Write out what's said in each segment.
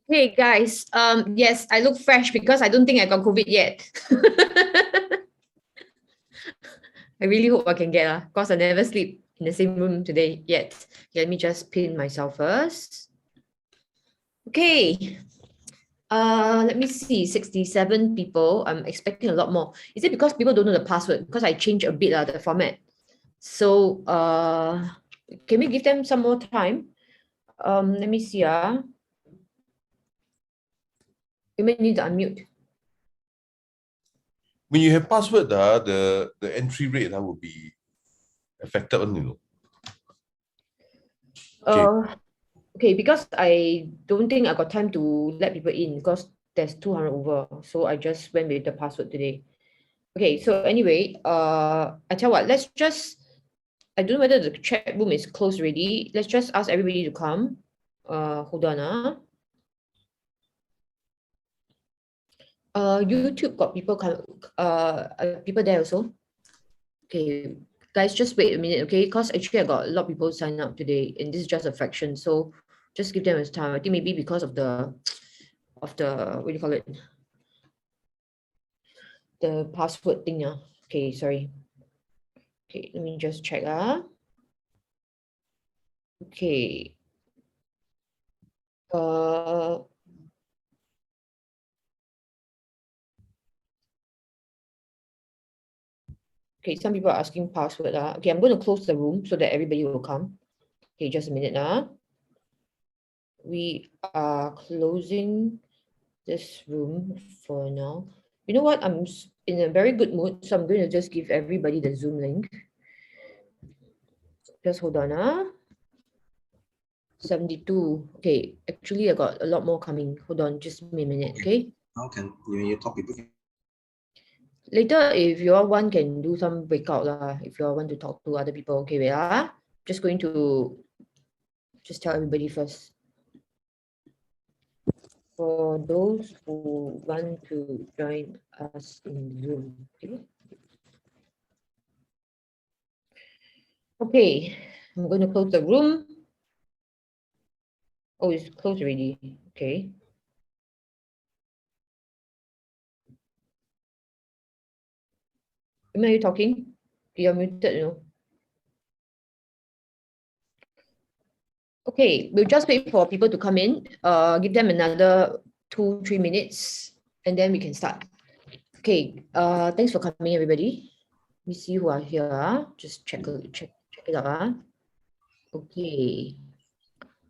Hey guys, yes, I look fresh because I don't think I got COVID yet. I really hope I can get because I never sleep in the same room today yet. Let me just pin myself first. Okay. Let me see, 67 people. I'm expecting a lot more. Is it because people don't know the password? Because I changed a bit the format. So can we give them some more time? Let me see. You may need to unmute. When you have password, the entry rate will be affected, Okay, because I don't think I got time to let people in because there's 200 over. So I just went with the password today. Okay, so anyway, I tell what, let's just, I don't know whether the chat room is closed already. Let's just ask everybody to come. Hold on. YouTube got people come, people there also. Okay, guys, just wait a minute, okay? Because actually I got a lot of people sign up today, and this is just a fraction. So just give them a time. I think maybe because of the what do you call it? The password thing. Okay, sorry. Okay, let me just check. Okay. Okay, some people are asking password. Okay, I'm going to close the room so that everybody will come. Okay, just a minute. We are closing this room for now. You know what? I'm in a very good mood, so I'm going to just give everybody the Zoom link. Just hold on. 72. Okay, actually, I got a lot more coming. Hold on, just a minute, okay? How can you talk people? Later, if you all want, can do some breakout if you all want to talk to other people. Okay, wait. Just going to just tell everybody first. For those who want to join us in Zoom. Okay, I'm going to close the room. Oh, it's closed already. Okay. Are you talking? You're muted, Okay, we'll just wait for people to come in. Give them another 2-3 minutes, and then we can start. Okay. Thanks for coming, everybody. Let me see who are here. Just check it out. Okay.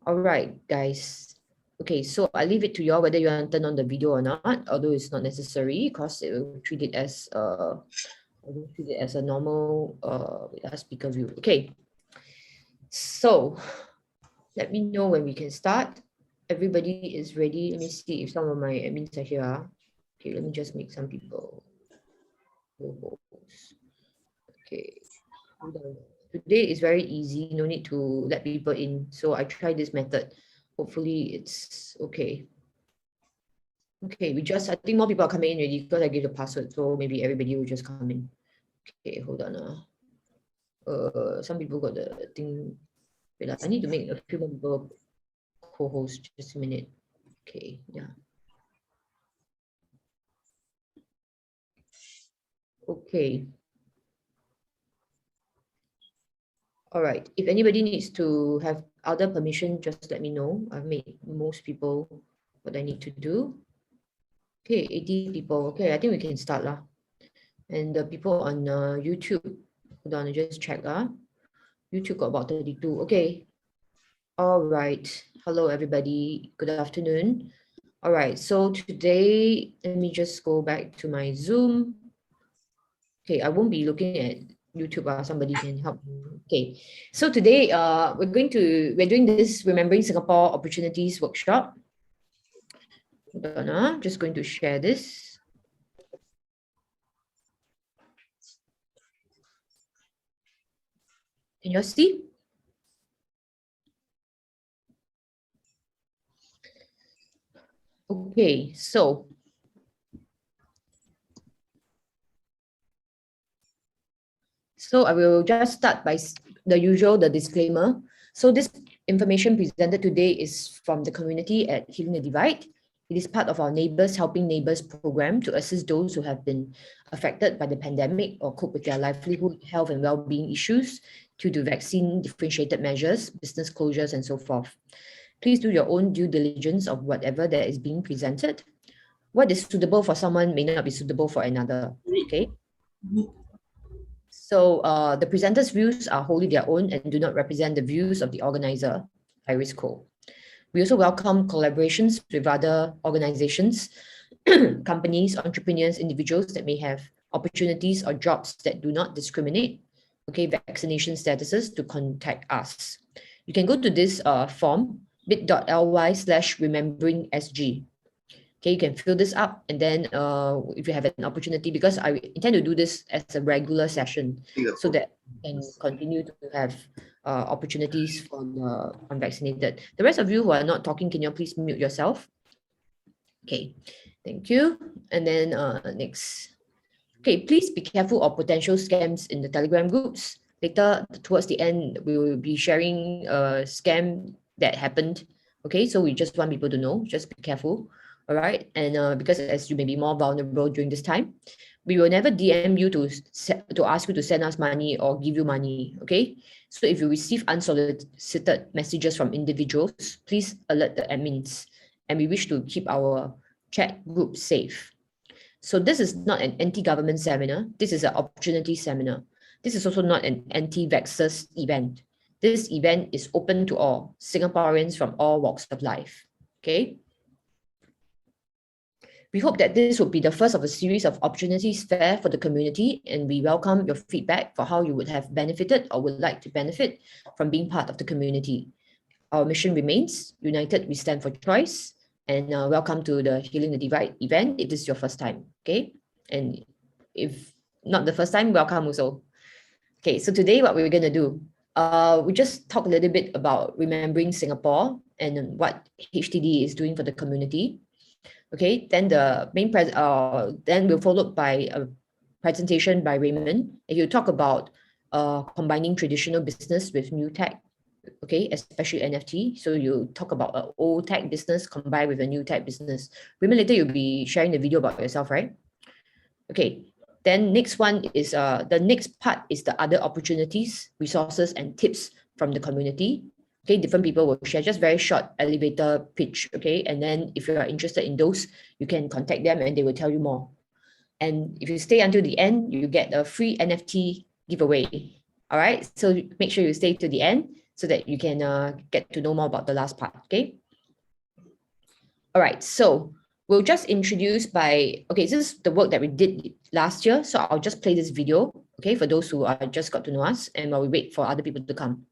All right, guys. Okay, so I leave it to you all whether you want to turn on the video or not, although it's not necessary because it will treat it as a normal speaker view. Okay. So let me know when we can start. Everybody is ready. Let me see if some of my admins are here. Okay, let me just make some people. Okay. Today is very easy. No need to let people in. So I try this method. Hopefully it's okay. Okay, I think more people are coming in already because I gave the password. So maybe everybody will just come in. Okay, hold on. Some people got the thing. Wait, I need to make a few more people co-host. Just a minute. Okay, yeah. Okay. All right. If anybody needs to have other permission, just let me know. I've made most people what I need to do. Okay, 80 people. Okay, I think we can start lah. And the people on YouTube, hold on, I just check YouTube got about 32. Okay. All right. Hello, everybody. Good afternoon. All right. So today, let me just go back to my Zoom. Okay, I won't be looking at YouTube. Somebody can help me. Okay. So today, we're doing this Remembering Singapore Opportunities workshop. Hold on, just going to share this. Can you see? Okay, so I will just start by the disclaimer. So this information presented today is from the community at Healing the Divide. It is part of our Neighbours Helping Neighbours program to assist those who have been affected by the pandemic or cope with their livelihood, health, and well-being issues due to vaccine differentiated measures, business closures, and so forth. Please do your own due diligence of whatever that is being presented. What is suitable for someone may not be suitable for another. Okay. So the presenter's views are wholly their own and do not represent the views of the organizer, Iris Cole. We also welcome collaborations with other organizations, companies, entrepreneurs, individuals that may have opportunities or jobs that do not discriminate, okay, vaccination statuses, to contact us. You can go to this form, bit.ly/rememberingsg. Okay, you can fill this up, and then if you have an opportunity, because I intend to do this as a regular session so that you can continue to have opportunities for the unvaccinated. The rest of you who are not talking, can you please mute yourself? Okay, thank you. And then next. Okay, please be careful of potential scams in the Telegram groups. Later, towards the end, we will be sharing a scam that happened. Okay, so we just want people to know, just be careful. All right, and because as you may be more vulnerable during this time, we will never DM you to ask you to send us money or give you money. Okay, so if you receive unsolicited messages from individuals, please alert the admins, and we wish to keep our chat group safe. So this is not an anti-government seminar. This is an opportunity seminar. This is also not an anti-vaxxers event. This event is open to all Singaporeans from all walks of life. Okay. We hope that this will be the first of a series of opportunities fair for the community, and we welcome your feedback for how you would have benefited or would like to benefit from being part of the community. Our mission remains united, we stand for choice. And welcome to the Healing the Divide event if this is your first time, okay? And if not the first time, welcome also. Okay, so today what we're gonna do, we just talk a little bit about remembering Singapore and what HTD is doing for the community. Okay, then then we'll follow by a presentation by Raymond, and he'll talk about combining traditional business with new tech. Okay, especially NFT. So you talk about an old tech business combined with a new tech business. Raymond, later you'll be sharing the video about yourself, right? Okay. Then next one is the next part is the other opportunities, resources, and tips from the community. Okay, different people will share just very short elevator pitch. Okay, and then if you are interested in those, you can contact them and they will tell you more. And if you stay until the end, you get a free NFT giveaway. All right, so make sure you stay to the end so that you can get to know more about the last part. Okay. All right, so we'll just introduce by, okay, this is the work that we did last year. So I'll just play this video, okay, for those who are just got to know us, and while we wait for other people to come.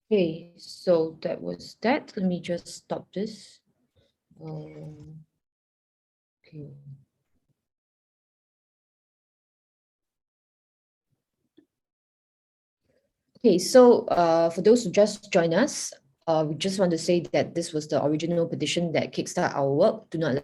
Okay, so that was that. Let me just stop this. Okay. Okay, so for those who just joined us, we just want to say that this was the original petition that kickstart our work. Do not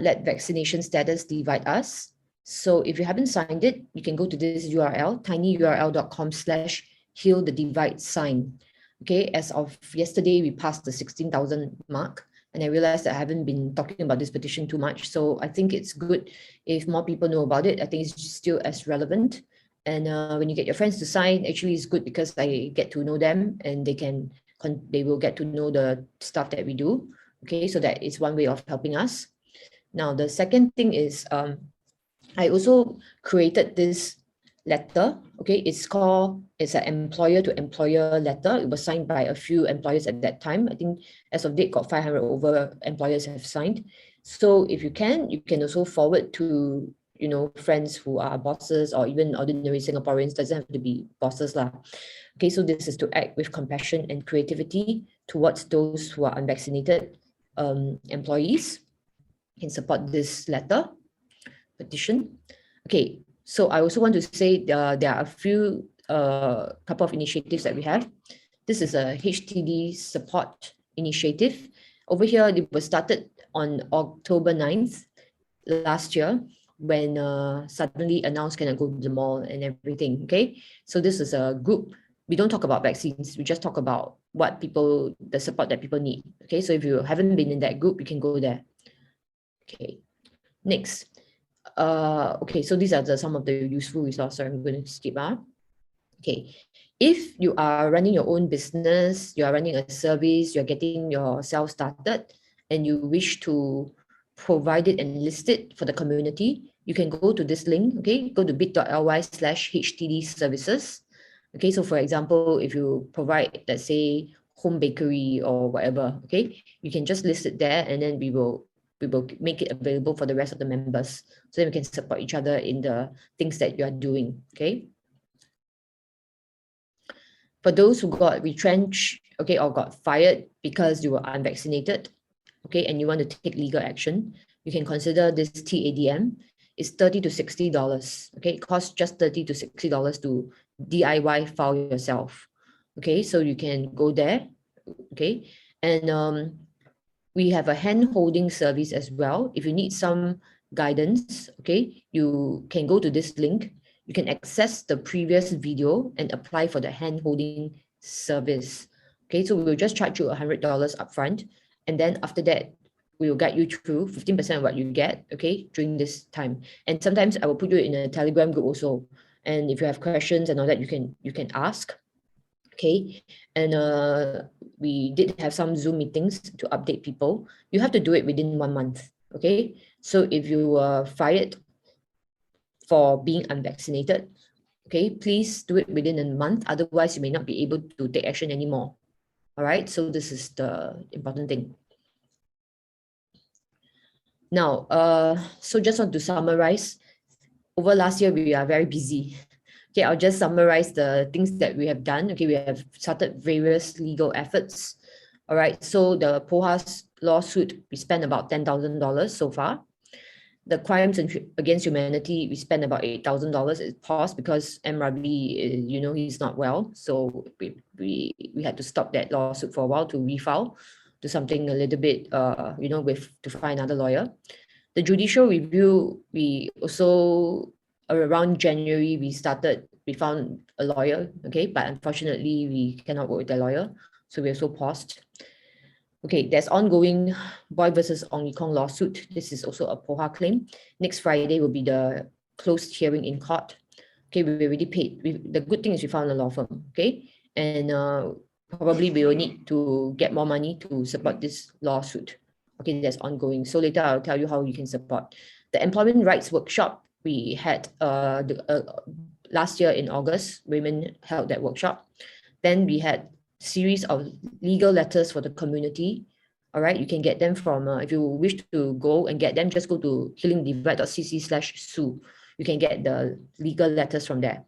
let vaccination status divide us. So if you haven't signed it, you can go to this URL, tinyurl.com/heal the divide sign. Okay, as of yesterday, we passed the 16,000 mark, and I realized that I haven't been talking about this petition too much. So I think it's good if more people know about it. I think it's still as relevant. And when you get your friends to sign, actually it's good because I get to know them and they will get to know the stuff that we do. Okay, so that is one way of helping us. Now, the second thing is I also created this letter. Okay, it's an employer to employer letter. It was signed by a few employers at that time. I think as of date, got 500 over employers have signed. So if you can also forward to friends who are bosses or even ordinary Singaporeans. Doesn't have to be bosses lah. Okay, so this is to act with compassion and creativity towards those who are unvaccinated employees. You can support this letter petition. Okay, so I also want to say there are a few couple of initiatives that we have. This is a HTD support initiative. Over here, it was started on October 9th last year when suddenly announced cannot go to the mall and everything. Okay, so this is a group. We don't talk about vaccines. We just talk about the support that people need. Okay, so if you haven't been in that group, you can go there. Okay, next. Okay, so these are some of the useful resources. I'm going to skip. Okay, if you are running your own business, you are running a service, you're getting yourself started, and you wish to provide it and list it for the community, you can go to this link. Okay, go to bit.ly/HTD services. Okay, so for example, if you provide, let's say, home bakery or whatever, okay, you can just list it there, and then we will make it available for the rest of the members, so that we can support each other in the things that you are doing. Okay. For those who got retrenched, okay, or got fired because you were unvaccinated, okay, and you want to take legal action, you can consider this TADM. It's $30 to $60. Okay, it costs just $30 to $60 to DIY file yourself. Okay, so you can go there. Okay, and we have a hand holding service as well. If you need some guidance, okay, you can go to this link. You can access the previous video and apply for the hand holding service. Okay, so we'll just charge you $100 upfront, and then after that, we will guide you through 15% of what you get, okay, during this time. And sometimes I will put you in a Telegram group also. And if you have questions and all that, you can ask. Okay, and we did have some Zoom meetings to update people. You have to do it within 1 month. Okay, so if you were fired for being unvaccinated, okay, please do it within a month. Otherwise, you may not be able to take action anymore. All right, so this is the important thing. Now, so just want to summarize. Over last year, we are very busy. Okay, I'll just summarize the things that we have done. Okay, we have started various legal efforts. All right, so the POHA's lawsuit, we spent about $10,000 so far. The crimes against humanity, we spent about $8,000. It paused because M. Ravi, he's not well. So we had to stop that lawsuit for a while to refile to something a little bit, to find another lawyer. The judicial review, we also, around January, we found a lawyer, okay, but unfortunately, we cannot work with the lawyer. So we also paused. Okay, there's ongoing Boy versus Ong Ye Kong lawsuit. This is also a POHA claim. Next Friday will be the closed hearing in court. Okay, we already paid. The good thing is we found a law firm, okay? And probably we will need to get more money to support this lawsuit. Okay, that's ongoing. So later I'll tell you how you can support. The employment rights workshop, we had last year in August, Raymond held that workshop. Then we had series of legal letters for the community. All right, you can get them from, if you wish to go and get them, just go to healingdivide.cc/sue. You can get the legal letters from there.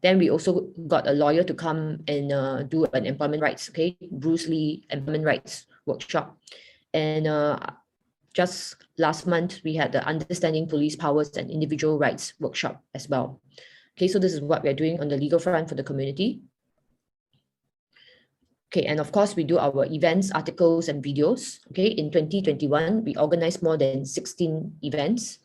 Then we also got a lawyer to come and do an employment rights, okay, Bruce Lee employment rights workshop. And just last month, we had the understanding police powers and individual rights workshop as well. Okay, so this is what we're doing on the legal front for the community. Okay, and of course, we do our events, articles, and videos. Okay, in 2021, we organized more than 16 events,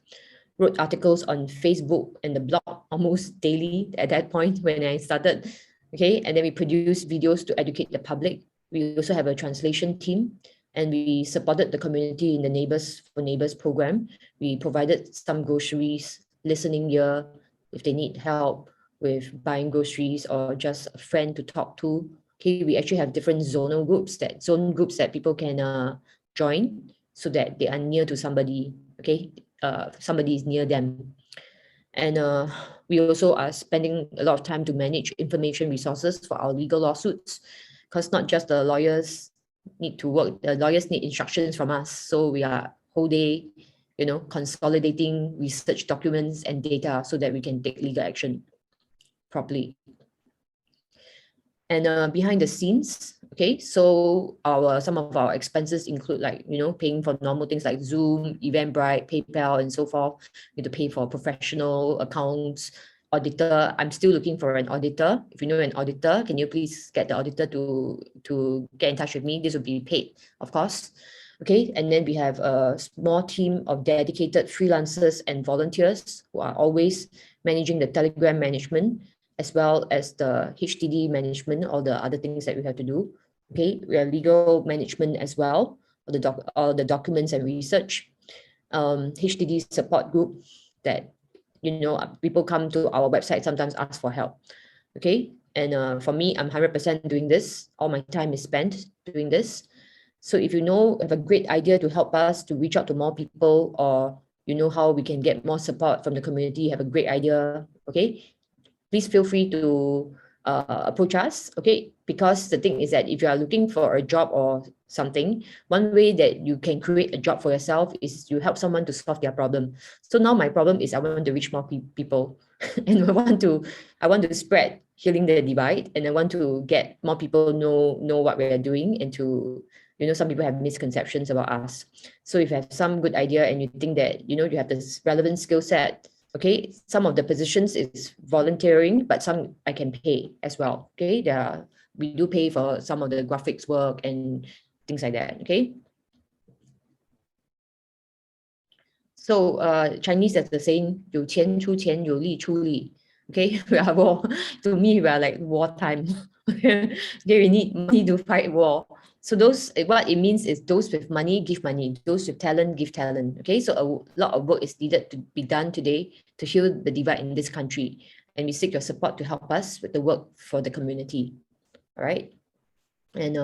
wrote articles on Facebook and the blog almost daily at that point when I started. Okay, and then we produce videos to educate the public. We also have a translation team, and we supported the community in the Neighbors for Neighbors program. We provided some groceries, listening ear if they need help with buying groceries or just a friend to talk to. Okay, we actually have different zone groups that people can join so that they are near to somebody. Okay, somebody is near them. And we also are spending a lot of time to manage information resources for our legal lawsuits, because not just the lawyers need to work, the lawyers need instructions from us. So we are whole day, consolidating research documents and data so that we can take legal action properly. And behind the scenes, okay, so some of our expenses include paying for normal things like Zoom, Eventbrite, PayPal, and so forth. We need to pay for professional accounts, auditor. I'm still looking for an auditor. If you know an auditor, can you please get the auditor to get in touch with me? This will be paid, of course. Okay, and then we have a small team of dedicated freelancers and volunteers who are always managing the Telegram management, as well as the HDD management, all the other things that we have to do. Okay, we have legal management as well, all the documents and research. HDD support group that, people come to our website, sometimes ask for help. Okay, and for me, I'm 100% doing this. All my time is spent doing this. So if have a great idea to help us to reach out to more people, or how we can get more support from the community, have a great idea, okay, please feel free to approach us, okay? Because the thing is that if you are looking for a job or something, one way that you can create a job for yourself is you help someone to solve their problem. So now my problem is I want to reach more people and I want to spread healing the divide, and I want to get more people know what we are doing, and to, some people have misconceptions about us. So if you have some good idea and you think that, you have this relevant skill set, okay, some of the positions is volunteering, but some I can pay as well. Okay, we do pay for some of the graphics work and things like that. Okay. So Chinese has the saying, 有钱出钱，有力出力. Okay, we are war. To me, we are like wartime. Okay, we need money to fight war. So what it means is those with money give money, those with talent give talent. Okay, so a lot of work is needed to be done today to heal the divide in this country, and we seek your support to help us with the work for the community. All right, and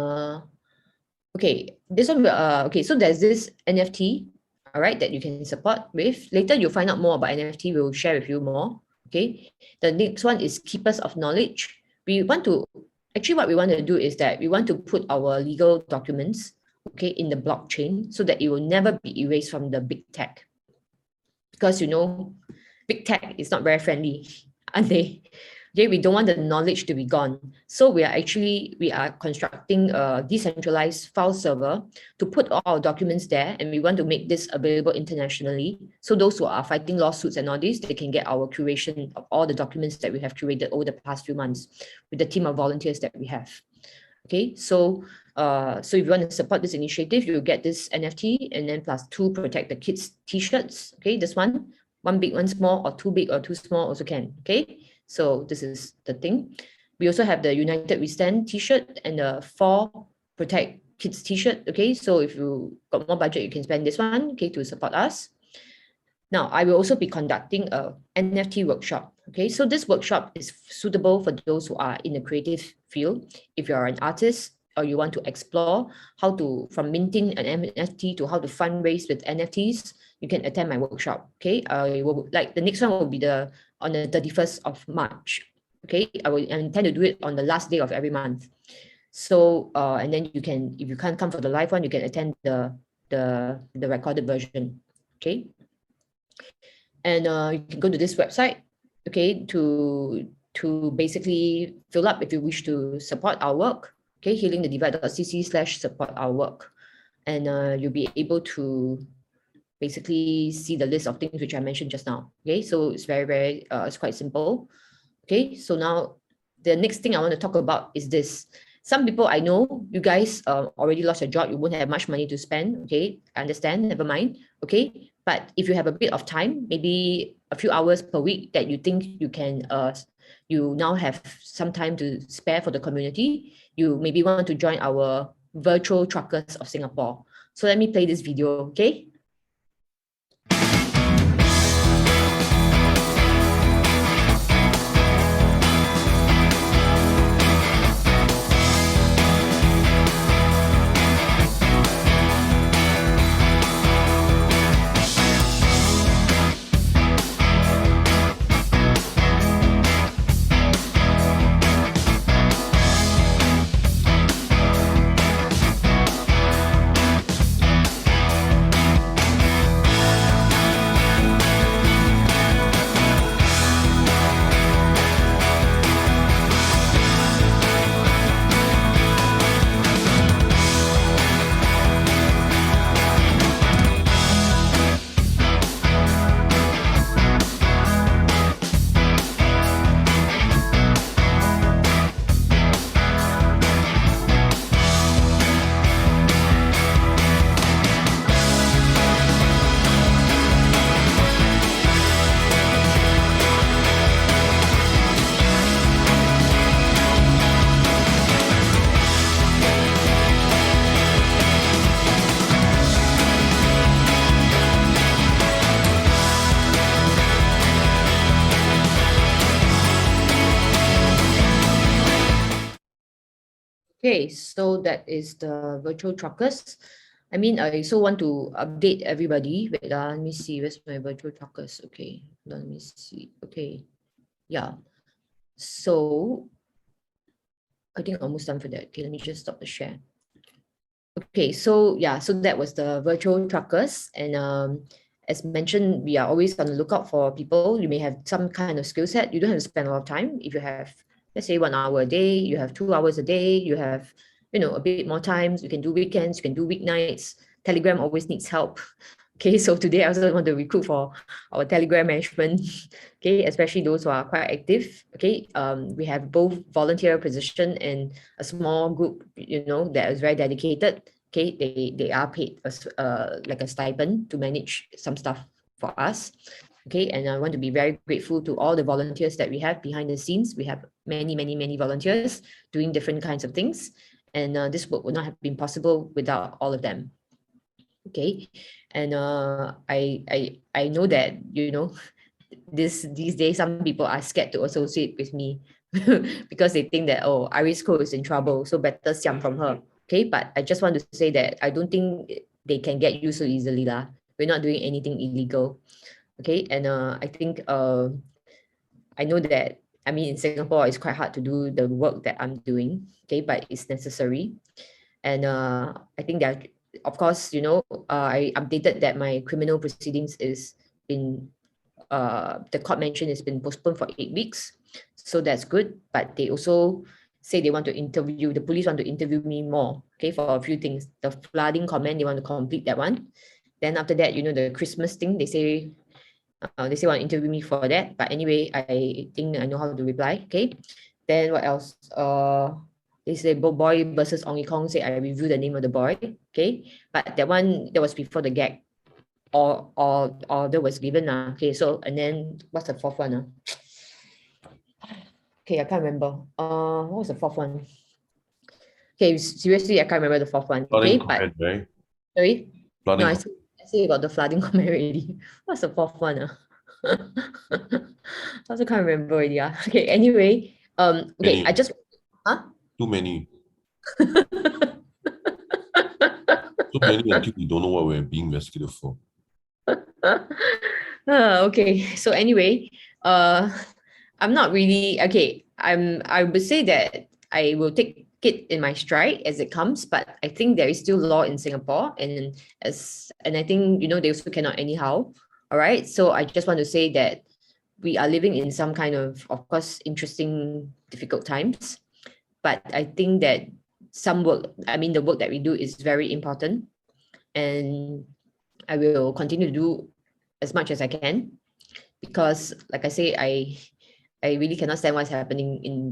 okay, this one okay. So there's this NFT, all right, that you can support with. Later you'll find out more about NFT. We'll share with you more. Okay, the next one is Keepers of Knowledge. What we want to do is that we want to put our legal documents, okay, in the blockchain so that it will never be erased from the big tech. Because big tech is not very friendly, aren't they? Okay, we don't want the knowledge to be gone. So we are constructing a decentralized file server to put all our documents there, and we want to make this available internationally. So those who are fighting lawsuits and all this, they can get our curation of all the documents that we have curated over the past few months with the team of volunteers that we have. Okay, so if you want to support this initiative, you'll get this NFT, and then plus 2 Protect the Kids t-shirts. Okay, this one big, one small, or 2 big or 2 small also can. Okay, so this is the thing. We also have the United We Stand t-shirt and the 4 Protect Kids t-shirt. Okay, so if you got more budget, you can spend this one, okay, to support us. Now, I will also be conducting a NFT workshop. Okay, so this workshop is suitable for those who are in the creative field. If you're an artist or you want to explore from minting an NFT to how to fundraise with NFTs, you can attend my workshop. Okay, the next one will be on the 31st of March. Okay, I intend to do it on the last day of every month. So and then you can, if you can't come for the live one, you can attend the recorded version. Okay, and you can go to this website, okay, to to basically fill up if you wish to support our work. Okay, healingthedivide.cc/support our work. And you'll be able to basically see the list of things which I mentioned just now. Okay, so it's very, it's quite simple. Okay, so now the next thing I want to talk about is this. Some people I know, you guys already lost your job, you won't have much money to spend. Okay, I understand, never mind. Okay, but if you have a bit of time, maybe a few hours per week that you think you can, you now have some time to spare for the community, you maybe want to join our virtual truckers of Singapore. So let me play this video, okay? Okay, so that is the virtual truckers. I mean, I also want to update everybody. Wait, let me see. Where's my virtual truckers? Okay, let me see. Okay, yeah. So I think almost done for that. Okay, let me just stop the share. Okay, so yeah, so that was the virtual truckers. And as mentioned, we are always on the lookout for people. You may have some kind of skill set. You don't have to spend a lot of time. If you have, let's say 1 hour a day, you have 2 hours a day, you have, you know, a bit more times, you can do weekends, you can do weeknights. Telegram always needs help. Okay, so today I also want to recruit for our Telegram management, okay, especially those who are quite active. Okay, we have both volunteer position and a small group, you know, that is very dedicated. Okay, they are paid as like a stipend to manage some stuff for us. Okay, and I want to be very grateful to all the volunteers that we have behind the scenes. We have many volunteers doing different kinds of things, and this work would not have been possible without all of them. Okay, and I know that, you know, these days some people are scared to associate with me because they think that, oh, Iris Co is in trouble, so better siam from her. Okay, but I just want to say that I don't think they can get you so easily lah. We're not doing anything illegal. Okay, and I think I know that, I mean, in Singapore it's quite hard to do the work that I'm doing. Okay, but it's necessary. And I think that, of course, you know, I updated that my criminal proceedings is been, the court mentioned it's been postponed for 8 weeks. So that's good. But they also say they want to interview, the police want to interview me more, okay, for a few things. The flooding comment, they want to complete that one. Then after that, you know, the Christmas thing, they say want to interview me for that. But anyway, I think I know how to reply. Okay. Then what else? They say boy versus Ong Yi Kong, say I review the name of the boy. Okay, but that one, that was before the gag or that was given. Okay, so and then what's the fourth one? Okay, I can't remember. What was the fourth one? Okay, seriously, I can't remember the fourth one. Flooding Okay, but comment, right? sorry. Flooding No, I say about the flooding comment already. What's the fourth one? I also can't remember already. Okay, anyway, okay, Many. I just Too many. Too many until we don't know what we're being investigated for. Okay, so anyway, I'm not really okay. I would say that I will take it in my stride as it comes, but I think there is still law in Singapore, and I think, you know, they also cannot anyhow. All right, so I just want to say that we are living in some kind of course, interesting, difficult times. But I think that the work that we do is very important. And I will continue to do as much as I can, because like I say, I really cannot stand what's happening in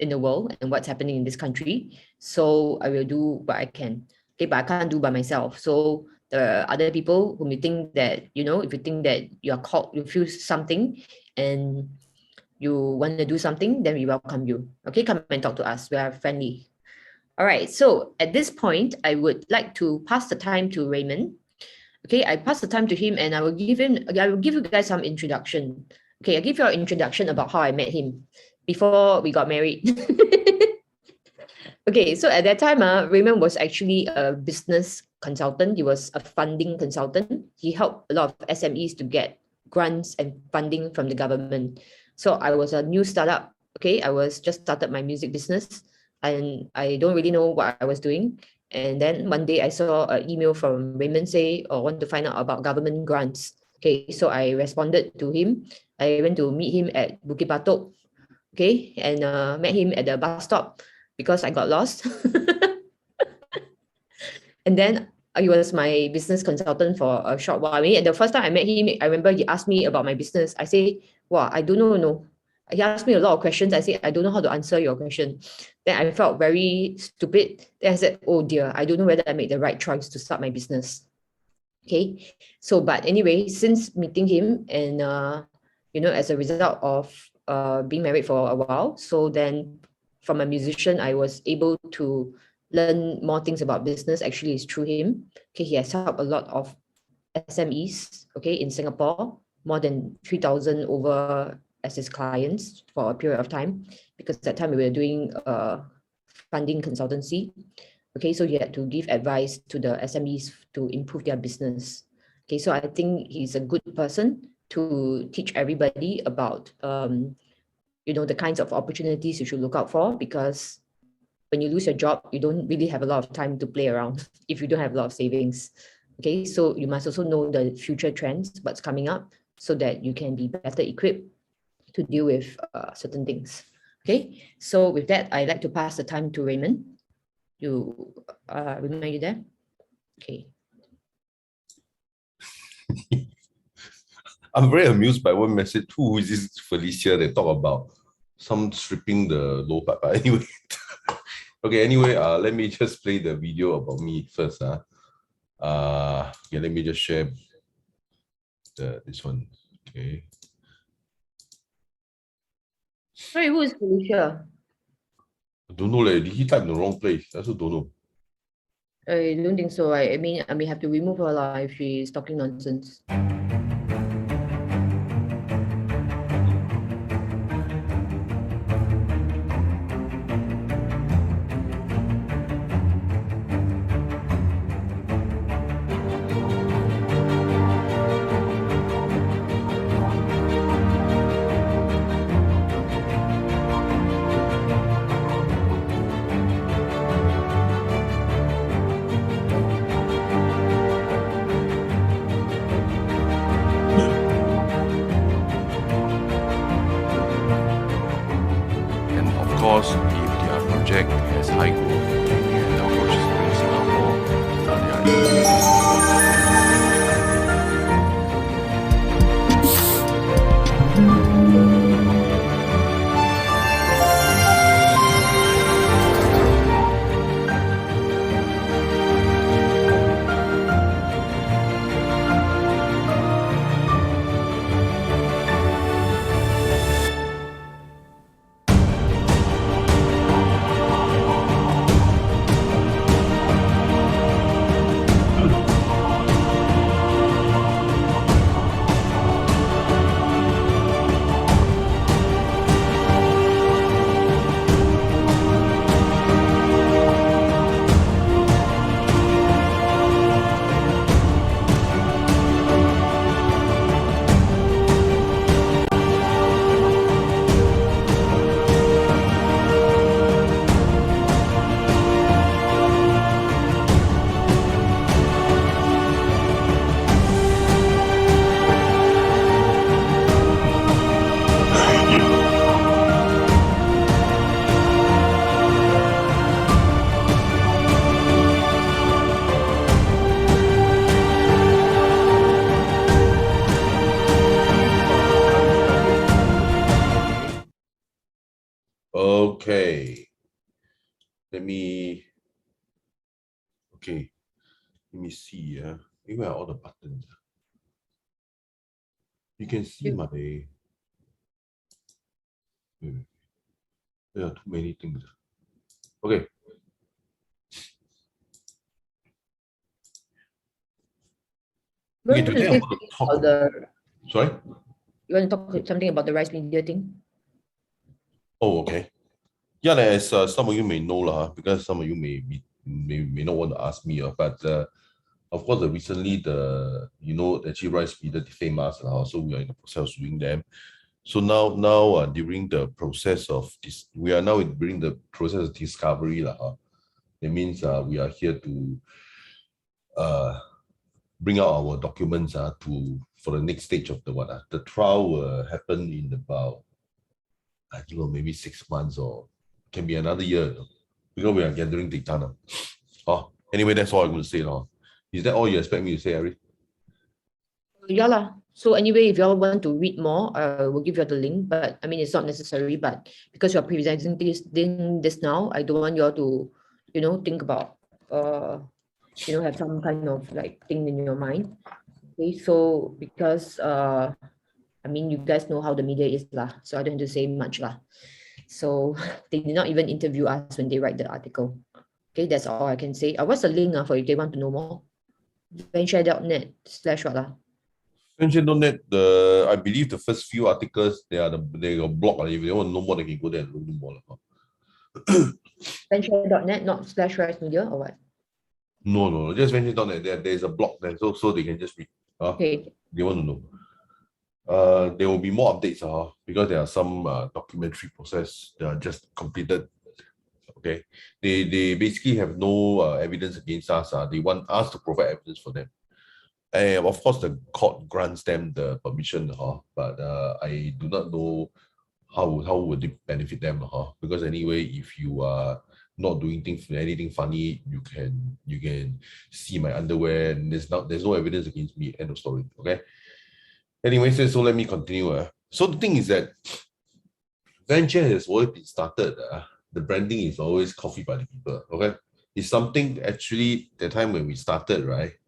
the world and what's happening in this country. So I will do what I can. Okay, but I can't do by myself. So the other people whom you think that, if you think that you are called, you feel something and you want to do something, then we welcome you. Okay, come and talk to us. We are friendly. All right. So at this point, I would like to pass the time to Raymond. Okay, I pass the time to him, and I will give you guys some introduction. Okay, I'll give you an introduction about how I met him before we got married. Okay, so at that time, Raymond was actually a business consultant. He was a funding consultant. He helped a lot of SMEs to get grants and funding from the government. So I was a new startup. Okay, I was just started my music business, and I don't really know what I was doing. And then one day I saw an email from Raymond say, "Oh, want to find out about government grants." Okay, so I responded to him. I went to meet him at Bukit Batok. Okay, and met him at the bus stop because I got lost. And then he was my business consultant for a short while. I mean, the first time I met him, I remember he asked me about my business. I say, "Wow, I don't know, no." He asked me a lot of questions. I said, "I don't know how to answer your question." Then I felt very stupid. Then I said, "Oh dear, I don't know whether I made the right choice to start my business." Okay. So, but anyway, since meeting him and, as a result of being married for a while, so then from a musician, I was able to learn more things about business. Actually, it's through him. Okay. He has helped a lot of SMEs, okay, in Singapore, more than 3,000 over as his clients for a period of time, because at that time we were doing funding consultancy. Okay, so he had to give advice to the SMEs to improve their business. Okay, so I think he's a good person to teach everybody about the kinds of opportunities you should look out for, because when you lose your job, you don't really have a lot of time to play around if you don't have a lot of savings. Okay, so you must also know the future trends, what's coming up, so that you can be better equipped to deal with certain things. Okay, so with that, I'd like to pass the time to Raymond. Raymond, are you there? Okay. I'm very amused by one message. Who is this Felicia? They talk about some stripping the low part. But anyway, okay. Anyway, let me just play the video about me first. Yeah, let me just share this one. Okay. Sorry, who is Felicia? I don't know. Did he type in the wrong place? I also don't know. I don't think so. I mean, I may have to remove her if she's talking nonsense. Okay. Let me see. Where are all the buttons? You can see my. There are too many things. Okay. Okay, today I want to talk about sorry? You want to talk something about the rice media thing? Oh, okay. Yeah, as some of you may know, because some of you may not want to ask me, but of course, recently actually rice media defame us, so we are in the process of doing them. So now during the process of this, we are now during the process of discovery, that means we are here to bring out our documents for the next stage of the trial will happen in about, I don't know, maybe 6 months or can be another year, because we are gathering data now. Anyway, that's all I'm going to say. Is that all you expect me to say, Ari? Yeah lah. So anyway, if you all want to read more, we'll give you the link. But I mean, it's not necessary. But because you're presenting this now, I don't want you all to, think about, have some kind of like thing in your mind. Okay. So because I mean, you guys know how the media is lah. So I don't have to say much lah. So they did not even interview us when they write the article. Okay, that's all I can say. What's the link for if they want to know more? VendShare.net/what lah? VendShare.net, I believe the first few articles, they are blocked. If they want to know more, they can go there and learn more. VendShare.net, not /rice media or what? No, just VendShare.net. There's a block there, so they can just read. Okay. They want to know. There will be more updates because there are some documentary process that are just completed. Okay, they basically have no evidence against us. They want us to provide evidence for them. And of course, the court grants them the permission, but I do not know how would it benefit them, because anyway, if you are not doing anything funny, you can see my underwear, and there's no evidence against me. End of story. Okay. Anyway, so let me continue. So the thing is that VendShare has always been started. The branding is always coffee by the people. Okay, it's something actually the time when we started, right?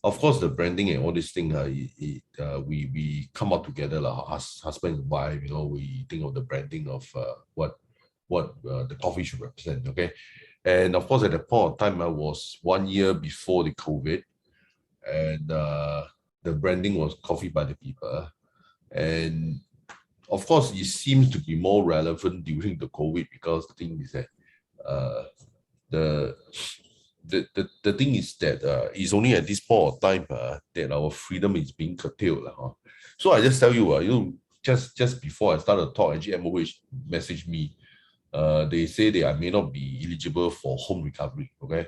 Of course, the branding and all this thing, we come out together, husband and wife. We think of the branding of what the coffee should represent. Okay, and of course, at that point of time, I was 1 year before the COVID, and the branding was coffee by the people, and of course, it seems to be more relevant during the COVID, because the thing is that the thing is that it's only at this point of time that our freedom is being curtailed. So I just tell you, just before I start the talk, actually MOH messaged me. They say that I may not be eligible for home recovery. Okay.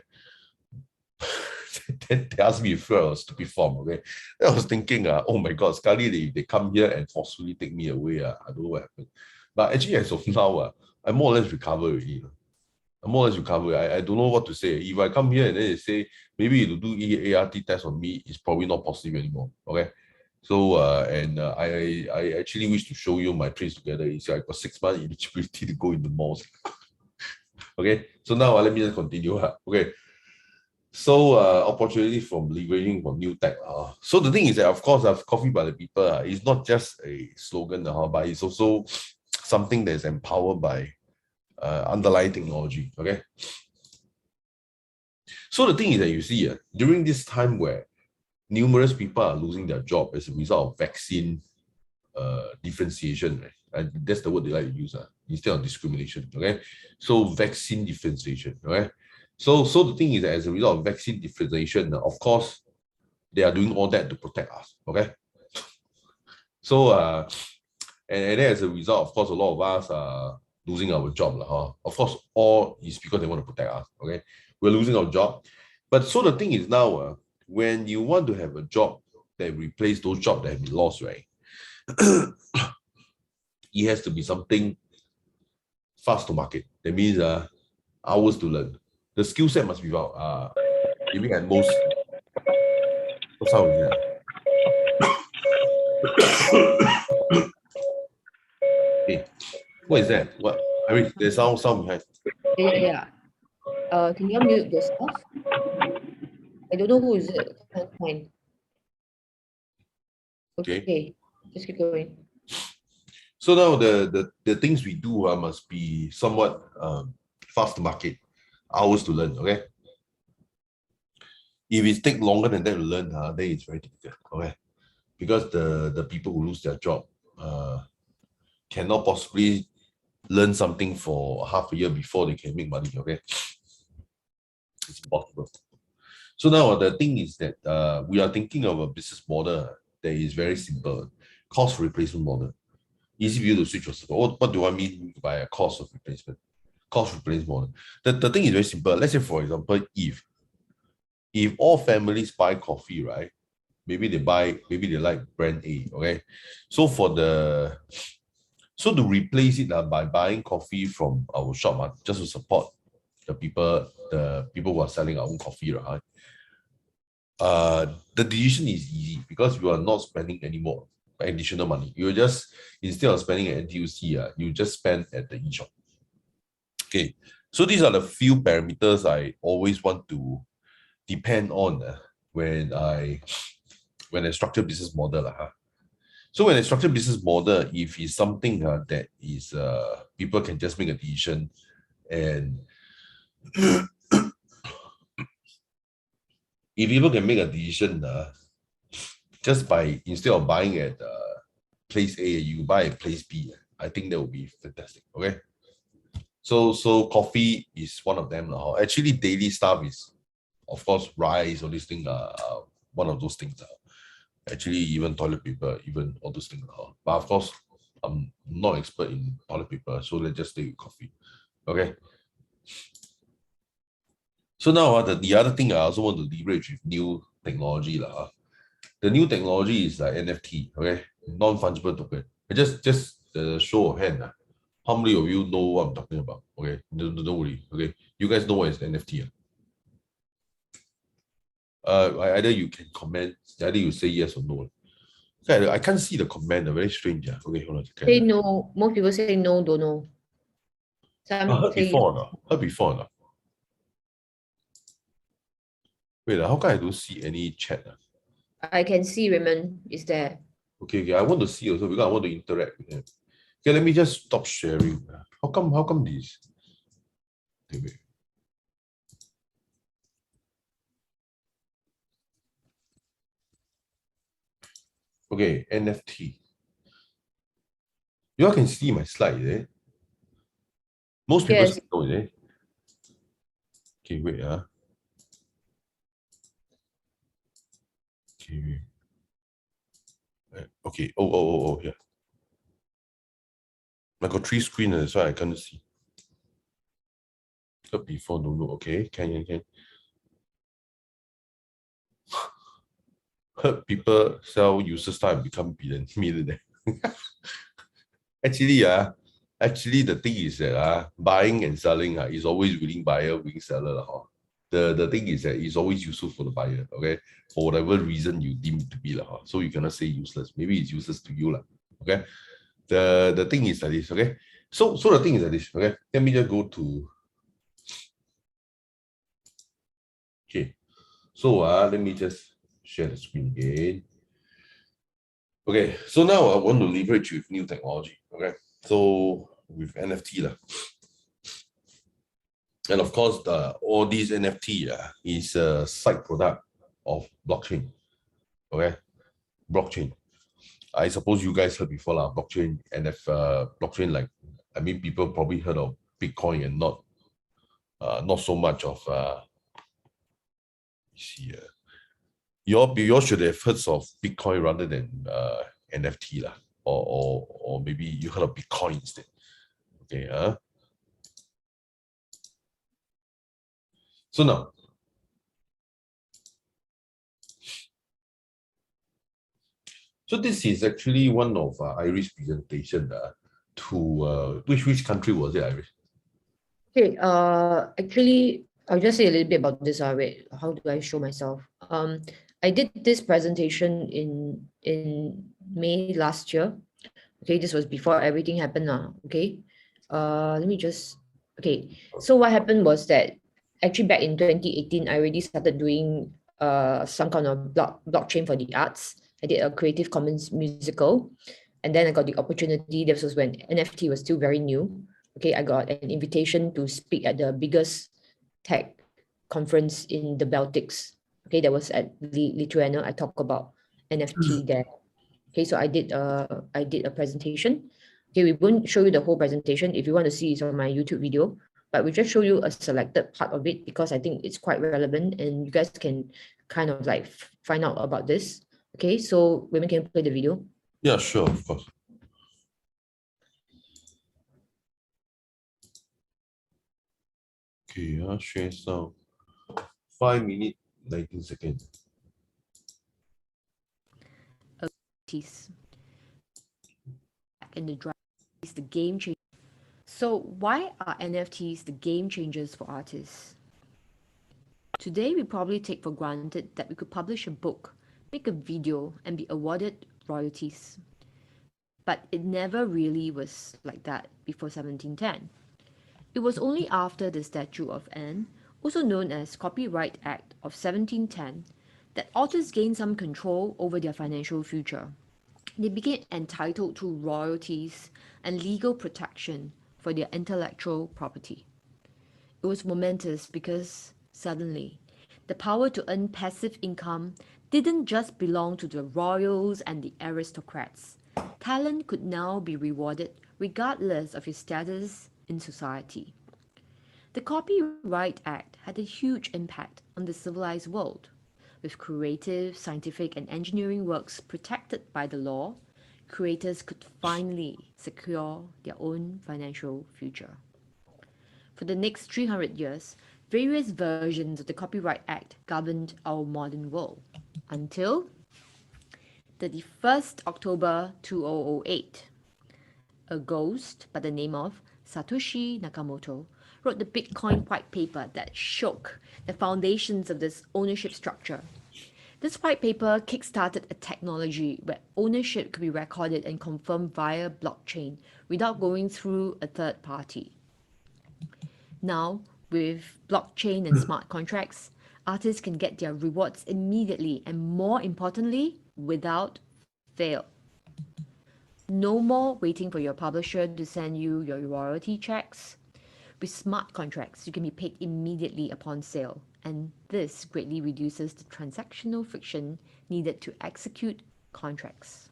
Then they asked me if I was stupid form. Okay. I was thinking, oh my God, sekali they come here and forcefully take me away. I don't know what happened. But actually, as of now, I'm more or less recovered already. I'm more or less recovered. I don't know what to say. If I come here and then they say maybe to do ART test on me, it's probably not possible anymore. Okay. So I actually wish to show you my trace together. It's I got 6 months eligibility to go in the malls. Okay. So now let me just continue. Okay. So opportunity from leveraging from new tech. So the thing is that, of course, coffee by the people is not just a slogan, but it's also something that is empowered by underlying technology. Okay. So the thing is that you see, during this time where numerous people are losing their job as a result of vaccine differentiation, right? And that's the word they like to use instead of discrimination. Okay. So vaccine differentiation. Okay. So the thing is that as a result of vaccine differentiation, of course, they are doing all that to protect us. Okay. So and then as a result, of course, a lot of us are losing our job. Of course, all is because they want to protect us. Okay. We're losing our job. But so the thing is now, when you want to have a job that replace those jobs that have been lost, right? It has to be something fast to market. That means hours to learn. The skill set must be about giving at most. What sound is that? Hey, what is that? What? Iris, there's sound behind. Yeah. Can you unmute yourself? I don't know who is it. Can't find. Okay. Okay, just keep going. So now the things we do must be somewhat fast to market, hours to learn. Okay. If it take longer than that to learn, then it's very difficult. Okay. Because the people who lose their job cannot possibly learn something for half a year before they can make money. Okay. It's impossible. So now the thing is that we are thinking of a business model that is very simple, cost replacement model. Easy for you to switch your server. What do I mean by a cost of replacement? Cost replacement model. The thing is very simple. Let's say, for example, if all families buy coffee, right? Maybe they like brand A, okay? So to replace it by buying coffee from our shop, just to support the people who are selling our own coffee, right? The decision is easy because you are not spending any more additional money. You just, instead of spending at NTUC, you just spend at the e-shop. Okay, so these are the few parameters I always want to depend on when I structure business model. So when I structure business model, if it's something that is people can just make a decision, and if people can make a decision just by, instead of buying at place A, you buy at place B, I think that would be fantastic. Okay. So coffee is one of them. Actually, daily stuff is, of course, rice or this thing. One of those things. Actually, even toilet paper, even all those things. But of course, I'm not expert in toilet paper, so let's just stay with coffee. Okay. So now the other thing I also want to leverage with new technology. The new technology is NFT, okay? Non-fungible token. Just show of hand. How many of you know what I'm talking about? Okay, don't worry. Okay, you guys know what is NFT. Either you can comment, either you say yes or no. Okay, I can't see the comment. Very strange. Okay, hold on. Say no. Most people say no, don't know. I Some heard say before, no? Heard before, no? Wait, how come I don't see any chat? I can see Raymond is there. Okay, I want to see also because I want to interact with him. Okay, let me just stop sharing. How come this? Okay, wait. Okay, NFT. You all can see my slide, is it? Most people Yes. know, is it? Okay, wait. Okay, wait. Okay. Oh, yeah. I got 3 screens, that's why I can't see. Before, no. Okay, can. Heard people sell useless time and become millionaire. Actually, the thing is that buying and selling is always willing buyer, willing seller. The thing is that it's always useful for the buyer, okay? For whatever reason you deem it to be. So you cannot say useless. Maybe it's useless to you. Okay. The thing is like this, okay? So the thing is like this, okay? Let me just go to, okay. So let me just share the screen again. Okay, so now I want to leverage with new technology. Okay, so with NFT and of course all these NFT is a side product of blockchain. Okay, blockchain. I suppose you guys heard before blockchain, and if blockchain, like, I mean, people probably heard of Bitcoin and not so much of see you all should have heard of Bitcoin rather than NFT or maybe you heard of Bitcoin instead. Okay, so now, so this is actually one of Iris' presentation to which country was it, Iris? Okay. Actually, I'll just say a little bit about this. Wait, how do I show myself? I did this presentation in May last year. Okay, this was before everything happened. Okay, Let me just, okay. So what happened was that actually back in 2018, I already started doing some kind of blockchain for the arts. I did a Creative Commons musical, and then I got the opportunity. This was when NFT was still very new. Okay, I got an invitation to speak at the biggest tech conference in the Baltics. Okay, that was at Lithuania. I talked about NFT there. Okay, so I did a presentation. Okay, we won't show you the whole presentation. If you want to see, it's on my YouTube video, but we just show you a selected part of it because I think it's quite relevant and you guys can kind of like find out about this. Okay, so women can play the video. Yeah, sure, of course. Okay, share sound. 5 minutes, 19 seconds. And the drive is the game changer. So why are NFTs the game changers for artists? Today, we probably take for granted that we could publish a book, make a video, and be awarded royalties. But it never really was like that before 1710. It was only after the Statute of Anne, also known as Copyright Act of 1710, that authors gained some control over their financial future. They became entitled to royalties and legal protection for their intellectual property. It was momentous because suddenly the power to earn passive income didn't just belong to the royals and the aristocrats. Talent could now be rewarded regardless of his status in society. The Copyright Act had a huge impact on the civilized world. With creative, scientific, and engineering works protected by the law, creators could finally secure their own financial future. For the next 300 years, various versions of the Copyright Act governed our modern world until 31st October 2008. A ghost by the name of Satoshi Nakamoto wrote the Bitcoin white paper that shook the foundations of this ownership structure. This white paper kickstarted a technology where ownership could be recorded and confirmed via blockchain without going through a third party. Now, with blockchain and smart contracts, artists can get their rewards immediately and, more importantly, without fail. No more waiting for your publisher to send you your royalty checks. With smart contracts, you can be paid immediately upon sale, and this greatly reduces the transactional friction needed to execute contracts.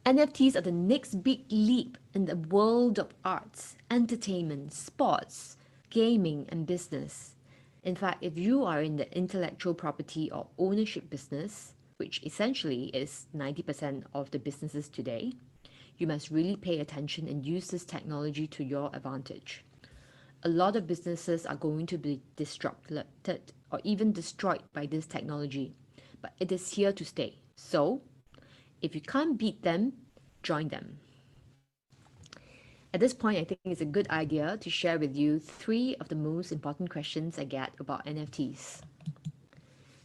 NFTs are the next big leap in the world of arts, entertainment, sports, gaming, and business. In fact, if you are in the intellectual property or ownership business, which essentially is 90% of the businesses today, you must really pay attention and use this technology to your advantage. A lot of businesses are going to be disrupted or even destroyed by this technology, but it is here to stay. So, if you can't beat them, join them. At this point, I think it's a good idea to share with you 3 of the most important questions I get about NFTs.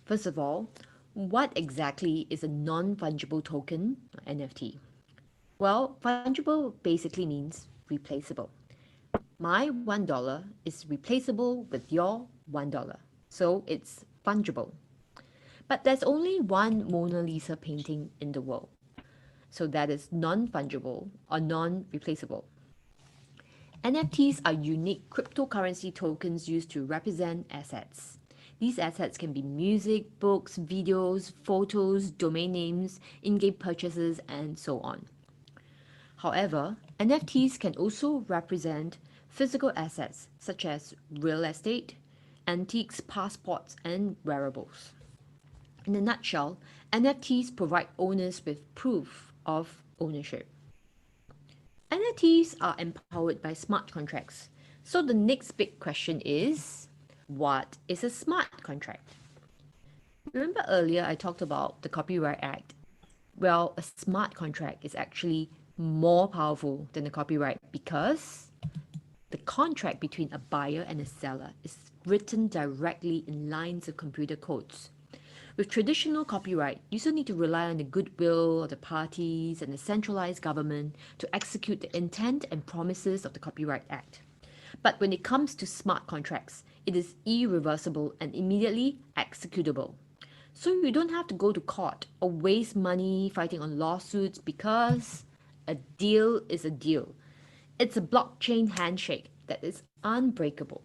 First of all, what exactly is a non-fungible token, NFT? Well, fungible basically means replaceable. My $1 is replaceable with your $1, so it's fungible. But there's only one Mona Lisa painting in the world, so that is non-fungible or non-replaceable. NFTs are unique cryptocurrency tokens used to represent assets. These assets can be music, books, videos, photos, domain names, in-game purchases, and so on. However, NFTs can also represent physical assets such as real estate, antiques, passports, and wearables. In a nutshell, NFTs provide owners with proof of ownership. NFTs are empowered by smart contracts. So the next big question is, what is a smart contract? Remember earlier I talked about the Copyright Act? Well, a smart contract is actually more powerful than the copyright because the contract between a buyer and a seller is written directly in lines of computer codes. With traditional copyright, you still need to rely on the goodwill of the parties and the centralized government to execute the intent and promises of the Copyright Act. But when it comes to smart contracts, it is irreversible and immediately executable. So you don't have to go to court or waste money fighting on lawsuits because a deal is a deal. It's a blockchain handshake that is unbreakable.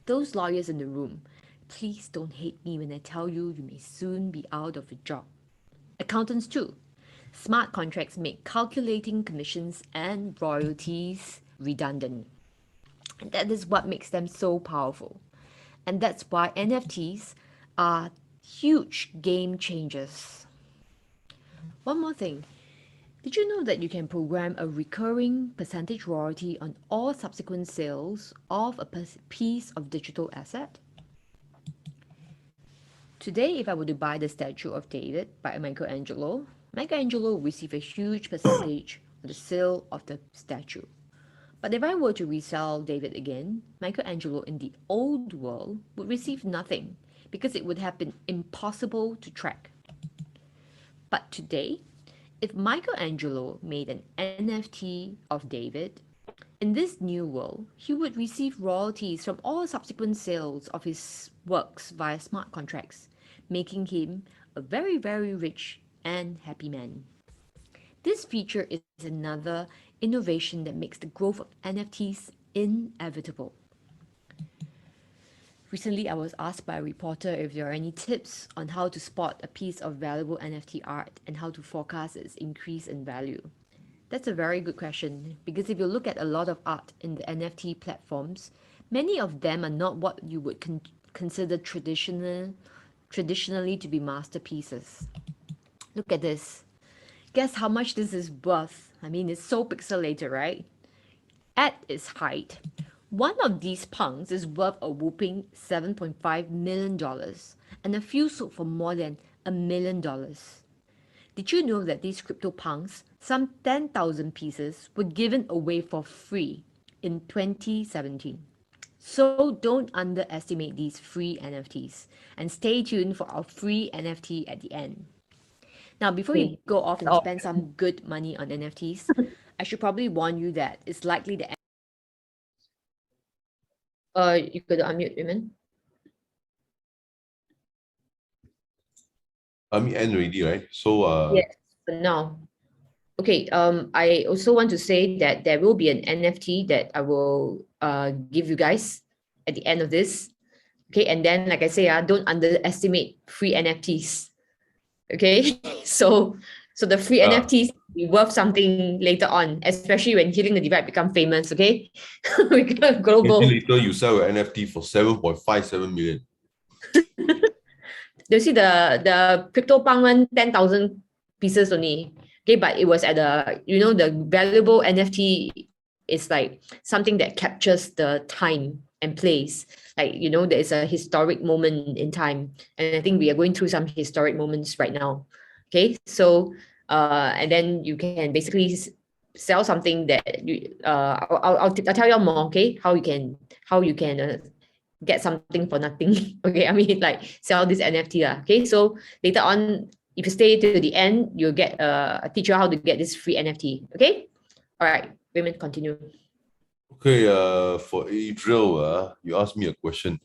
Those lawyers in the room, please don't hate me when I tell you you may soon be out of a job. Accountants too. Smart contracts make calculating commissions and royalties redundant. And that is what makes them so powerful. And that's why NFTs are huge game changers. One more thing. Did you know that you can program a recurring percentage royalty on all subsequent sales of a piece of digital asset? Today, if I were to buy the statue of David by Michelangelo will receive a huge percentage of the sale of the statue. But if I were to resell David again, Michelangelo in the old world would receive nothing because it would have been impossible to track. But today, if Michelangelo made an NFT of David, in this new world, he would receive royalties from all subsequent sales of his works via smart contracts, making him a very, very rich and happy man. This feature is another innovation that makes the growth of NFTs inevitable. Recently, I was asked by a reporter if there are any tips on how to spot a piece of valuable NFT art and how to forecast its increase in value. That's a very good question, because if you look at a lot of art in the NFT platforms, many of them are not what you would consider traditionally to be masterpieces. Look at this. Guess how much this is worth? I mean, it's so pixelated, right? At its height, one of these punks is worth a whopping $7.5 million, and a few sold for more than $1 million. Did you know that these crypto punks, some 10,000 pieces, were given away for free in 2017? So don't underestimate these free NFTs, and stay tuned for our free NFT at the end. Now, before you go off and spend some good money on NFTs, I should probably warn you that it's likely that you could unmute, women. End already, right? So Yes, for now. Okay, I also want to say that there will be an NFT that I will give you guys at the end of this. Okay, and then like I say, don't underestimate free NFTs. Okay, so the free NFTs will be worth something later on, especially when Healing the Divide become famous. Okay, we go global. later you sell your NFT for 7.57 million. You see the CryptoPunk one 10,000 pieces only. Okay, but it was at the valuable NFT is like something that captures the time and place. Like, there is a historic moment in time. And I think we are going through some historic moments right now. Okay, so and then you can basically sell something that you I'll tell you more, okay, how you can get something for nothing. Okay, I mean, like, sell this NFT. Okay, so later on, if you stay to the end, you'll get a teacher how to get this free NFT. Okay, all right, women, continue. Okay, for Adriel, you asked me a question.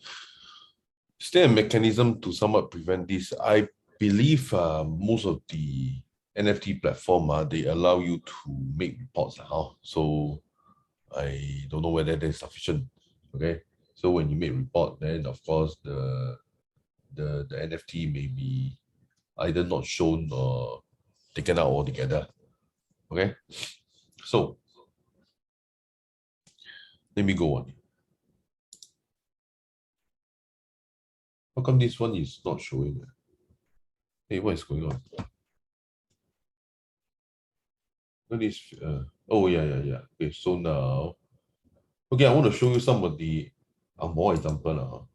Is there a mechanism to somewhat prevent this? I believe most of the NFT platform, they allow you to make reports. So I don't know whether that's sufficient. Okay, so when you make report, then of course the NFT may be either not shown or taken out altogether. Okay, so let me go on. How come this one is not showing? Hey, what is going on? What is oh yeah. Okay, so now, okay, I want to show you some of the more example.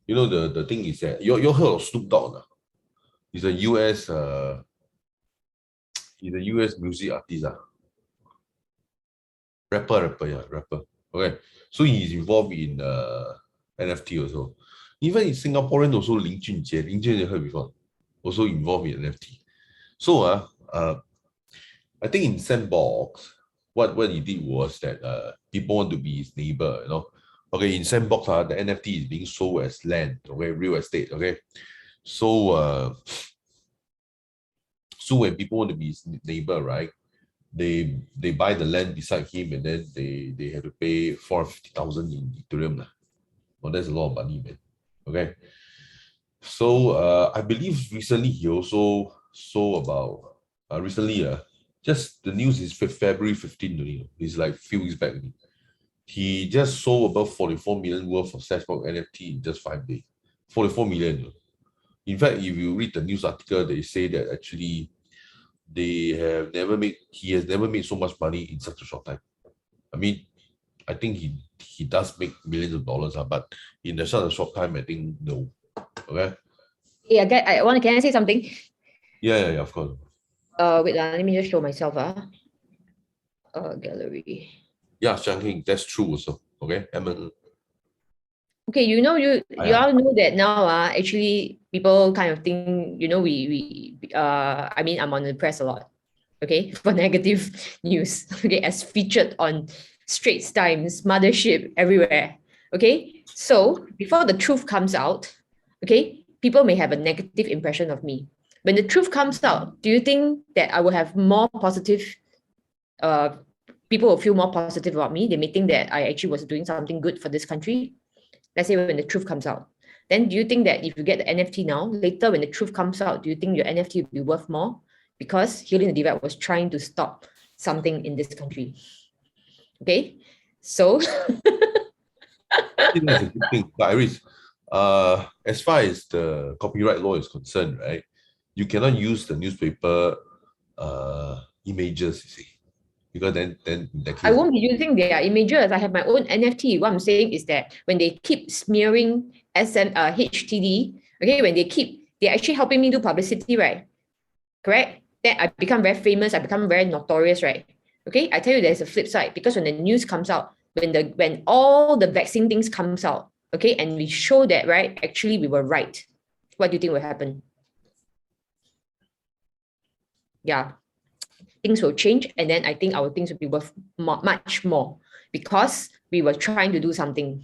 You know, the thing is that you heard of Snoop Dogg. He's a US music artist. Rapper. Okay. So he's involved in NFT also. Even in Singaporean also Lin Junjie you heard before, also involved in NFT. So I think in Sandbox, what he did was that people want to be his neighbor, you know. Okay, in Sandbox, the NFT is being sold as land, okay, real estate, okay. So so when people want to be his neighbor, right, they buy the land beside him and then they have to pay 450,000 in Ethereum. Well, that's a lot of money, man. Okay. So I believe recently he also sold about just the news is February 15th only. It's like a few weeks back. He just sold about 44 million worth of Sandbox NFT in just 5 days. 44 million. In fact, if you read the news article, they say that actually he has never made so much money in such a short time. I mean, I think he does make millions of dollars, but in such a short time, I think no. Okay. Yeah, can I say something? Yeah, of course. Wait, let me just show myself. Gallery. Yeah, Shanghai, that's true also. Okay. Okay, you Yeah. all know that now, actually people kind of think, I mean, I'm on the press a lot, okay, for negative news, okay, as featured on Straits Times, Mothership, everywhere. Okay, so before the truth comes out, okay, people may have a negative impression of me. When the truth comes out, do you think that I will have more positive, people will feel more positive about me? They may think that I actually was doing something good for this country. Let's say when the truth comes out, then do you think that if you get the NFT now, later when the truth comes out, do you think your NFT will be worth more? Because Healing the Divide was trying to stop something in this country. Okay, so I think that's a good thing. But Iris, as far as the copyright law is concerned, right, you cannot use the newspaper images, you see. Because then in that case, I won't be using their images. I have my own NFT. What I'm saying is that when they keep smearing HTD, okay, when they're actually helping me do publicity, right? Correct? Then I become very famous, I become very notorious, right? Okay, I tell you there's a flip side, because when the news comes out, when all the vaccine things comes out, okay, and we show that, right, actually we were right, what do you think will happen? Yeah, things will change, and then I think our things will be worth much more, because we were trying to do something.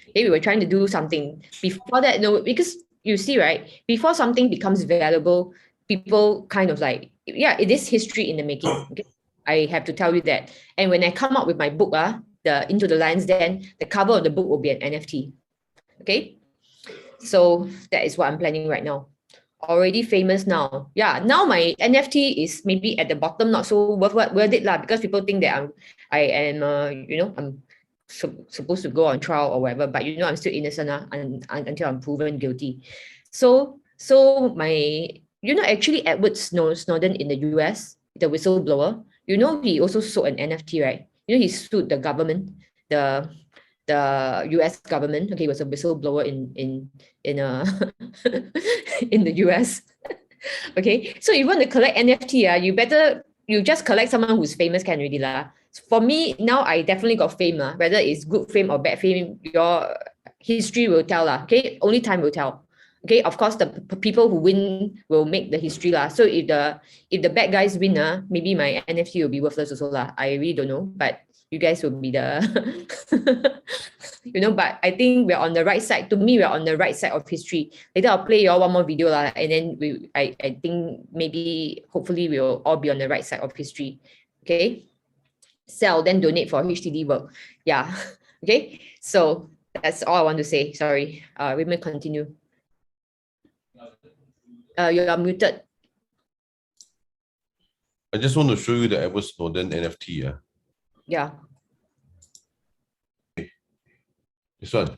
Okay, we were trying to do something before that. No, because you see, right, before something becomes valuable, people kind of like, yeah, it is history in the making. Okay, I have to tell you that. And when I come up with my book, the Into the Lion's Den, the cover of the book will be an NFT. Okay, so that is what I'm planning right now. Already famous now. Yeah, now my NFT is maybe at the bottom, not so worth it lah, because people think that I am I'm supposed to go on trial or whatever, but I'm still innocent until I'm proven guilty. So my actually Edward Snowden in the US, the whistleblower, he also sold an NFT, right? He sued the government, the US government. Okay, he was a whistleblower in in the US. Okay, so you want to collect NFT, you just collect someone who's famous can already lah. For me now, I definitely got fame lah. Whether it's good fame or bad fame, your history will tell lah. Okay, only time will tell. Okay, of course the people who win will make the history lah. So if the bad guys win, maybe my NFT will be worthless also lah. I really don't know, but you guys will be the but I think we're on the right side. To me, we're on the right side of history. Later I'll play you all one more video lah, and then I think maybe hopefully we'll all be on the right side of history. Okay, sell then donate for HTD work. Yeah. Okay, so that's all I want to say. Sorry, we may continue. You are muted. I just want to show you the Edward Snowden NFT. Yeah. This one.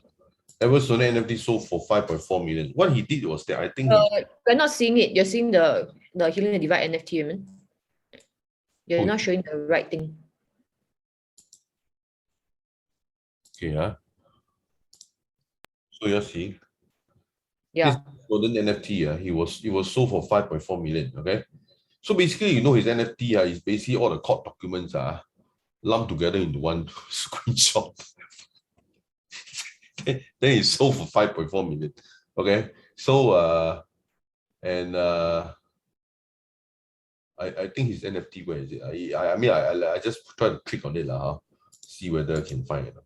Edward Snowden NFT sold for 5.4 million. What he did was that I think we're not seeing it. You're seeing the Healing the Divide NFT, man. You're not showing the right thing. Okay, so you're seeing. Yeah. This Snowden NFT, it was sold for 5.4 million. Okay. So basically, his NFT is basically all the court documents lumped together into one screenshot. Then it's sold for 5.4 million. Okay, so and I think his NFT, where is it? I mean I just try to click on it lah, see whether I can find it.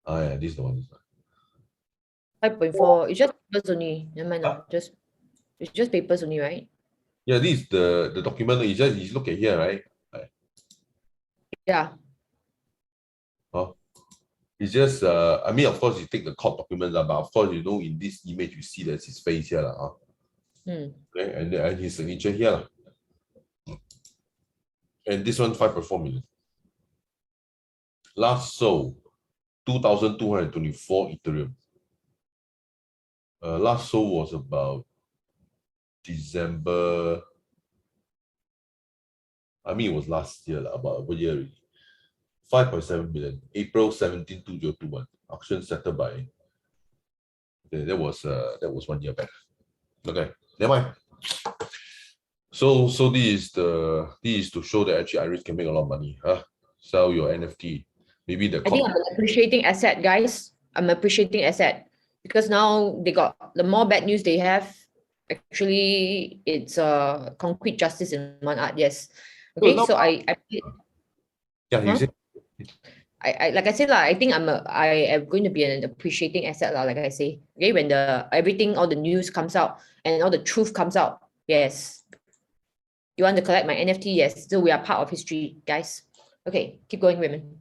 Ah yeah, this is the one. 5.4. It's just papers only. Never mind. It's just papers only, right? Yeah, this is the document. You look at here, right? Yeah. Oh, it's just I mean, of course, you take the court documents, but of course, you know, in this image, you see there's his face here, Hmm. okay, and his signature here, lah. And this one 5.4 million. Last sold 2,224 Ethereum. Last sold was about December. I mean, it was last year, about a year already. 5.7 million. April 17, 2021. Auction settled by. Okay, that was 1 year back. Okay, never mind. So this is to show that actually Iris can make a lot of money. Sell your NFT. Maybe the I think I'm an appreciating asset, guys. I'm appreciating asset because now they got the more bad news they have. Actually, it's concrete justice in one art. Yes. Okay. no, So yeah, you huh? said I like I said I think I am going to be an appreciating asset like I say. Okay, when the everything, all the news comes out and all the truth comes out. Yes. You want to collect my NFT? Yes. So we are part of history, guys. Okay, keep going, women.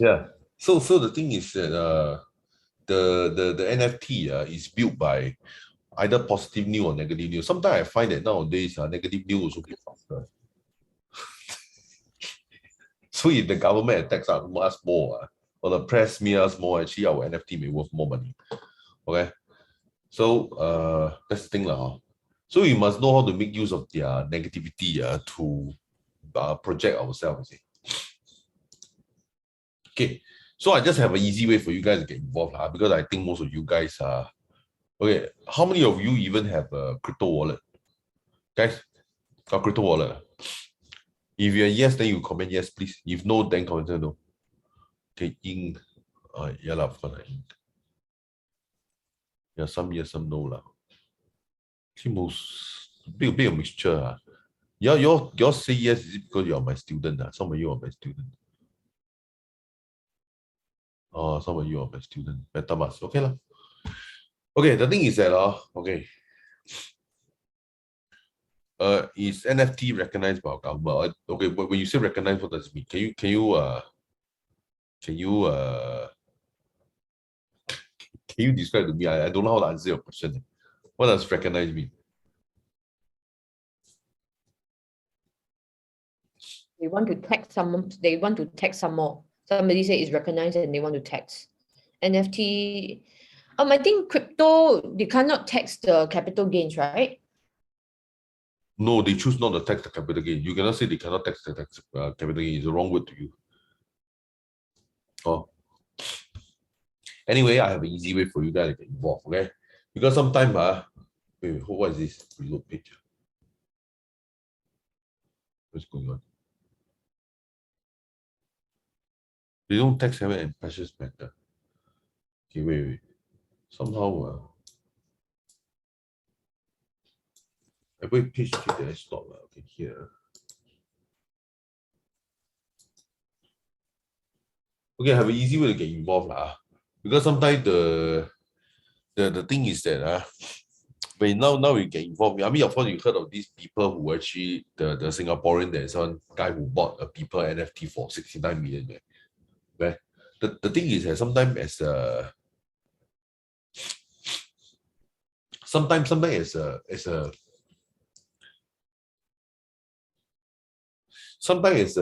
yeah. So the thing is that the NFT is built by either positive news or negative news. Sometimes I find that nowadays negative news will be faster. So if the government attacks us more, or the press smear us more, actually our NFT may worth more money. Okay, so that's the thing lah. So we must know how to make use of their negativity to project ourselves. Okay, so I just have an easy way for you guys to get involved because I think most of you guys are okay. How many of you even have a crypto wallet, guys? Got crypto wallet? If you're yes, then you comment yes, please. If no, then comment no. Okay, Ying. Yeah lah, of course. Yeah, some yes, some no lah. Actually, most big of mixture. You say yes, is it because you are my student? Some of you are my student. Oh, some of you are my student. MetaMask. Okay lah. Okay, the thing is that okay. Is NFT recognized by our government? Okay, but when you say recognized, what does it mean? Can you describe to me? I don't know how to answer your question. What does recognize mean? They want to tax someone. They want to tax some more. Somebody say it's recognized and they want to tax. NFT. I think crypto, they cannot tax the capital gains, right? No, they choose not to tax the capital gain. You cannot say they cannot tax the capital gain. It's the wrong word to you. Oh. Anyway, I have an easy way for you guys to get involved, okay? Because sometimes, wait, what is this? Reload page. What's going on? They don't tax heaven and precious metal. Okay, wait. Somehow, I wait page 3 that I stop. Okay, here. Okay, I have an easy way to get involved. Because sometimes the thing is that when now we get involved. I mean, of course, you heard of these people who actually the Singaporean, there's one guy who bought a people NFT for 69 million. Right? The thing is that sometimes as a sometimes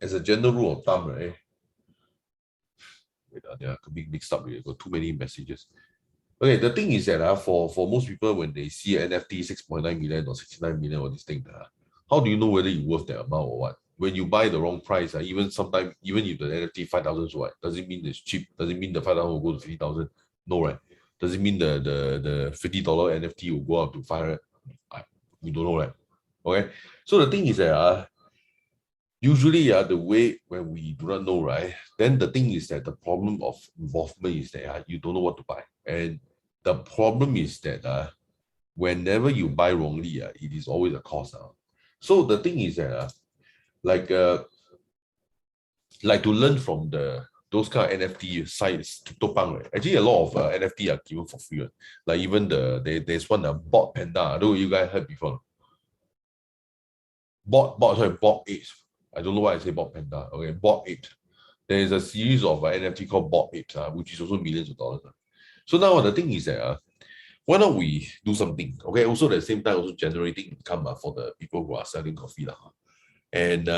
as a general rule of thumb, right? Wait, they are being mixed up. We've got too many messages. Okay, the thing is that for most people, when they see an NFT 6.9 million or 69 million or this thing, how do you know whether it's worth that amount or what? When you buy the wrong price, even sometimes, even if the NFT 5,000 is what, does it mean it's cheap? Does it mean the 5,000 will go to 50,000? No, right? Does it mean the $50 NFT will go up to 500? We don't know, right? Okay, so the thing is that usually the way when we do not know, right, then the thing is that the problem of involvement is that you don't know what to buy. And the problem is that whenever you buy wrongly, it is always a cost. So the thing is that like to learn from those kind of NFT sites, right? Actually, a lot of NFT are given for free. Like even there's one bot panda. I don't know if you guys heard before. Bot 8. I don't know why I say bot panda. Okay, bot 8. There is a series of NFT called bot 8, which is also millions of dollars. So now the thing is that why not we do something? Okay, also at the same time also generating income for the people who are selling coffee. And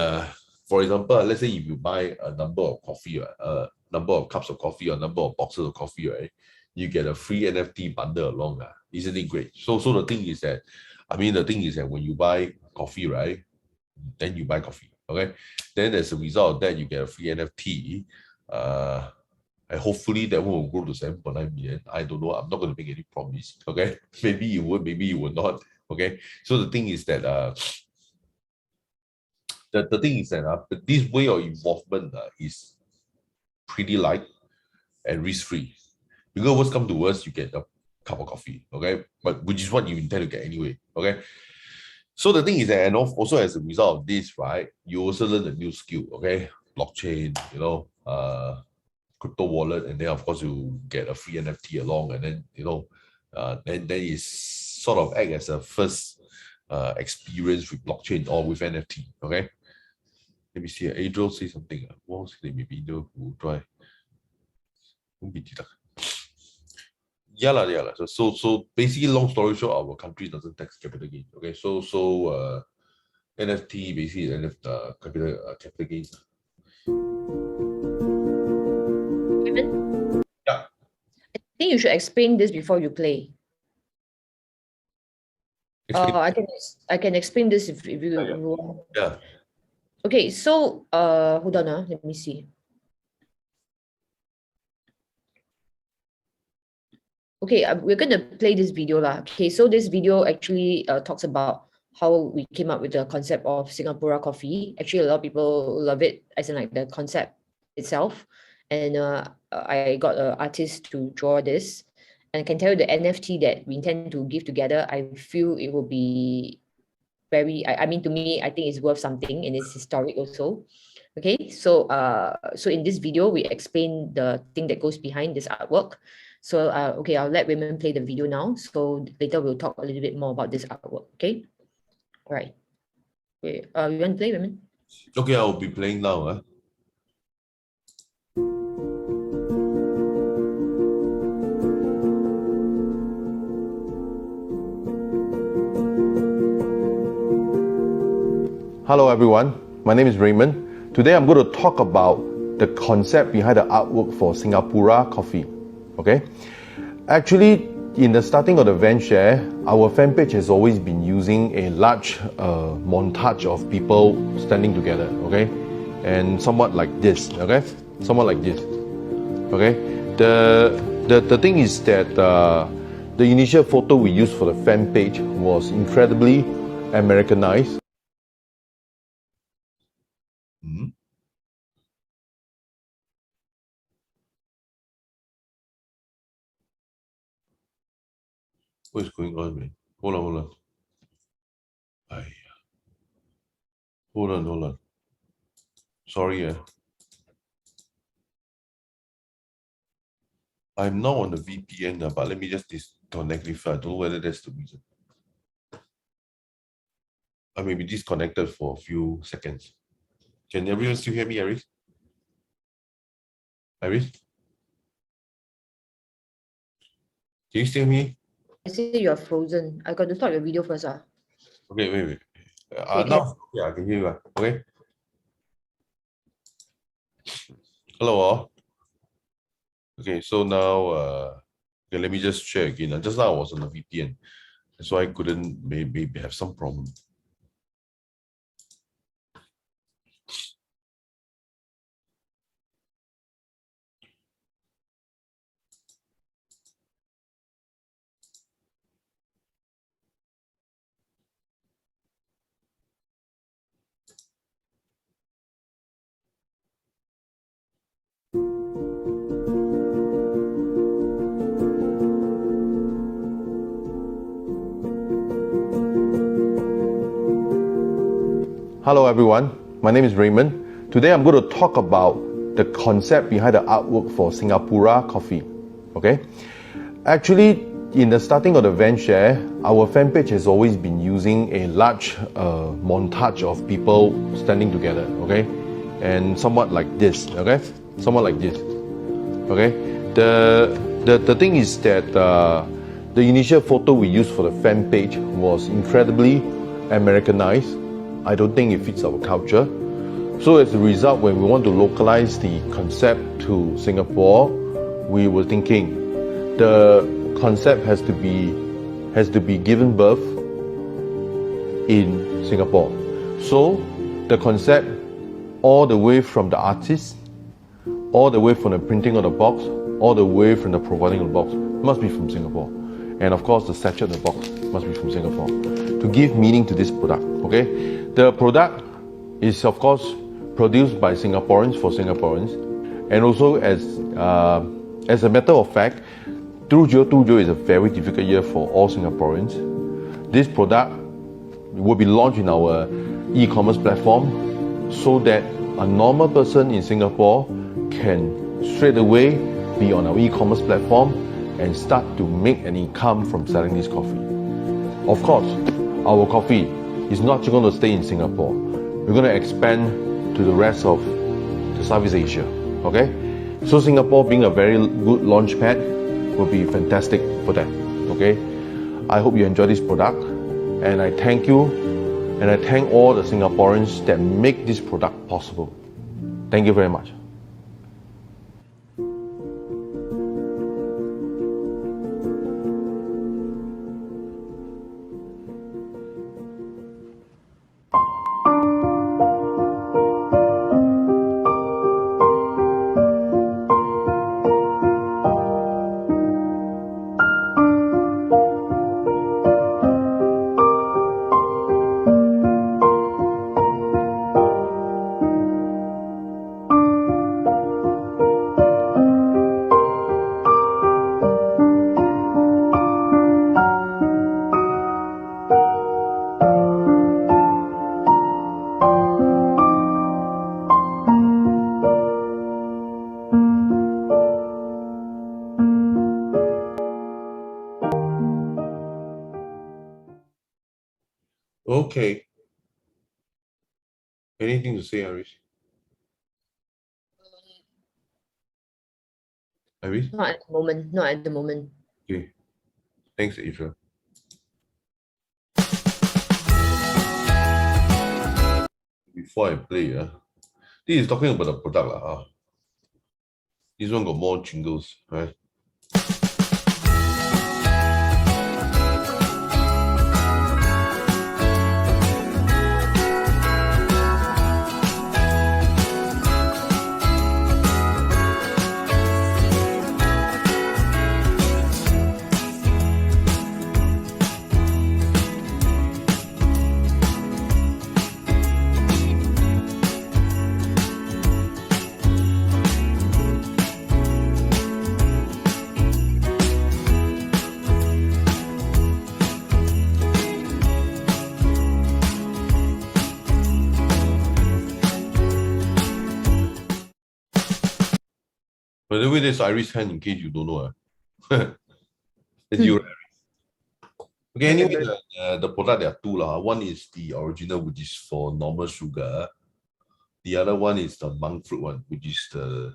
for example, let's say if you buy a number of coffee, number of cups of coffee or number of boxes of coffee, right? You get a free NFT bundle along. Isn't it great? So the thing is that, when you buy coffee, right? Then you buy coffee. Okay. Then as a result of that, you get a free NFT. And hopefully that one will grow to 7.9 million. I don't know. I'm not going to make any promise. Okay. Maybe you would, maybe you would not. Okay. So the thing is that the thing is that this way of involvement is pretty light and risk-free. Because worst come to worst, you get a cup of coffee, okay? But which is what you intend to get anyway, okay? So the thing is that, and also as a result of this, right, you also learn a new skill, okay? Blockchain, crypto wallet, and then of course you get a free NFT along, and then then is sort of act as a first experience with blockchain or with NFT, okay? Let me see. Adriel say something. What was the video who try? Yeah, yeah. So basically, long story short, our country doesn't tax capital gain. Okay, so NFT basically is capital gains. Yeah. I think you should explain this before you play. I can explain this if you want. Yeah. Okay, so hold on, let me see. Okay, we're going to play this video lah. Okay, so this video actually talks about how we came up with the concept of Singapura coffee. Actually, a lot of people love it, as in like the concept itself. And I got an artist to draw this. And I can tell you the NFT that we intend to give together, I feel it will be very, I mean, to me, I think it's worth something and it's historic also. Okay, so in this video, we explain the thing that goes behind this artwork. So okay, I'll let Raymond play the video now. So later we'll talk a little bit more about this artwork. Okay, all right. Wait, you want to play, Raymond? Okay, I'll be playing now. Hello everyone, my name is Raymond. Today I'm going to talk about the concept behind the artwork for Singapura coffee. Okay, actually in the starting of the VendShare, our fan page has always been using a large montage of people standing together, okay, and somewhat like this, okay, okay. The thing is that the initial photo we used for the fan page was incredibly Americanized. What is going on, man? Hold on. Hold on. Sorry. I'm now on the VPN, but let me just disconnect it. I don't know whether that's the reason. I may be disconnected for a few seconds. Can everyone still hear me, Iris? Iris? Can you still hear me? I say you're frozen. I got to start your video first. Okay, wait. Okay, now, yeah, I can hear you. Okay. Hello, all. Okay, so now, okay, let me just share again. Just now I was on the VPN, so I couldn't maybe have some problem. Hello everyone, my name is Raymond. Today I'm going to talk about the concept behind the artwork for Singapura coffee. Okay, actually, in the starting of the VendShare, our fan page has always been using a large montage of people standing together. Okay, and somewhat like this. Okay, somewhat like this. Okay, the thing is that the initial photo we used for the fan page was incredibly Americanized. I don't think it fits our culture. So as a result, when we want to localize the concept to Singapore, we were thinking the concept has to be given birth in Singapore. So the concept, all the way from the artist, all the way from the printing of the box, all the way from the providing of the box, must be from Singapore. And of course, the sachet of the box must be from Singapore to give meaning to this product. Okay, the product is of course produced by Singaporeans for Singaporeans, and also as a matter of fact, 2020 is a very difficult year for all Singaporeans. This product will be launched in our e-commerce platform so that a normal person in Singapore can straight away be on our e-commerce platform and start to make an income from selling this coffee. Of course, our coffee is not just going to stay in Singapore. We're going to expand to the rest of the Southeast Asia. Okay, so Singapore being a very good launch pad will be fantastic for that. Okay, I hope you enjoy this product, and I thank you, and I thank all the Singaporeans that make this product possible. Thank you very much. Okay. Anything to say, Iris? Iris? Not at the moment. Not at the moment. Okay. Thanks, Asia. Before I play, this is talking about the product. This one got more jingles, right? By the way, there's Iris' hand in case you don't know. It's you. Okay, anyway, the product, there are two. One is the original, which is for normal sugar. The other one is the monk fruit one, which is the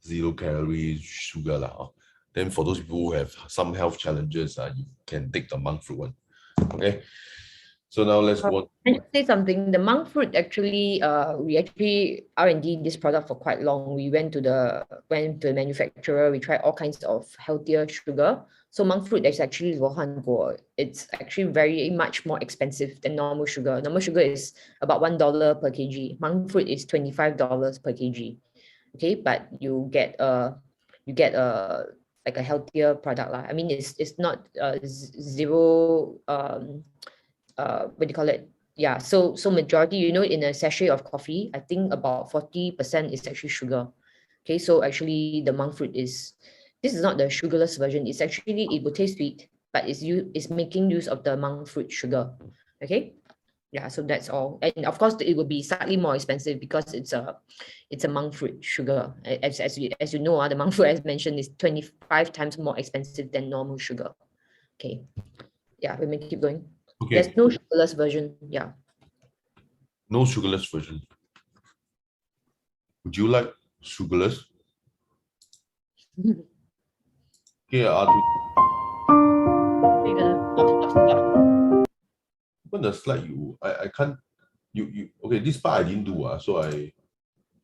0-calorie sugar. Then for those people who have some health challenges, you can take the monk fruit one. Okay. So now let's go on. Can I say something? The monk fruit actually, we actually R&D this product for quite long. We went to the manufacturer. We tried all kinds of healthier sugar. So monk fruit is actually it's actually very much more expensive than normal sugar. Normal sugar is about $1 per kg. Monk fruit is $25 per kg. Okay, but you get like a healthier product lah. I mean, it's not zero. What do you call it? Yeah, so majority, in a sachet of coffee, I think about 40% is actually sugar. Okay, so actually the monk fruit this is not the sugarless version. It's actually, it will taste sweet, but it's making use of the monk fruit sugar. Okay, Yeah, so that's all. And of course, it will be slightly more expensive because it's a monk fruit sugar. As you know, the monk fruit, as mentioned, is 25 times more expensive than normal sugar. Okay. Yeah, we may keep going. Okay. There's no sugarless version. Yeah. No sugarless version. Would you like sugarless? Okay, open the slide. I can't. You okay? This part I didn't do. So I.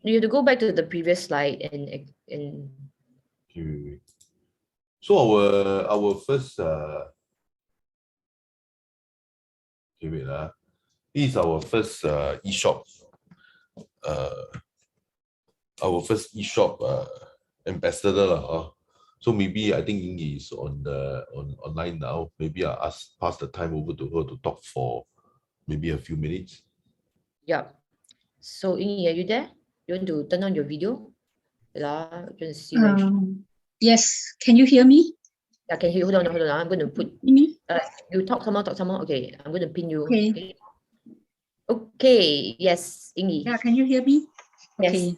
You have to go back to the previous slide and Okay, wait. So our first. Okay, wait. This is our first e-shop. Our first e-shop ambassador so maybe I think Ying Yi is online now. Maybe I pass the time over to her to talk for maybe a few minutes. yeah. So Ying Yi, are you there? You want to turn on your video? Yeah, just see when Yes, can you hear me? I can hear. Hold on. I'm going to put Me? you talk some more. Okay, I'm going to pin you. Okay. Okay. Yes, Ying Yi. Yeah, can you hear me? Yes. Okay.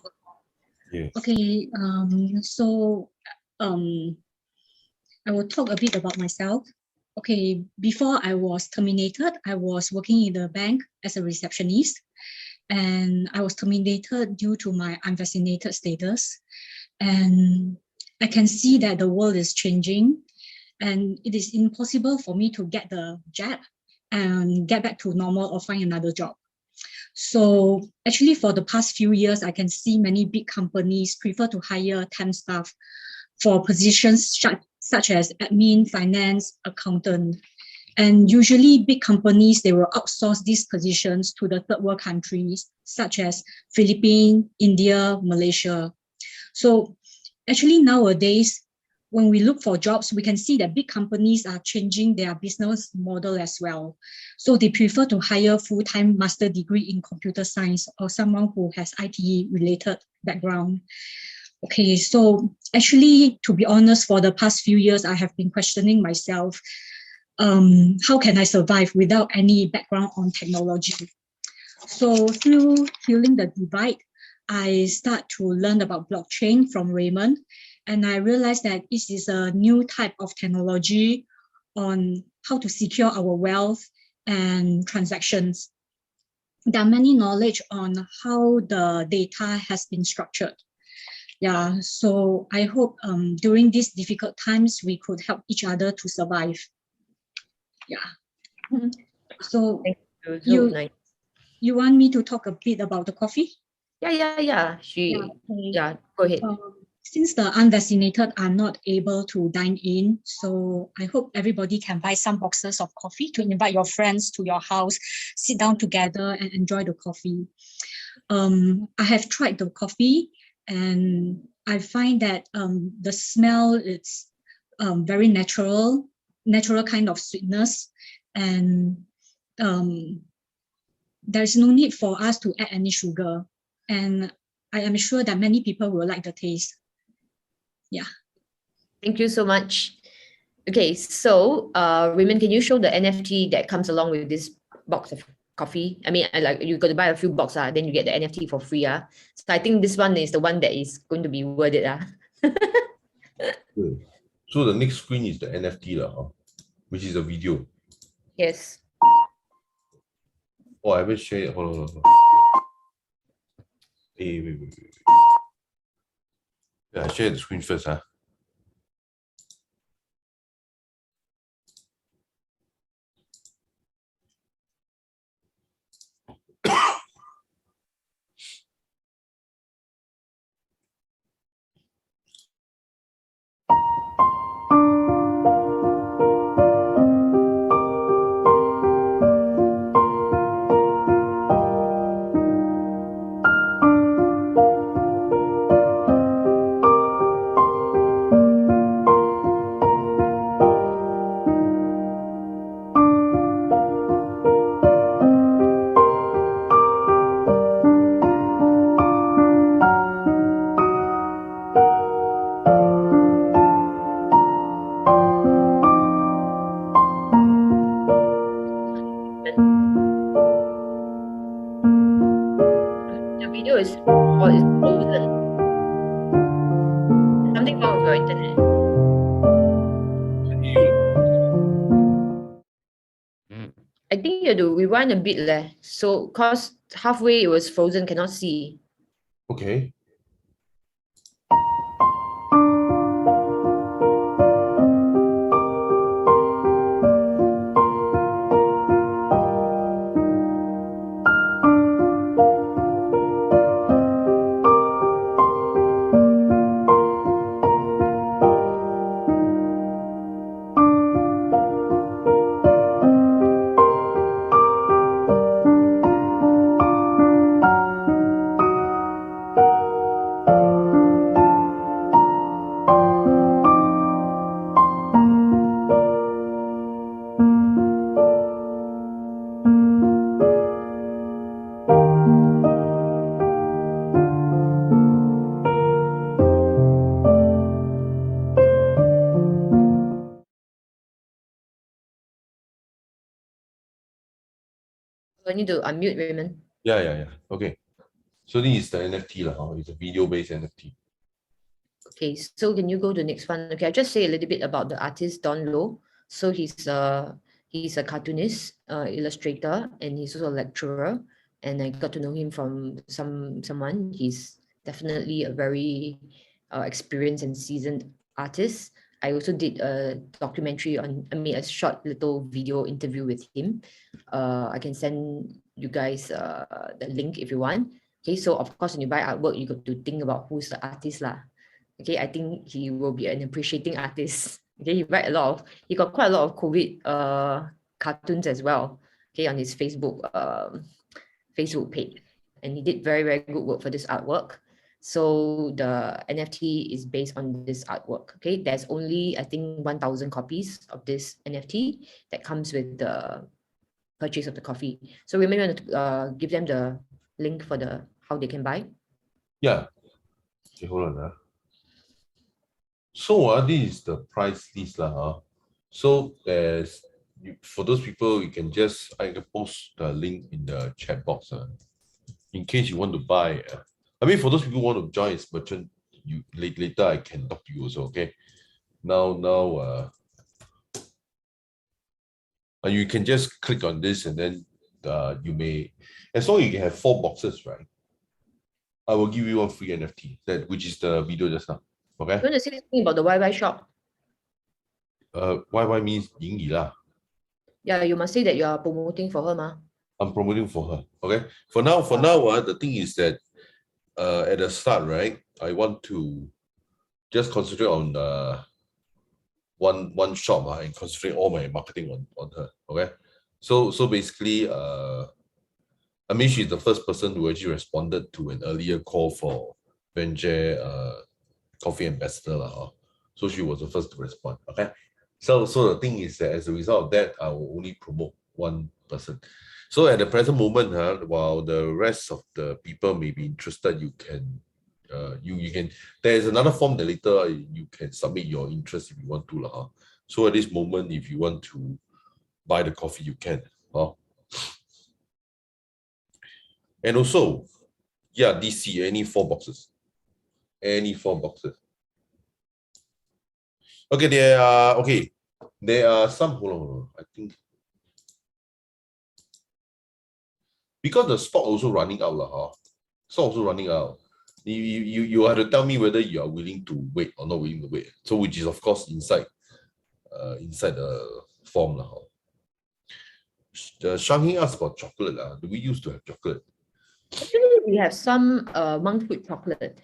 Yeah. Okay. So I will talk a bit about myself. Okay, before I was terminated, I was working in the bank as a receptionist, and I was terminated due to my unvaccinated status. And I can see that the world is changing, and it is impossible for me to get the jab and get back to normal or find another job. So actually, for the past few years, I can see many big companies prefer to hire temp staff for positions such as admin, finance, accountant. And usually big companies, they will outsource these positions to the third world countries, such as Philippines, India, Malaysia. So actually nowadays, when we look for jobs, we can see that big companies are changing their business model as well. So they prefer to hire full-time master degree in computer science or someone who has IT related background. Okay, so actually, to be honest, for the past few years, I have been questioning myself, how can I survive without any background on technology? So through Healing the Divide, I start to learn about blockchain from Raymond, and I realized that this is a new type of technology on how to secure our wealth and transactions. There are many knowledge on how the data has been structured. Yeah, so I hope during these difficult times, we could help each other to survive. Yeah. So Thank you. Nice. you want me to talk a bit about the coffee? Yeah. Go ahead. Since the unvaccinated are not able to dine in, so I hope everybody can buy some boxes of coffee to invite your friends to your house, sit down together and enjoy the coffee. I have tried the coffee and I find that the smell is very natural kind of sweetness, and there's no need for us to add any sugar. And I am sure that many people will like the taste. Yeah. Thank you so much. Okay, so Raymond, can you show the NFT that comes along with this box of coffee? I mean, like you got to buy a few boxes, then you get the NFT for free. So I think this one is the one that is going to be worth it. Good. So the next screen is the NFT, which is a video. Yes. Oh, I haven't shared it. Hold on. Hey, wait. Yeah, I share the screen first. the video is frozen. Something wrong with your internet. I think you have to rewind a bit leh. So cause halfway it was frozen, cannot see. Okay. I need to unmute Raymond. Yeah. Okay. So this is the NFT lah. It's a video-based NFT. Okay, so can you go to the next one? Okay, I'll just say a little bit about the artist Don Low. So he's a cartoonist, illustrator, and he's also a lecturer. And I got to know him from someone. He's definitely a very experienced and seasoned artist. I also did a documentary a short little video interview with him. I can send you guys the link if you want. Okay, so of course when you buy artwork, you got to think about who's the artist lah. Okay, I think he will be an appreciating artist. Okay, he got quite a lot of COVID cartoons as well. Okay, on his Facebook page, and he did very, very good work for this artwork. So the NFT is based on this artwork. Okay, there's only I think 1,000 copies of this NFT that comes with the purchase of the coffee. So we may want to give them the link for how they can buy. Yeah. Okay, hold on. So this is the price list lah. So for those people, I can post the link in the chat box in case you want to buy. I mean, for those people who want to join as merchant, later I can talk to you also. Okay. Now you can just click on this and then you may, as long as you have 4 boxes, right? I will give you one free NFT, which is the video just now. Okay. You want to say something about the YY shop? YY means Ying Yi lah. Yeah, you must say that you are promoting for her, ma. I'm promoting for her. Okay. For now, the thing is that at the start, right? I want to just concentrate on one shop and concentrate all my marketing on her. Okay. So basically, I mean, she's the first person who actually responded to an earlier call for VendShare Coffee Ambassador lah. So she was the first to respond. Okay. So the thing is that as a result of that, I will only promote one person. So at the present moment, while the rest of the people may be interested, you can there's another form that later you can submit your interest if you want to lah. So at this moment, if you want to buy the coffee, you can. And also, yeah, DC, any 4 boxes. Any 4 boxes. Okay, there are some, hold on, I think. Because the stock also running out lah, stock also running out. You have to tell me whether you are willing to wait or not willing to wait. So which is of course inside the form lah. Shang-Hing asked about chocolate lah. Do we used to have chocolate? Actually, we have some monk fruit chocolate,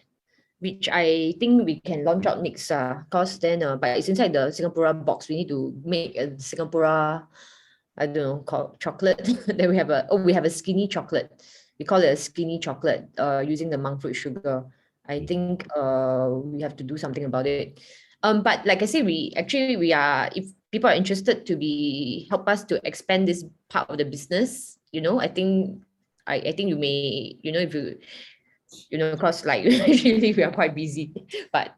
which I think we can launch out next. Cause then, but it's inside the Singapura box. We need to make a Singapura, I don't know, called chocolate. Then we have a skinny chocolate. We call it a skinny chocolate. Using the monk fruit sugar. I think we have to do something about it. But like I say, we are, if people are interested to help us to expand this part of the business, I think you may, if you, because like usually we are quite busy, but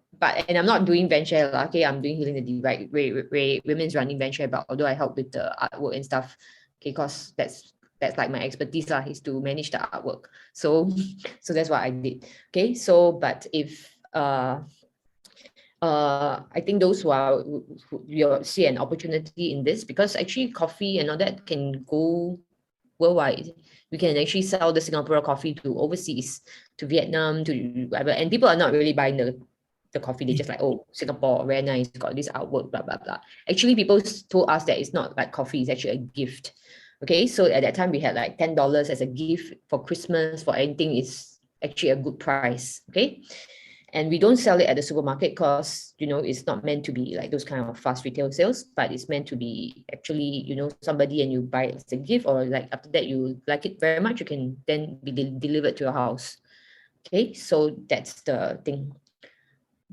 and I'm not doing VendShare, okay, I'm doing Healing the Divide. Raymond's running VendShare, but although I help with the artwork and stuff, okay, because that's that's like my expertise lah, is to manage the artwork. So so that's what I did. Okay, so but if I think those who you see an opportunity in this, because actually coffee and all that can go worldwide. We can actually sell the Singapore coffee to overseas, to Vietnam, to whatever, and people are not really buying the coffee. They just like, oh, Singapore, very nice, got this artwork, blah blah blah. Actually, people told us that it's not like coffee, it's actually a gift. Okay, so at that time we had like $10 as a gift for Christmas, for anything. Is actually a good price. Okay, and we don't sell it at the supermarket because, you know, it's not meant to be like those kind of fast retail sales, but it's meant to be actually, you know, somebody and you buy it as a gift, or like after that you like it very much, you can then be delivered to your house. Okay, so that's the thing.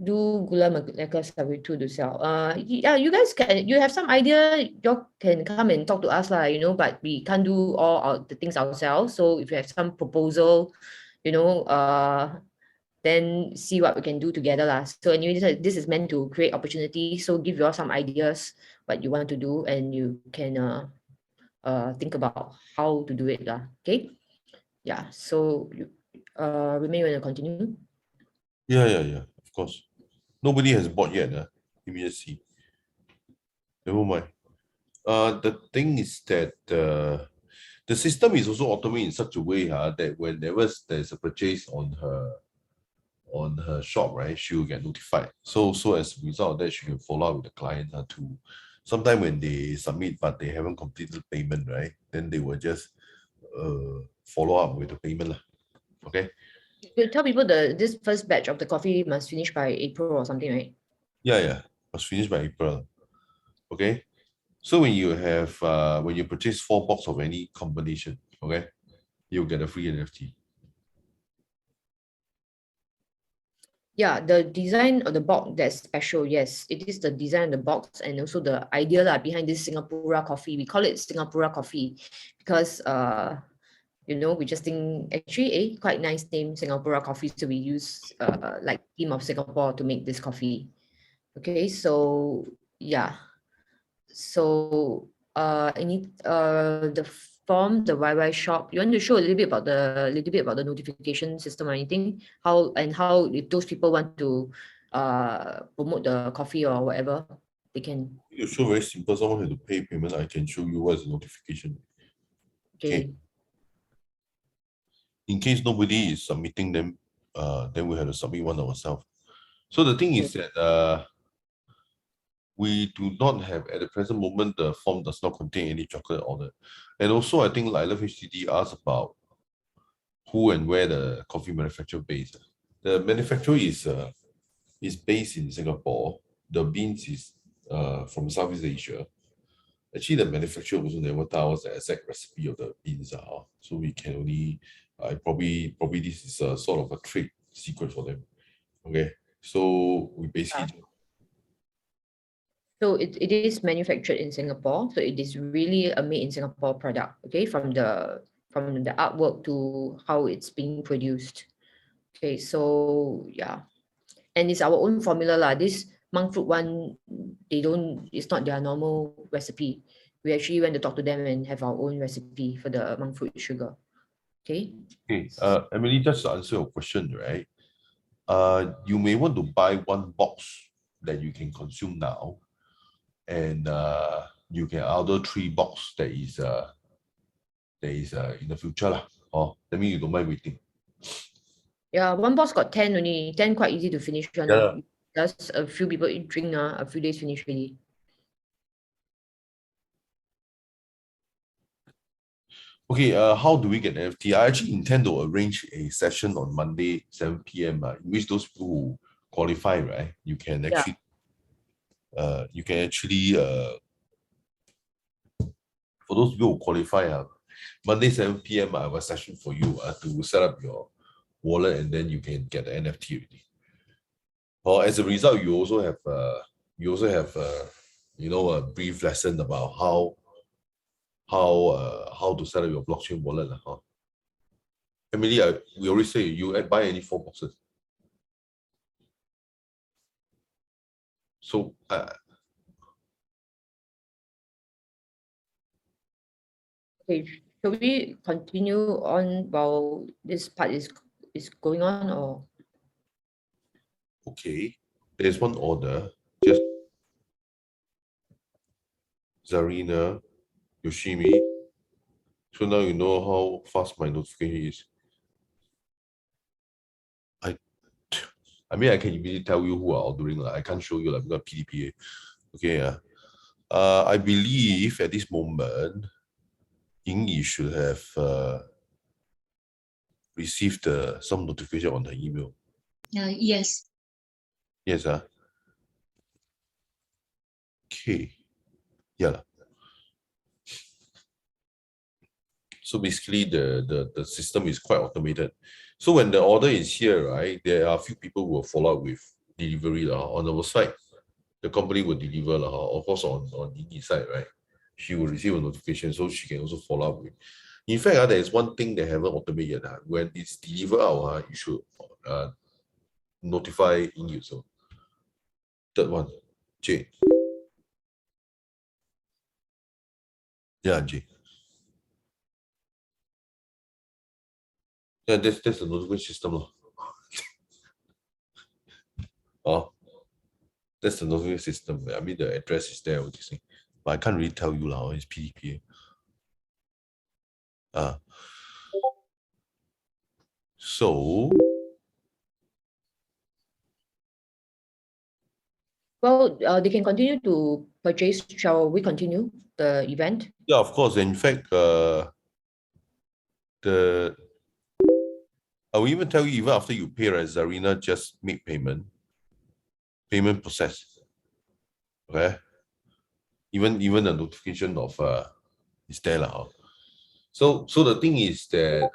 Do gula melaka sawitu to sell. Yeah, you guys can, you have some idea, you can come and talk to us lah, you know, but we can't do all the things ourselves. So if you have some proposal, you know, then see what we can do together lah. So anyway, this is meant to create opportunity. So give you all some ideas what you want to do, and you can think about how to do it lah. Okay, yeah. So you Remain, you want to continue? Yeah. Of course. Nobody has bought yet. Give me a see. Never mind. The thing is that the system is also automated in such a way that whenever there's a purchase on her shop, right, she will get notified. So as a result of that, she can follow up with the client to sometime when they submit but they haven't completed payment, right? Then they will just follow up with the payment. Okay. You tell people this first batch of the coffee must finish by April or something, right? Yeah. Must finish by April. Okay. So when you have when you purchase 4 boxes of any combination, okay, you'll get a free NFT. Yeah, the design of the box, that's special. Yes, it is the design of the box, and also the idea behind this Singapura coffee. We call it Singapura coffee because you know, we just think actually a quite nice name, Singapura coffee. So we use like theme of Singapore to make this coffee. Okay, so yeah. So the form, the YY shop, you want to show a little bit about the notification system or anything, how if those people want to promote the coffee or whatever, they can. It's so very simple. Someone has to pay payment. I can show you what's the notification. Okay. In case nobody is submitting them, then we have to submit one ourselves. So the thing is that we do not have, at the present moment, the form does not contain any chocolate on it. And also, I think I Love HDD asked about who and where the coffee manufacturer based. The manufacturer is based in Singapore. The beans is from Southeast Asia. Actually, the manufacturer also never tell us the exact recipe of the beans. So we can only, probably this is a sort of a trade secret for them. Okay, so we basically. So it is manufactured in Singapore. So it is really a made in Singapore product. Okay, from the artwork to how it's being produced. Okay, so yeah, and it's our own formula lah. This monk fruit one, it's not their normal recipe. We actually went to talk to them and have our own recipe for the monk fruit sugar. Okay. Okay, Emily, just to answer your question, right? You may want to buy 1 box that you can consume now, and you can order 3 boxes that is in the future lah. Oh, that means you don't mind waiting. Yeah, 1 box got 10 only. 10 quite easy to finish one. Yeah. Just a few people drink a few days finish already. Okay, how do we get NFT? I actually intend to arrange a session on Monday, 7 p.m. In which those people who qualify, right? You can actually, for those people who qualify, Monday, 7 p.m. I have a session for you to set up your wallet, and then you can get the NFT already. Or as a result, you also have a brief lesson about how to set up your blockchain wallet. Emily, we always say you buy any 4 boxes. So Okay, Shall we continue on while this part is going on, or? Okay, there's one order. Just Zarina Yoshimi. So now you know how fast my notification is. I mean, I can immediately tell you who are ordering. I can't show you because PDPA. Okay, I believe at this moment, Ying Yi should have received some notification on the email. Yes. Yes, okay. Yeah. So basically, the system is quite automated. So when the order is here, right, there are a few people who will follow up with delivery on our side. The company will deliver, of course, on Ying Yi's side, right? She will receive a notification, so she can also follow up with. In fact, there is one thing they haven't automated yet. When it's delivered out, you should notify Ying Yi. So third one, J. Yeah, J. Yeah, that's the notification system. Oh, that's the notification system. I mean, the address is there, what you say. But I can't really tell you now. It's PDPA. So Well, they can continue to purchase. Shall we continue the event? yeah, of course. In fact, I will even tell you, even after you pay, right, Zarina just make payment process. Okay. Even the notification of is there now. So the thing is that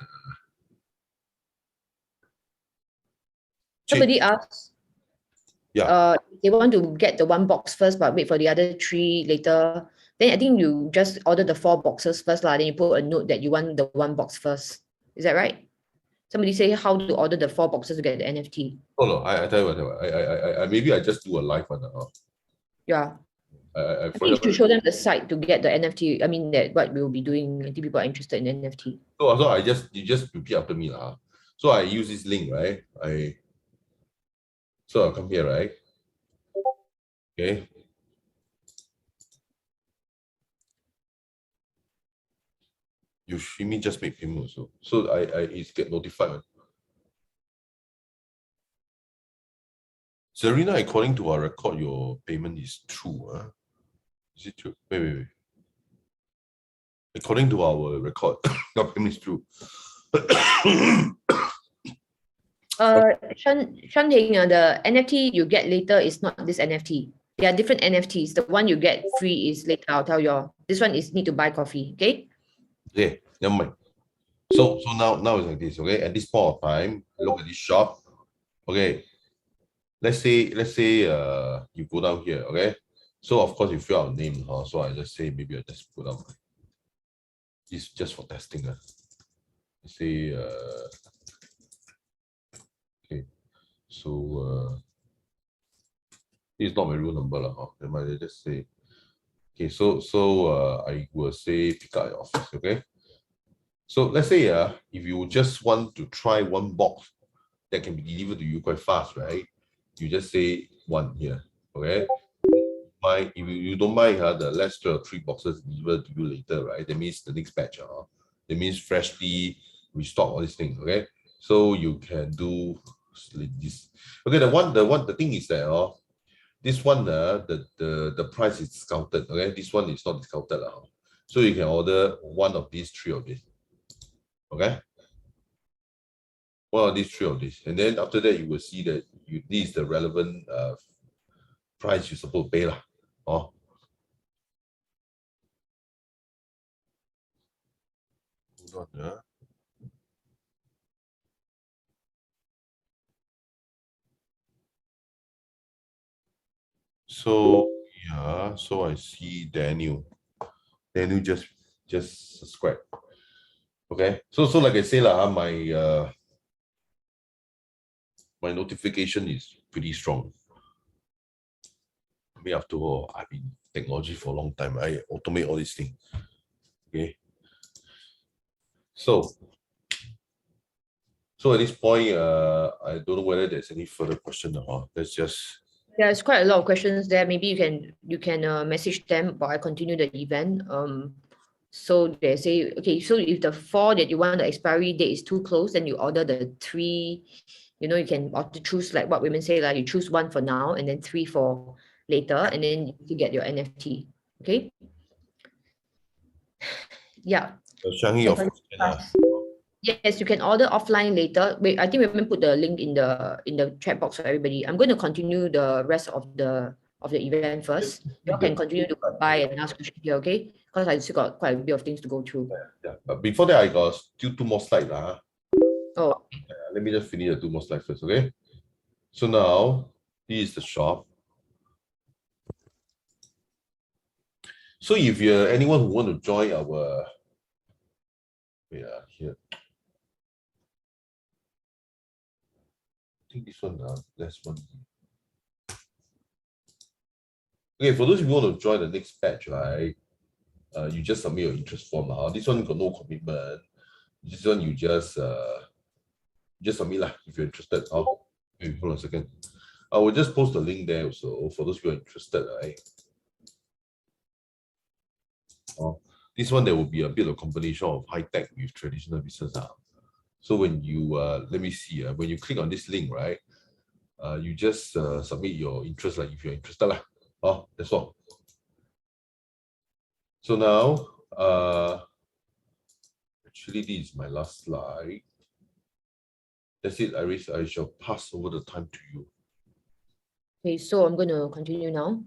Somebody asked. Yeah. They want to get the one box first, but wait for the other three later. Then I think you just order the 4 boxes first, lah. Then you put a note that you want the 1 box first. Is that right? Somebody say how to order the 4 boxes to get the NFT. Oh no, I tell you what, I maybe I just do a live one. Yeah. I I think you should show them the site to get the NFT. I mean that what we'll be doing. I think people are interested in NFT. So you just repeat after me lah. So I use this link, right? So I'll come here, right? Okay. You should me just make payment also. So it get notified. Serena, according to our record, your payment is true. Is it true? Wait. According to our record, your payment is true. Shanting, the NFT you get later is not this NFT. There are different NFTs. The one you get free is later. I'll tell you all. This one is need to buy coffee. Okay. Okay, never mind. So now it's like this. Okay, at this point of time, look at this shop. Okay, let's say you go down here. Okay, so of course you fill out a name. So I just say maybe I just put out. It's just for testing. Say okay. So it's not my real number lah. Then I just say okay. So I will say pick up your office. Okay. So let's say if you just want to try one box that can be delivered to you quite fast, right? You just say 1 here. Okay. If you don't mind the last 3 boxes delivered to you later, right? That means the next batch. That means freshly restock all these things. Okay. So you can do this. Okay, the thing is that this one the price is discounted. Okay, this one is not discounted. So you can order one of these 3 of this. Okay. One of these 3 of this. And then after that you will see that this is the relevant price you're supposed to pay. Hold on, So yeah, so I see Daniel just subscribe. Okay, so like I say my notification is pretty strong. I mean, after all, I've been technology for a long time. I automate all these things. Okay, So at this point, I don't know whether there's any further question or let's just. There's quite a lot of questions there. Maybe you can message them, but I continue the event. So they say, okay, so if the 4 that you want the expiry date is too close, then you order the 3. You know, you can also choose like what women say, like you choose 1 for now and then 3 for later, and then you get your NFT. Okay. Yeah. Shanghai, of course, Yes, you can order offline later. Wait, I think we haven't put the link in the chat box for everybody. I'm going to continue the rest of the event first. You all can continue to buy and ask questions here, okay? Because I still got quite a bit of things to go through. Yeah. But before that, I got still 2 more slides. Oh, Let me just finish the 2 more slides first, okay? So now, this is the shop. So if you're anyone who want to join our, here. I think this one, last one. Okay, for those who want to join the next batch, right? You just submit your interest form. This one got no commitment. This one you just submit lah if you're interested. Wait, hold on a second. I will just post the link there also for those who are interested, right? This one there will be a bit of combination of high tech with traditional business. So when you let me see, when you click on this link, right? You just submit your interest, like if you're interested lah. That's all. So now, actually, this is my last slide. That's it, Iris. I shall pass over the time to you. okay, so I'm going to continue now.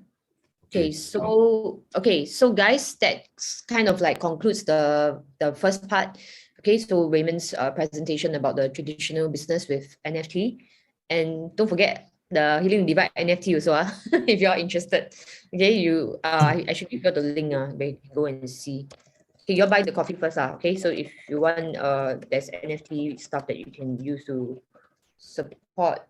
Okay, so guys, that kind of like concludes the first part. Okay, so Raymond's presentation about the traditional business with NFT, and don't forget the Healing Divide NFT also. If you're interested, okay, you I should give you the link. Where you can go and see. Okay, you'll buy the coffee first. Okay, so if you want, there's NFT stuff that you can use to support.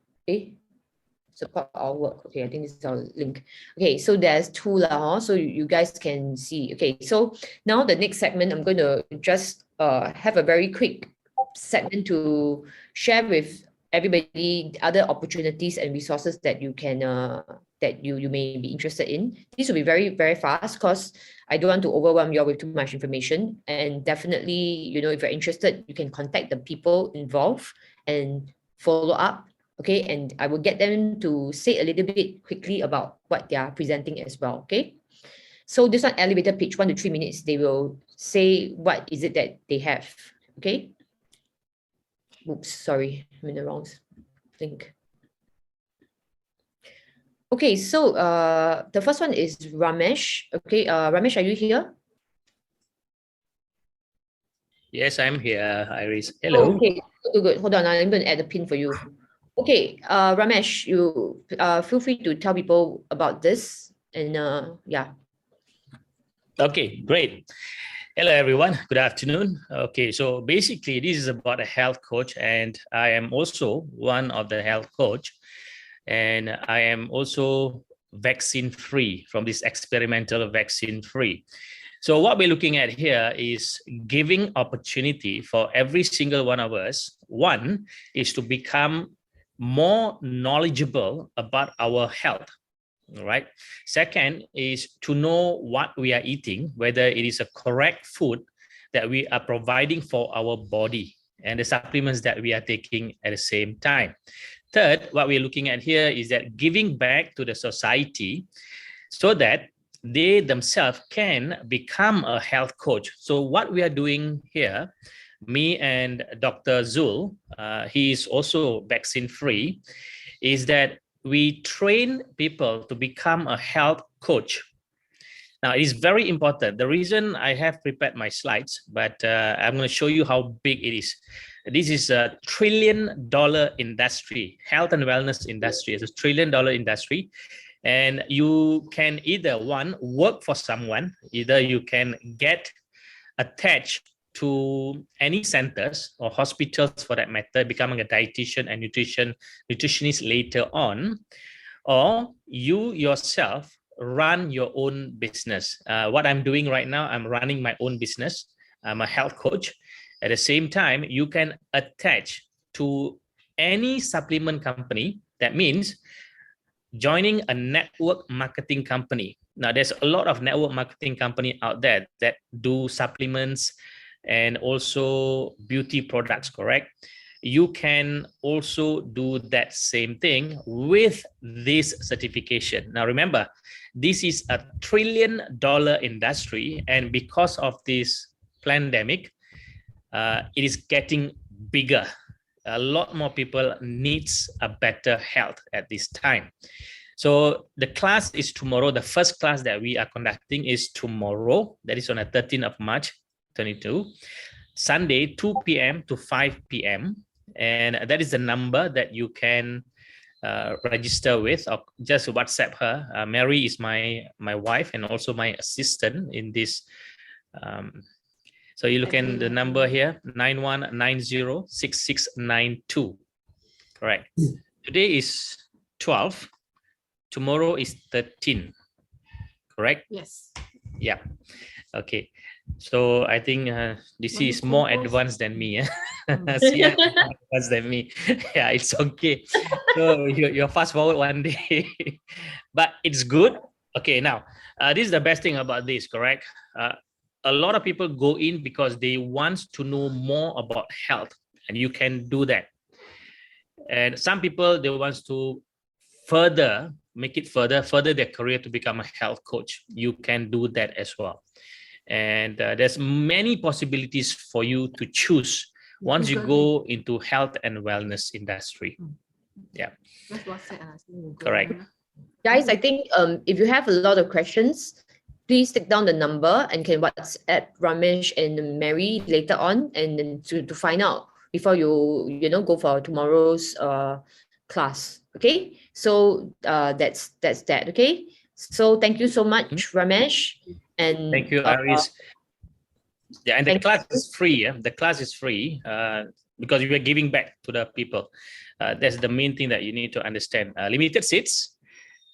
Support our work. Okay, I think this is our link. Okay, so there's 2 so you guys can see. Okay, so now the next segment, I'm going to just have a very quick segment to share with everybody other opportunities and resources that you can that you may be interested in. This will be very, very fast because I don't want to overwhelm you all with too much information. And definitely, you know, if you're interested, you can contact the people involved and follow up. Okay, and I will get them to say a little bit quickly about what they are presenting as well. Okay, so this one elevator pitch, 1 to 3 minutes. They will say what is it that they have. Okay. Oops, sorry, I'm in the wrong link. Okay, so the first one is Ramesh. Okay, Ramesh, are you here? Yes, I'm here, Iris. Hello. Okay, good. Hold on, I'm going to add a pin for you. Okay, Ramesh, you feel free to tell people about this and yeah. Okay, great. Hello, everyone. Good afternoon. Okay, so basically this is about a health coach, and I am also one of the health coach, and I am also vaccine-free from this experimental vaccine-free. So what we're looking at here is giving opportunity for every single one of us. One is to become more knowledgeable about our health, right? Second is to know what we are eating, whether it is a correct food that we are providing for our body and the supplements that we are taking at the same time. Third, what we're looking at here is that giving back to the society so that they themselves can become a health coach. So what we are doing here, me and Dr. Zul, he is also vaccine-free, is that we train people to become a health coach. Now, it is very important. The reason I have prepared my slides, but I'm going to show you how big it is. This is a $1 trillion industry, health and wellness industry. It's a $1 trillion industry. And you can either, one, work for someone, either you can get attached to any centers or hospitals for that matter, becoming a dietitian and nutritionist later on, or you yourself run your own business. What I'm doing right now, I'm running my own business. I'm a health coach, At the same time, you can attach to any supplement company. That means joining a network marketing company. Now, there's a lot of network marketing company out there that do supplements and also beauty products, correct? You can also do that same thing with this certification. Now, remember, this is a $1 trillion industry, and because of this pandemic, it is getting bigger. A lot more people needs a better health at this time. So the class is tomorrow. The first class that we are conducting is tomorrow. That is on the 13th of March, 2022, Sunday, 2 p.m. to 5 p.m. And that is the number that you can register with, or just WhatsApp her. Mary is my wife and also my assistant in this. So you look at the number here, 91906692. Correct. Today is 12. Tomorrow is 13. Correct? Yes. Yeah. Okay. So I think this is more advanced than me. Sia more advanced than me. Yeah, it's okay. So you're fast forward one day, but it's good. Okay, now this is the best thing about this, correct? A lot of people go in because they want to know more about health, and you can do that. And some people, they want to make it further their career to become a health coach. You can do that as well. And there's many possibilities for you to choose once you go into health and wellness industry. Yeah. That's what I said. Correct. Guys, I think if you have a lot of questions, please take down the number and can WhatsApp Ramesh and Mary later on, and then to find out before you go for tomorrow's class. Okay, so that's that. Okay, so thank you so much, Ramesh, and thank you, Aris. Yeah, and the class is free. Yeah? The class is free because we are giving back to the people. That's the main thing that you need to understand. Limited seats.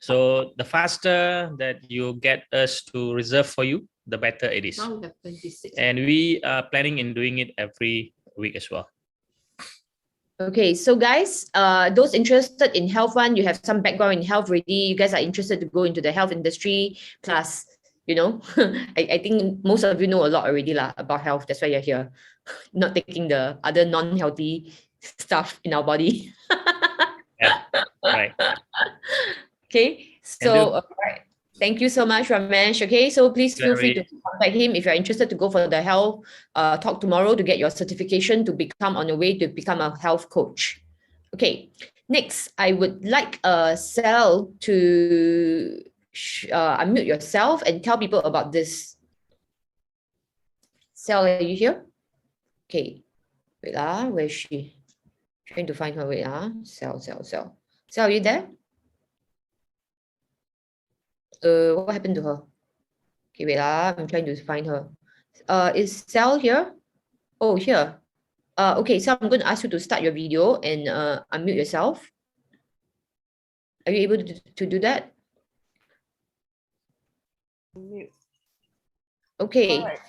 So the faster that you get us to reserve for you, the better it is. Now we have 26. And we are planning in doing it every week as well. Okay, so guys, those interested in health one, you have some background in health already. You guys are interested to go into the health industry. Plus, I think most of you know a lot already about health. That's why you're here, not taking the other non-healthy stuff in our body. Yeah, right. Okay, so all right. Thank you so much, Ramesh. Okay, so please feel free to contact him if you're interested to go for the health talk tomorrow to get your certification to become on your way to become a health coach. Okay, next, I would like Sal to unmute yourself and tell people about this. Sal, are you here? Okay, wait where is she? Trying to find her. Wait Sal. Sal, are you there? What happened to her? Okay, wait I'm trying to find her. Is Sal here? Oh, here. Okay, so I'm going to ask you to start your video and unmute yourself. Are you able to do that? Mute. Okay. Right.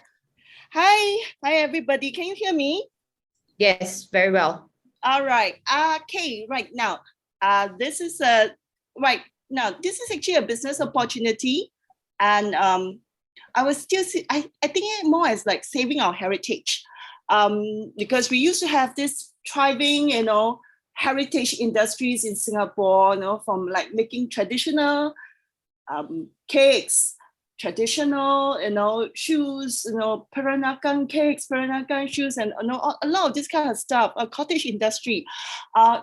Hi everybody. Can you hear me? Yes, very well. All right. Okay, right now, this is this is actually a business opportunity, and I was still I think it more as like saving our heritage, because we used to have this thriving heritage industries in Singapore, from like making traditional cakes, traditional shoes, Peranakan cakes, Peranakan shoes, and a lot of this kind of stuff, a cottage industry.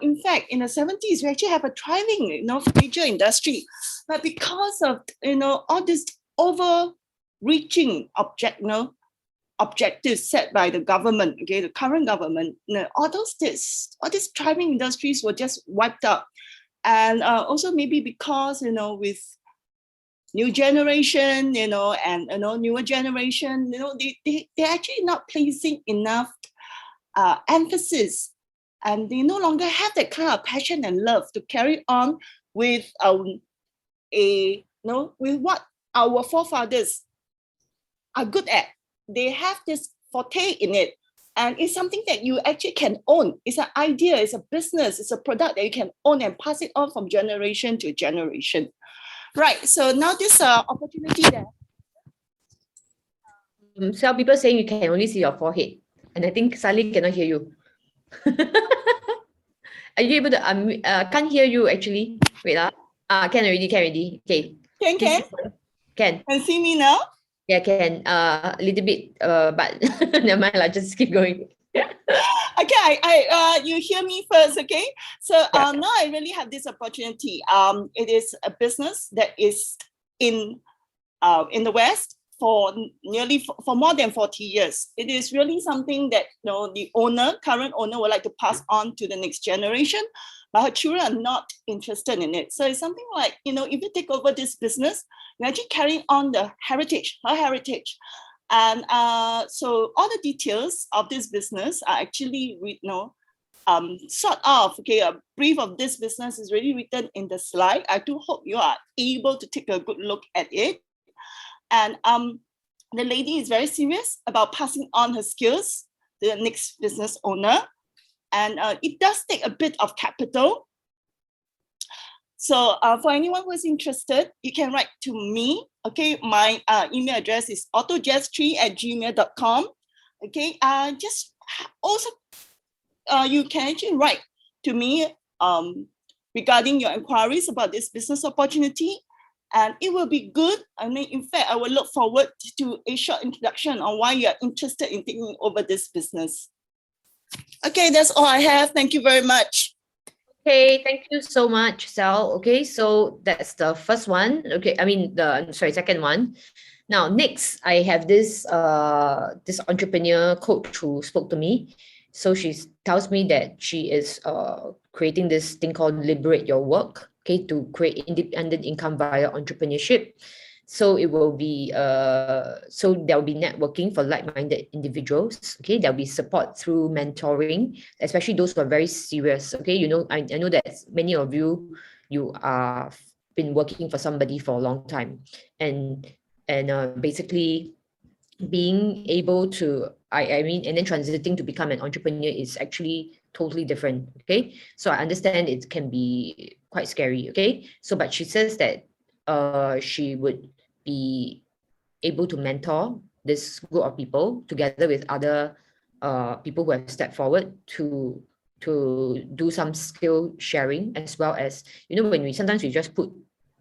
In fact, in the 70s, we actually have a thriving major industry, but because of all this overreaching objectives set by the government, okay, the current government, all these thriving industries were just wiped out. And also maybe because with new generation, and newer generation, they're actually not placing enough emphasis, and they no longer have that kind of passion and love to carry on with with what our forefathers are good at. They have this forte in it, And it's something that you actually can own. It's an idea, it's a business, it's a product that you can own and pass it on from generation to generation. Right, so now this opportunity there. Some people saying you can only see your forehead. And I think Sally cannot hear you. Are you able to, can't hear you actually. Wait, can already. Okay. Can. Can see me now? Yeah, can. A little bit, but never mind, just keep going. Okay, you hear me first, okay? So now I really have this opportunity. It is a business that is in the West for more than 40 years. It is really something that the current owner would like to pass on to the next generation, but her children are not interested in it. So it's something like, if you take over this business, you're actually carrying on her heritage. And so all the details of this business are actually, sort of, okay, a brief of this business is really written in the slide. I do hope you are able to take a good look at it. And the lady is very serious about passing on her skills to the next business owner. And it does take a bit of capital. So for anyone who is interested, you can write to me. Okay, my email address is autojazz3@gmail.com. Okay, just also, you can actually write to me regarding your inquiries about this business opportunity. And it will be good. I mean, in fact, I will look forward to a short introduction on why you are interested in taking over this business. Okay, that's all I have. Thank you very much. Okay, thank you so much, Sal. Okay, so that's the first one. Okay, I mean second one. Now, next, I have this this entrepreneur coach who spoke to me. So she tells me that she is creating this thing called Liberate Your Work, okay, to create independent income via entrepreneurship. So it will be so there will be networking for like-minded individuals. Okay, there will be support through mentoring, especially those who are very serious. Okay, I know that many of you are been working for somebody for a long time, and basically being able to I mean, and then transiting to become an entrepreneur is actually totally different. Okay, so I understand it can be quite scary. Okay, so but she says that she would be able to mentor this group of people together with other people who have stepped forward to do some skill sharing, as well as when sometimes we just put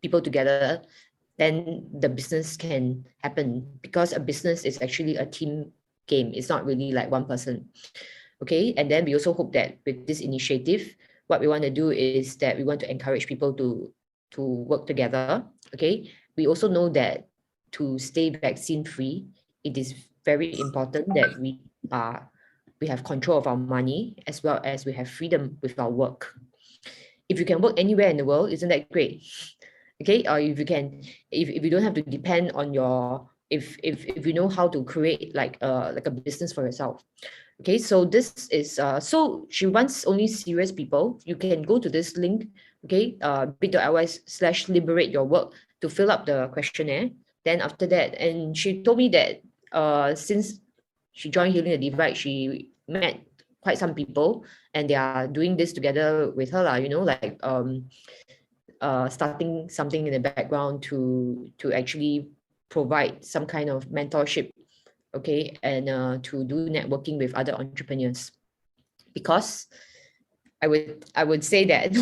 people together, then the business can happen, because a business is actually a team game. It's not really like one person. Okay, and then we also hope that with this initiative, what we want to do is that we want to encourage people to work together. Okay, we also know that to stay vaccine free, it is very important that we have control of our money, as well as we have freedom with our work. If you can work anywhere in the world, isn't that great? Okay, or if you don't have to depend on if you know how to create like a business for yourself. Okay, so this is so she wants only serious people. You can go to this link, okay, bit.ly/liberate your work to fill up the questionnaire. Then after that, and she told me that since she joined Healing the Divide, she met quite some people, and they are doing this together with her, like starting something in the background to actually provide some kind of mentorship, okay, and to do networking with other entrepreneurs. Because I would say that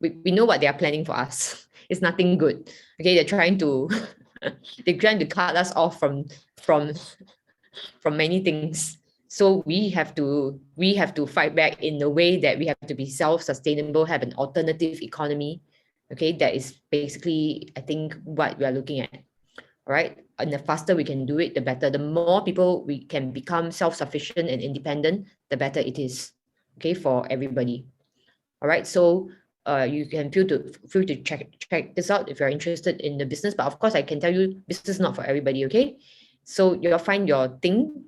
we know what they are planning for us. It's nothing good. Okay, they're trying to cut us off from many things. So we have to fight back in the way that we have to be self-sustainable, have an alternative economy. Okay, that is basically, I think, what we are looking at. All right, and the faster we can do it, the better. The more people we can become self-sufficient and independent, the better it is. Okay, for everybody. All right, so you can feel to check this out if you're interested in the business. But of course, I can tell you, business is not for everybody. Okay, so you'll find your thing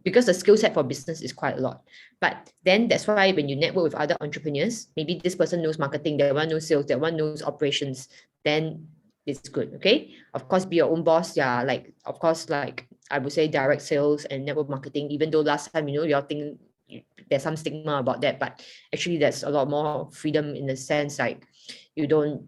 because the skill set for business is quite a lot. But then that's why when you network with other entrepreneurs, maybe this person knows marketing, that one knows sales, that one knows operations, then it's good. Okay, of course, be your own boss. Yeah, like, of course, like I would say direct sales and network marketing, even though last time, you all think there's some stigma about that, but actually there's a lot more freedom in the sense like you don't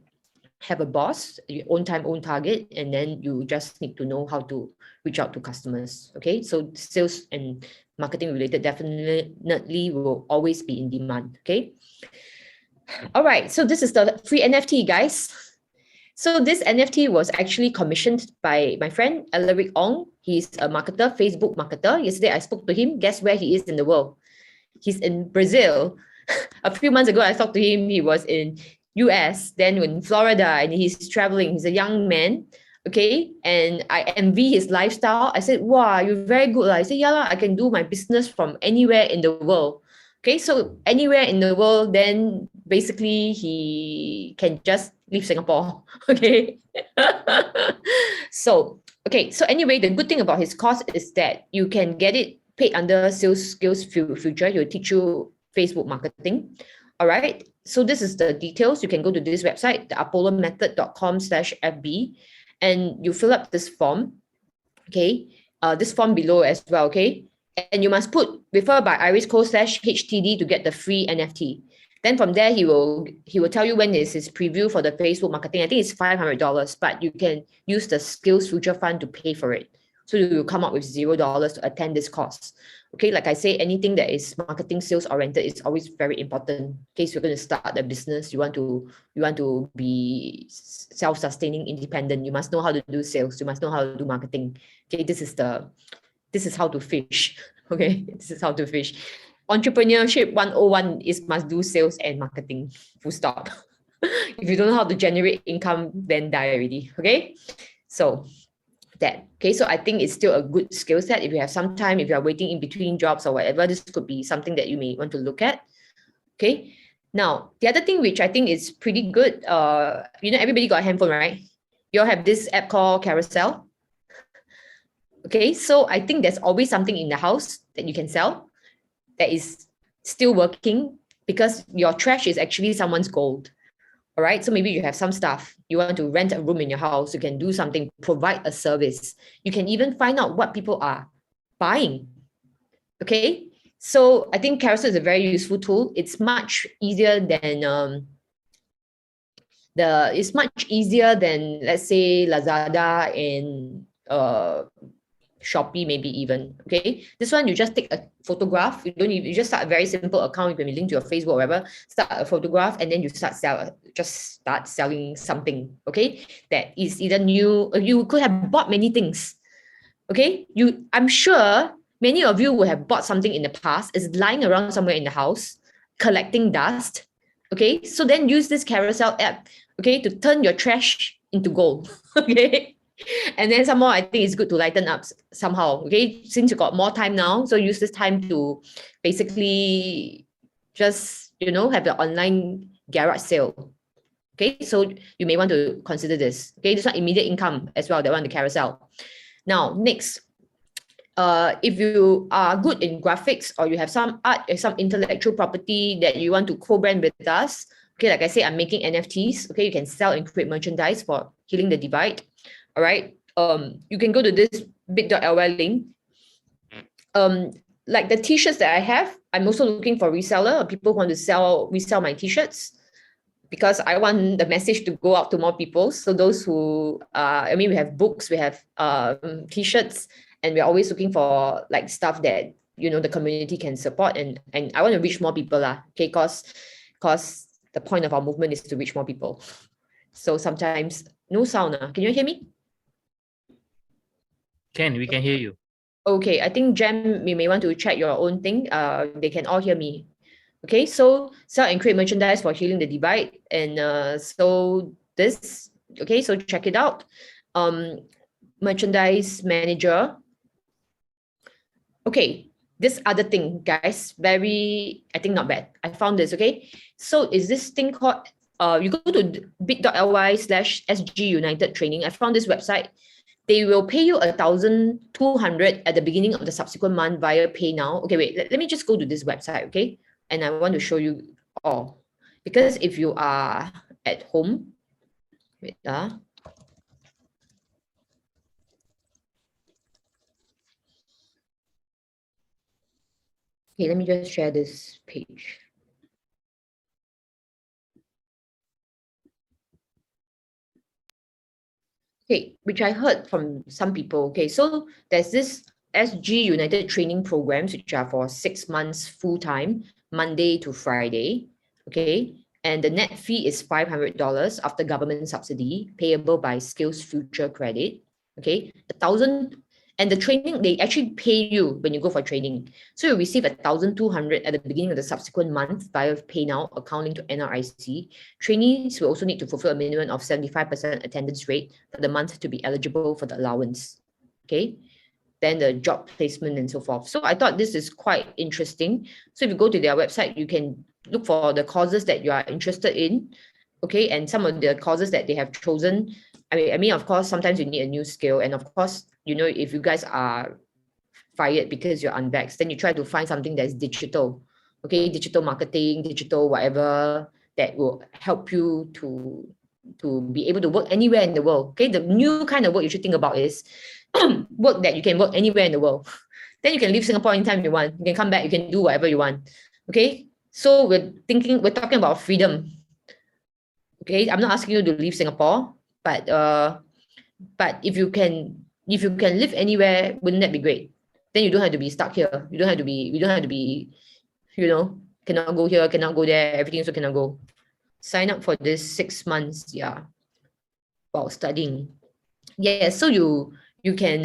have a boss, your own time, own target, and then you just need to know how to reach out to customers. Okay, so sales and marketing related definitely will always be in demand. Okay. All right, so this is the free NFT, guys. So this NFT was actually commissioned by my friend Alaric Ong. He's a marketer, Facebook marketer. Yesterday I spoke to him. Guess where he is in the world? He's in Brazil. A few months ago, I talked to him. He was in US, then in Florida, and he's traveling. He's a young man. Okay. And I envy his lifestyle. I said, wow, you're very good. I said, yeah, I can do my business from anywhere in the world. Okay. So anywhere in the world, then basically he can just leave Singapore. Okay. So, okay. So anyway, the good thing about his course is that you can get it paid under Sales Skills Future. He'll teach you Facebook marketing. All right. So this is the details. You can go to this website, theapollomethod.com/FB, and you fill up this form. Okay. This form below as well. Okay. And you must put refer by irisco/HTD to get the free NFT. Then from there, he will tell you when is his preview for the Facebook marketing. I think it's $500, but you can use the Skills Future Fund to pay for it. So you will come up with $0 to attend this course. Okay, like I say, anything that is marketing sales oriented is always very important. In case you're going to start a business, you want to be self-sustaining, independent. You must know how to do sales. You must know how to do marketing. Okay, this is how to fish. Okay, this is how to fish. Entrepreneurship 101 is must do sales and marketing. Full stop. If you don't know how to generate income, then die already. Okay, so that. Okay, so I think it's still a good skill set. If you have some time, if you are waiting in between jobs or whatever, this could be something that you may want to look at. Okay, now the other thing which I think is pretty good, everybody got a handphone, right? You all have this app called Carousel. Okay, so I think there's always something in the house that you can sell that is still working because your trash is actually someone's gold. All right, so maybe you have some stuff, you want to rent a room in your house, you can do something, provide a service. You can even find out what people are buying. Okay, so I think Carousel is a very useful tool. It's much easier than let's say Lazada and Shopee, maybe even. Okay, this one you just take a photograph. You just start a very simple account. You can be linked to your Facebook or whatever. Start a photograph and then you start selling something. Okay, that is either new. You could have bought many things. Okay, I'm sure many of you will have bought something in the past. It's lying around somewhere in the house, collecting dust. Okay, so then use this Carousel app. Okay, to turn your trash into gold. Okay. And then some more, I think it's good to lighten up somehow. Okay, since you got more time now, so use this time to basically just have the online garage sale. Okay, so you may want to consider this. Okay, this one immediate income as well. That one, the Carousel. Now next, if you are good in graphics or you have some art or some intellectual property that you want to co-brand with us. Okay, like I say, I'm making NFTs. Okay, you can sell and create merchandise for Healing the Divide. All right. You can go to this bit.ly link. Like the t-shirts that I have, I'm also looking for reseller or people who want to resell my t-shirts because I want the message to go out to more people. So those who, we have books, we have t-shirts, and we're always looking for like stuff that the community can support, and I want to reach more people okay, because the point of our movement is to reach more people. So sometimes no sound. Can you hear me? We can hear you. Okay, I think Jem, you may want to check your own thing. They can all hear me. Okay, so sell and create merchandise for Healing the Divide, and so check it out. Merchandise manager. Okay, this other thing, guys, I think not bad. I found this. Okay, so is this thing called you go to bit.ly/SG United Training. I found this website. They will pay you 1,200 at the beginning of the subsequent month via Pay Now. Okay, wait, let me just go to this website, okay? And I want to show you all. Because if you are at home, wait, Okay, let me just share this page. Okay, which I heard from some people. Okay, so there's this SG United training programs, which are for 6 months full-time, Monday to Friday. Okay, and the net fee is $500 after government subsidy, payable by Skills Future Credit. Okay, 1,000, and the training, they actually pay you when you go for training. So you receive 1,200 at the beginning of the subsequent month via PayNow, account to NRIC. Trainees will also need to fulfill a minimum of 75% attendance rate for the month to be eligible for the allowance. Okay, then the job placement and so forth. So I thought this is quite interesting. So if you go to their website, you can look for the courses that you are interested in. Okay, and some of the courses that they have chosen. I mean, of course, sometimes you need a new skill, and of course, you know, if you guys are fired because you're unvaxxed, then you try to find something that's digital. Okay, digital marketing, digital whatever that will help you to be able to work anywhere in the world. Okay, the new kind of work you should think about is work that you can work anywhere in the world. Then you can leave Singapore anytime you want. You can come back, you can do whatever you want. Okay, so we're talking about freedom. Okay, I'm not asking you to leave Singapore, but if you can live anywhere, wouldn't that be great? Then you don't have to be stuck here. We don't have to be, you know, cannot go here, cannot go there, everything also cannot go. Sign up for this 6 months, yeah, while studying. Yeah, so you can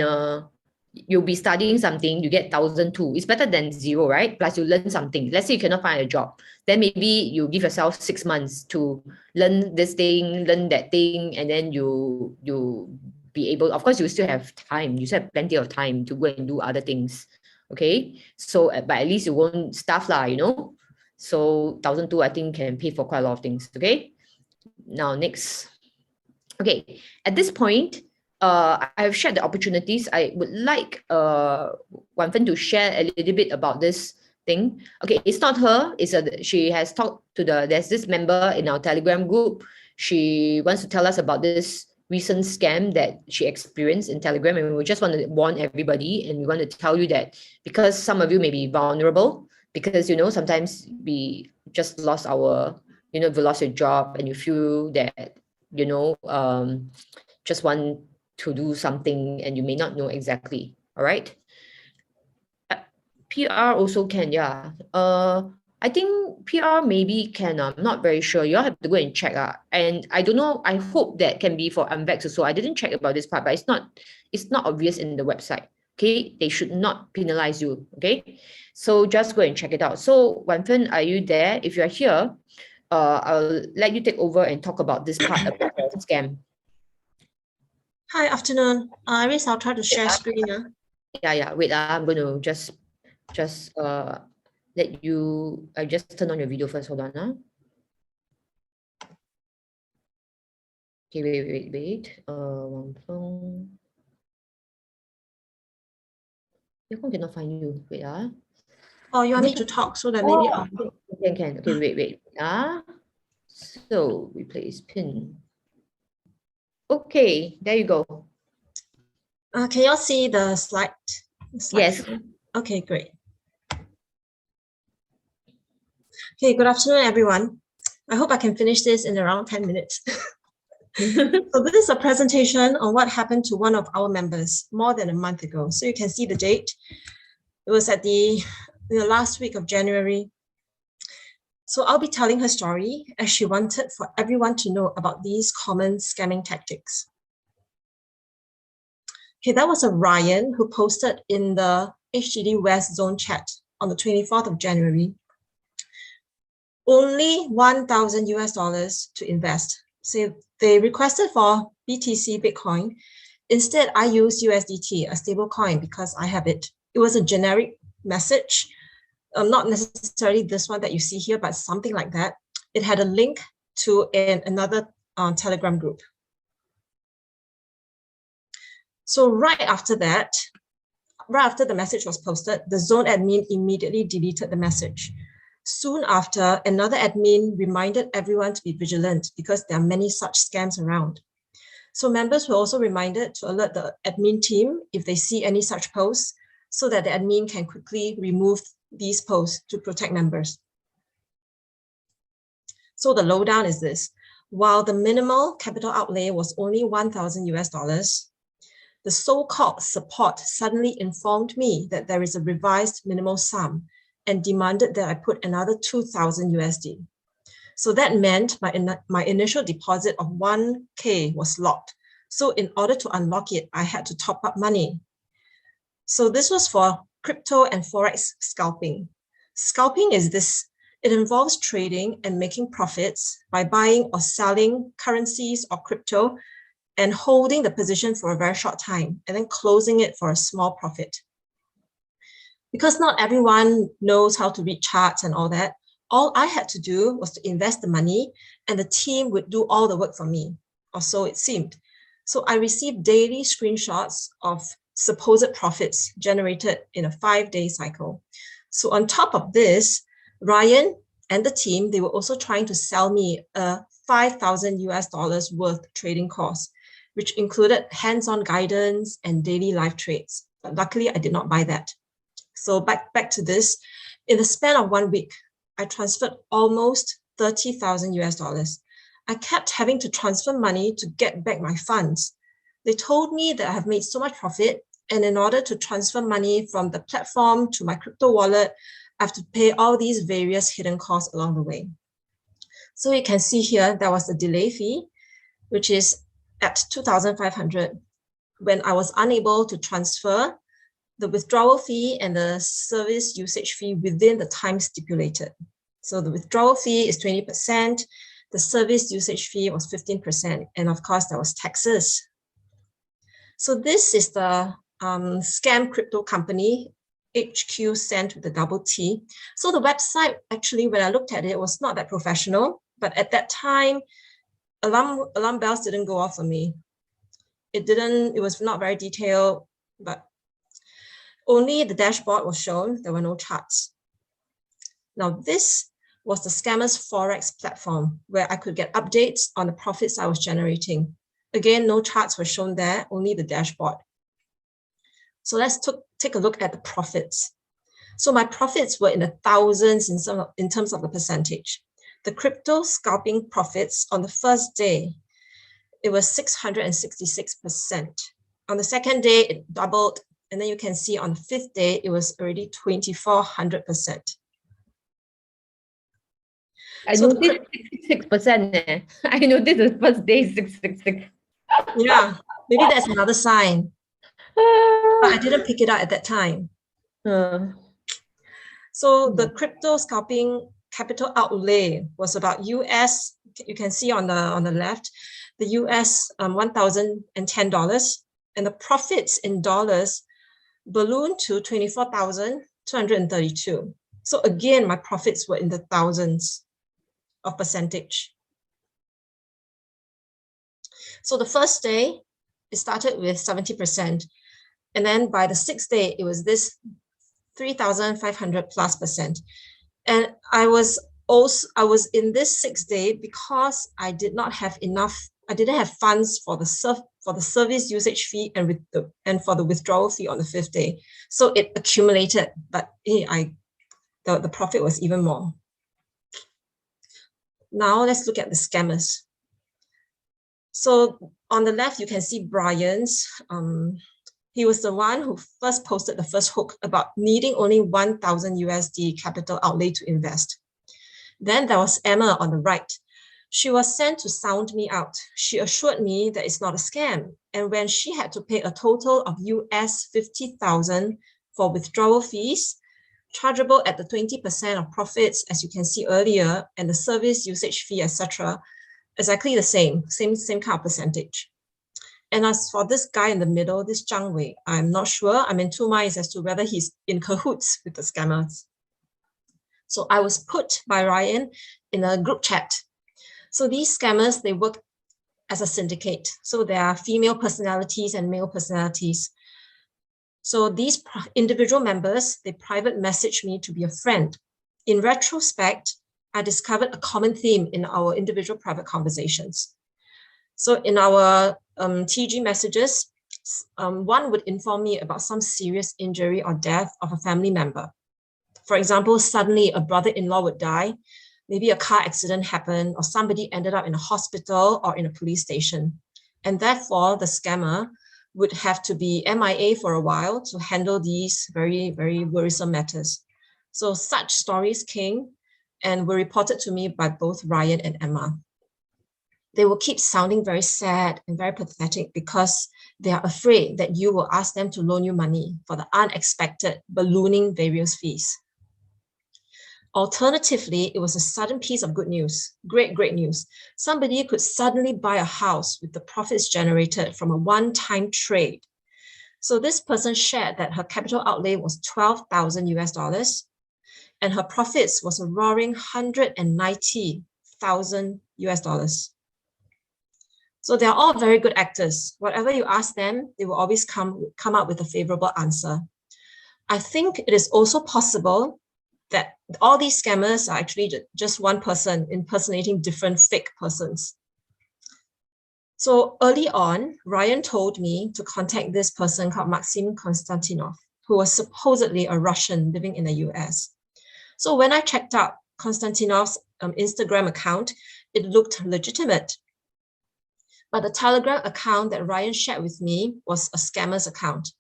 you'll be studying something, you get 1,002. It's better than zero, right? Plus you learn something. Let's say you cannot find a job, then maybe you give yourself 6 months to learn this thing, learn that thing, and then you be able, of course you still have time, you still have plenty of time to go and do other things. Okay, so but at least you won't starve lah, you know. So 1,002 I think can pay for quite a lot of things. Okay, now next. Okay, at this point, I've shared the opportunities. I would like Wan Fen to share a little bit about this thing. Okay, it's not her. She has talked to there's this member in our Telegram group. She wants to tell us about this recent scam that she experienced in Telegram, and we just want to warn everybody, and we want to tell you that because some of you may be vulnerable, because you know sometimes we just lost our, you know, we lost your job and you feel that, you know, just want to do something and you may not know exactly. All right. PR also can, yeah. I think PR maybe can, I'm not very sure. You all have to go and check. And I don't know, I hope that can be for unvaxxed also. I didn't check about this part, but it's not obvious in the website. Okay, they should not penalize you. Okay, so just go and check it out. So Wan Fen, are you there? If you're here, I'll let you take over and talk about this part about the scam. Hi, afternoon. Iris, I'll try to share screen. Yeah. Wait, I'm going to just let you. I just turn on your video first. Hold on. Okay, wait. Wang Feng. Your phone cannot find you. Wait. Oh, you want me to talk so that maybe I'll... Can. Okay, wait. So replace pin. Okay, there you go. Can you all see the slide? Yes. Okay, great. Okay, good afternoon, everyone. I hope I can finish this in around 10 minutes. So this is a presentation on what happened to one of our members more than a month ago. So you can see the date. It was at the last week of January. So I'll be telling her story as she wanted for everyone to know about these common scamming tactics. Okay, that was a Ryan who posted in the HDD West Zone chat on the 24th of January. Only $1,000 to invest. So they requested for BTC Bitcoin. Instead, I use USDT, a stable coin, because I have it. It was a generic message. Not necessarily this one that you see here, but something like that. It had a link to another Telegram group. So right after the message was posted, the Zone admin immediately deleted the message. Soon after, another admin reminded everyone to be vigilant because there are many such scams around. So members were also reminded to alert the admin team if they see any such posts so that the admin can quickly remove these posts to protect members. So the lowdown is this. While the minimal capital outlay was only $1,000, the so-called support suddenly informed me that there is a revised minimal sum and demanded that I put another $2,000. So that meant my initial deposit of 1K was locked. So in order to unlock it, I had to top up money. So this was for crypto and Forex scalping. Scalping is this. It involves trading and making profits by buying or selling currencies or crypto and holding the position for a very short time and then closing it for a small profit. Because not everyone knows how to read charts and all that, all I had to do was to invest the money and the team would do all the work for me, or so it seemed. So I received daily screenshots of supposed profits generated in a 5-day cycle. So on top of this, Ryan and the team, they were also trying to sell me a $5,000 worth trading course, which included hands-on guidance and daily live trades. But luckily, I did not buy that. So back to this. In the span of 1 week, I transferred almost $30,000. I kept having to transfer money to get back my funds. They told me that I have made so much profit, and in order to transfer money from the platform to my crypto wallet, I have to pay all these various hidden costs along the way. So you can see here, there was a delay fee, which is at $2,500 when I was unable to transfer the withdrawal fee and the service usage fee within the time stipulated. So the withdrawal fee is 20%, the service usage fee was 15%, and of course there was taxes. So this is the scam crypto company, HQ sent with a double T. So the website, actually, when I looked at it, was not that professional, but at that time, alarm bells didn't go off for me. It was not very detailed, but only the dashboard was shown. There were no charts. Now, this was the scammer's Forex platform where I could get updates on the profits I was generating. Again, no charts were shown there, only the dashboard. So let's take a look at the profits. So my profits were in the thousands in terms of the percentage. The crypto scalping profits on the first day, it was 666%. On the second day, it doubled. And then you can see on the 5th day, it was already 2,400%. I noticed 66%. I noticed the first day 666. Yeah, maybe that's another sign. But I didn't pick it up at that time. So the crypto scalping capital outlay was about US, you can see on the left, the US $1,010, and the profits in dollars ballooned to 24,232. So again, my profits were in the thousands of percentage. So the first day, it started with 70%. And then by the 6th day, it was this 3,500+%. And I was in this 6th day because I didn't have funds for the service usage fee and for the withdrawal fee on the 5th day. So it accumulated, but hey, the profit was even more. Now let's look at the scammers. So on the left, you can see Brian's. He was the one who first posted the first hook about needing only $1,000 capital outlay to invest. Then there was Emma on the right. She was sent to sound me out. She assured me that it's not a scam. And when she had to pay a total of US $50,000 for withdrawal fees, chargeable at the 20% of profits, as you can see earlier, and the service usage fee, etc., exactly the same kind of percentage. And as for this guy in the middle, this Zhang Wei, I'm not sure. I'm in two minds as to whether he's in cahoots with the scammers. So I was put by Ryan in a group chat. So these scammers, they work as a syndicate. So there are female personalities and male personalities. So these individual members, they private message me to be a friend. In retrospect, I discovered a common theme in our individual private conversations. So in our TG messages, one would inform me about some serious injury or death of a family member. For example, suddenly a brother-in-law would die, maybe a car accident happened, or somebody ended up in a hospital or in a police station. And therefore, the scammer would have to be MIA for a while to handle these very, very worrisome matters. So such stories came and were reported to me by both Ryan and Emma. They will keep sounding very sad and very pathetic because they are afraid that you will ask them to loan you money for the unexpected ballooning various fees. Alternatively, it was a sudden piece of good news, great news. Somebody could suddenly buy a house with the profits generated from a one-time trade. So this person shared that her capital outlay was 12,000 US dollars and her profits was a roaring 190,000 US dollars. So they're all very good actors. Whatever you ask them, they will always come up with a favorable answer. I think it is also possible that all these scammers are actually just one person impersonating different fake persons. So early on, Ryan told me to contact this person called Maxim Konstantinov, who was supposedly a Russian living in the US. So when I checked out Konstantinov's Instagram account, it looked legitimate. But the Telegram account that Ryan shared with me was a scammer's account.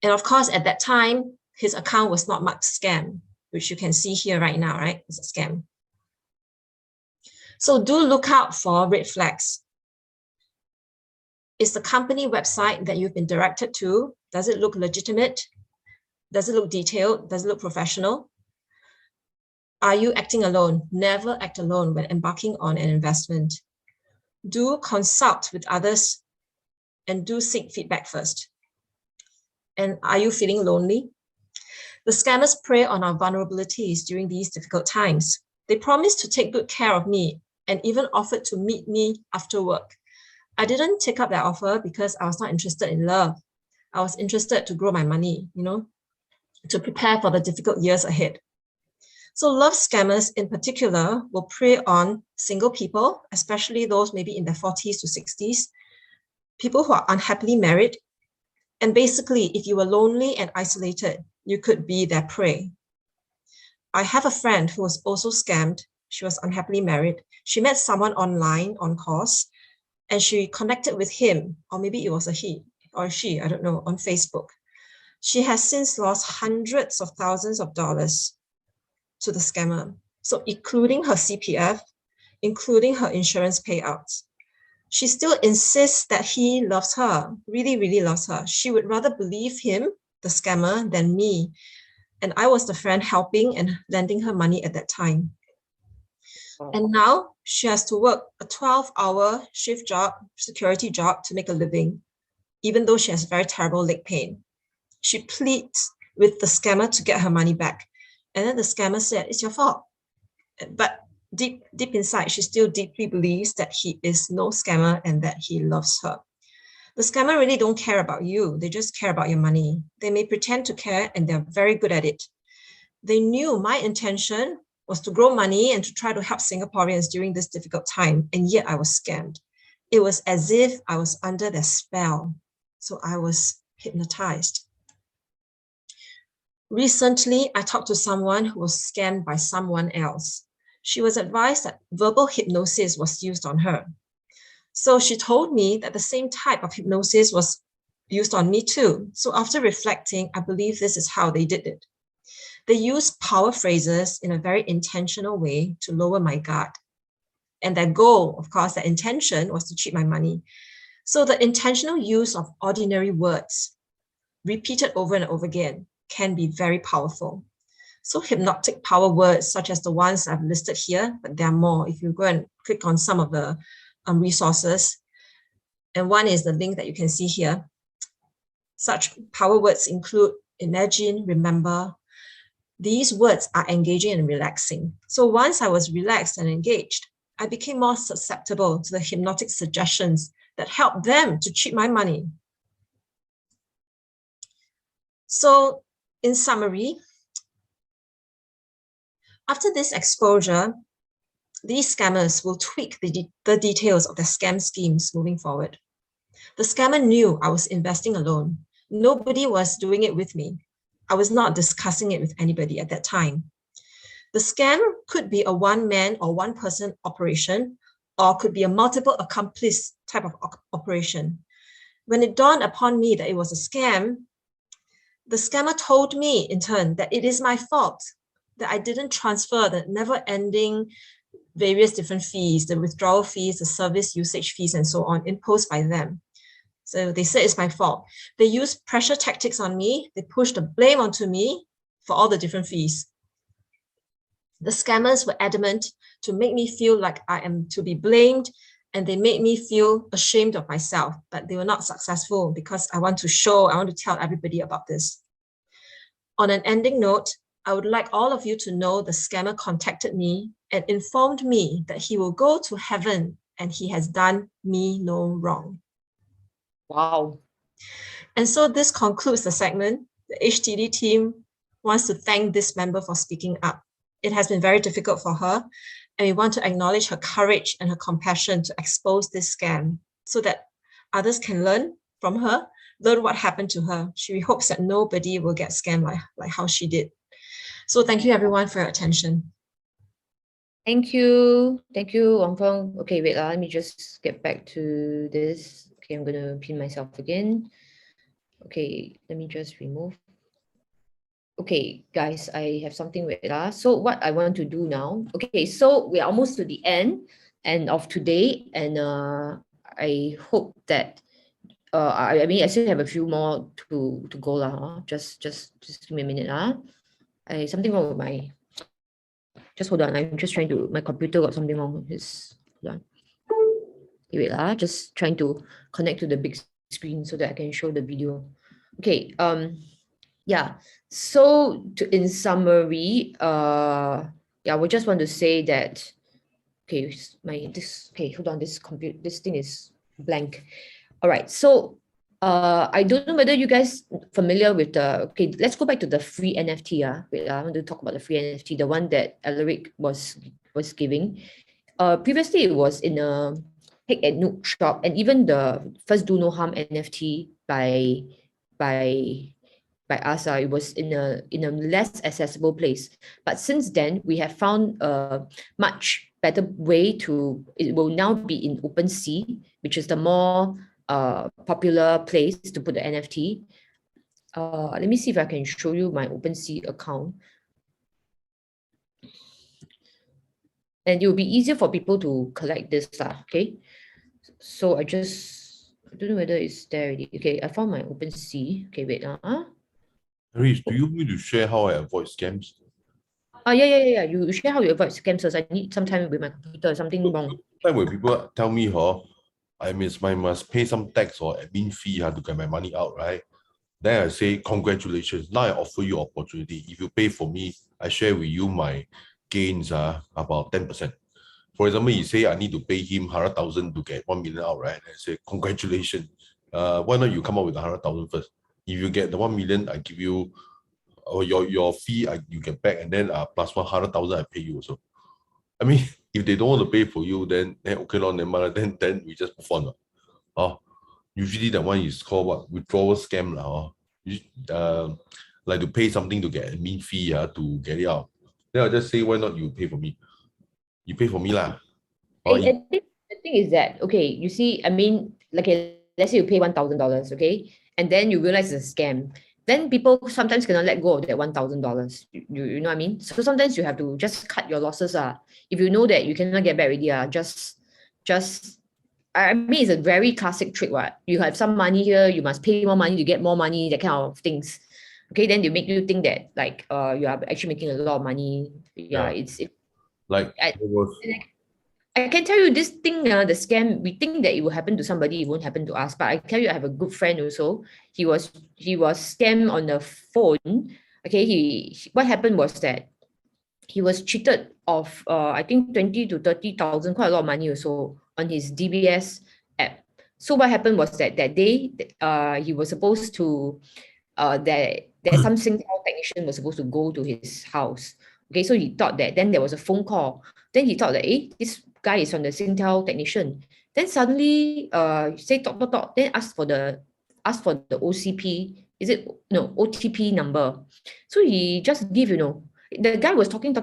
And of course, at that time, his account was not marked scam, which you can see here right now, right? It's a scam. So do look out for red flags. Is the company website that you've been directed to, does it look legitimate? Does it look detailed? Does it look professional? Are you acting alone? Never act alone when embarking on an investment. Do consult with others and do seek feedback first. And are you feeling lonely? The scammers prey on our vulnerabilities during these difficult times. They promised to take good care of me and even offered to meet me after work. I didn't take up that offer because I was not interested in love. I was interested to grow my money, to prepare for the difficult years ahead. So love scammers in particular will prey on single people, especially those maybe in their 40s to 60s, people who are unhappily married. And basically, if you were lonely and isolated, you could be their prey. I have a friend who was also scammed. She was unhappily married. She met someone online on course, and she connected with him, or maybe it was a he or she, I don't know, on Facebook. She has since lost hundreds of thousands of dollars to the scammer. So including her CPF, including her insurance payouts. She still insists that he loves her, really, really loves her. She would rather believe him, the scammer, than me. And I was the friend helping and lending her money at that time. And now she has to work a 12-hour shift job, security job to make a living, even though she has very terrible leg pain. She pleads with the scammer to get her money back. And then the scammer said, it's your fault. But deep inside, she still deeply believes that he is no scammer and that he loves her. The scammer really don't care about you. They just care about your money. They may pretend to care and they're very good at it. They knew my intention was to grow money and to try to help Singaporeans during this difficult time. And yet I was scammed. It was as if I was under their spell. So I was hypnotized. Recently, I talked to someone who was scammed by someone else. She was advised that verbal hypnosis was used on her. So she told me that the same type of hypnosis was used on me too. So after reflecting, I believe this is how they did it. They used power phrases in a very intentional way to lower my guard. And their goal, of course, their intention was to cheat my money. So the intentional use of ordinary words, repeated over and over again, can be very powerful. So hypnotic power words, such as the ones I've listed here, but there are more if you go and click on some of the resources. And one is the link that you can see here. Such power words include imagine, remember. These words are engaging and relaxing. So once I was relaxed and engaged, I became more susceptible to the hypnotic suggestions that helped them to cheat my money. So in summary, after this exposure, these scammers will tweak the details of their scam schemes moving forward. The scammer knew I was investing alone. Nobody was doing it with me. I was not discussing it with anybody at that time. The scam could be a one-man or one-person operation, or could be a multiple accomplice type of operation. When it dawned upon me that it was a scam, the scammer told me in turn that it is my fault that I didn't transfer the never-ending various different fees, the withdrawal fees, the service usage fees, and so on, imposed by them. So they said it's my fault. They used pressure tactics on me. They pushed the blame onto me for all the different fees. The scammers were adamant to make me feel like I am to be blamed, and they made me feel ashamed of myself, but they were not successful because I want to tell everybody about this. On an ending note, I would like all of you to know the scammer contacted me and informed me that he will go to heaven and he has done me no wrong. Wow. And so this concludes the segment. The HTD team wants to thank this member for speaking up. It has been very difficult for her, and we want to acknowledge her courage and her compassion to expose this scam so that others can learn from her, learn what happened to her. She hopes that nobody will get scammed like how she did. So thank you everyone for your attention. Thank you. Thank you, Wang Feng. Okay, wait, let me just get back to this. Okay, I'm going to pin myself again. Okay, let me just remove. Okay, guys, I have something with us. So what I want to do now, okay, so we're almost to the end of today, and I hope that I mean I still have a few more to go lah. Just give me a minute something wrong with my. Just hold on. I'm just trying to. My computer got something wrong with this. Hold on. Okay, wait just trying to connect to the big screen so that I can show the video. Okay. Yeah. So in summary, yeah, we just want to say that. Okay, hold on. This thing is blank. All right. So I don't know whether you guys familiar with okay, let's go back to the free NFT. Wait, I want to talk about the free NFT, the one that Alaric was giving. Previously it was in a Hack and Nook shop, and even the first Do No Harm NFT by us, it was in a less accessible place. But since then, we have found a much better way to. It will now be in OpenSea, which is the more popular place to put the NFT. Let me see if I can show you my OpenSea account. And it will be easier for people to collect this, okay? So I don't know whether it's there already. Okay, I found my OpenSea. Okay, wait. Harish, do you want me to share how I avoid scams? Yeah. You share how you avoid scams. I need some time with my computer. Something wrong. Like when people tell me, I must pay some tax or admin fee to get my money out, right? Then I say, congratulations. Now I offer you opportunity. If you pay for me, I share with you my gains about 10%. For example, you say I need to pay him 100,000 to get 1 million out, right? And I say, congratulations. Why not you come up with 100,000 first? If you get the 1 million, I give you or your fee, you get back, and then plus 100,000 I pay you also. I mean, if they don't want to pay for you, then okay, then we just move on. Usually that one is called what? Withdrawal scam. Like to pay something to get admin fee to get it out. Then I'll just say, why not you pay for me? You pay for me lah. I think the thing is that, okay, you see, I mean, like let's say you pay $1,000, okay, and then you realize it's a scam. Then people sometimes cannot let go of that $1,000. You know what I mean? So sometimes you have to just cut your losses. If you know that you cannot get back already, I mean, it's a very classic trick. You have some money here, you must pay more money to get more money, that kind of things. Okay, then they make you think that like you are actually making a lot of money. Yeah. I can tell you this thing, the scam, we think that it will happen to somebody, it won't happen to us. But I tell you, I have a good friend also. He was scammed on the phone. Okay, what happened was that he was cheated of I think 20 to 30,000, quite a lot of money also, on his DBS app. So what happened was that day he was supposed to there's some Singtel technician was supposed to go to his house. Okay, so he thought that then there was a phone call. Then he thought that this guy is from the Singtel technician. Then suddenly say talk, then ask for the OCP is it no OTP number? So he just give, the guy was talking to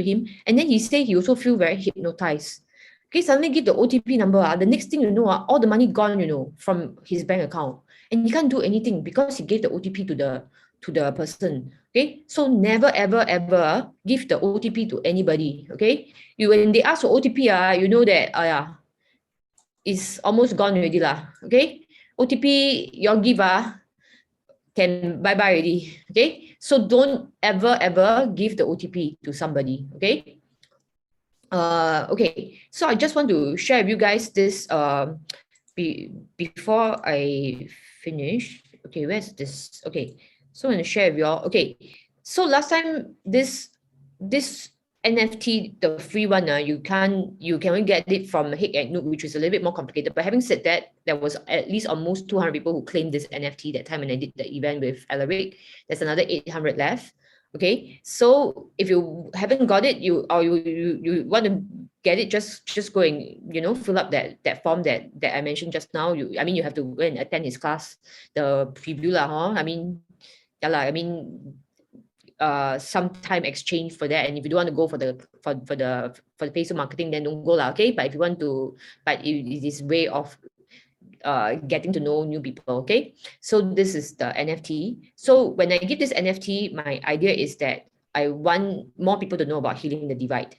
him, and then he say he also feel very hypnotized. Okay, suddenly give the OTP number. The next thing you know, all the money gone, from his bank account, and he can't do anything because he gave the OTP to the person. Okay, so never ever give the OTP to anybody. Okay, when they ask for OTP, you know that it's almost gone already lah. Okay, OTP your give can bye already. Okay, so don't ever give the OTP to somebody. Okay. Okay, so I just want to share with you guys this before I finish. Okay, where's this? Okay, so I'm gonna share with y'all. Okay, so last time this NFT, the free one, you can only get it from Hig and Nook, which is a little bit more complicated. But having said that, there was at least almost 200 people who claimed this NFT that time when I did the event with Alaric. There's another 800 left. Okay, so if you haven't got it, you want to get it, just go and fill up that form that I mentioned just now. You have to go and attend his class, the preview lah, I mean, yeah lah, some time exchange for that. And if you don't want to go for the Facebook marketing, then don't go lah. Okay, but if you want to, but it is way of getting to know new people. Okay, so this is the NFT. So when I give this NFT, my idea is that I want more people to know about Healing the Divide.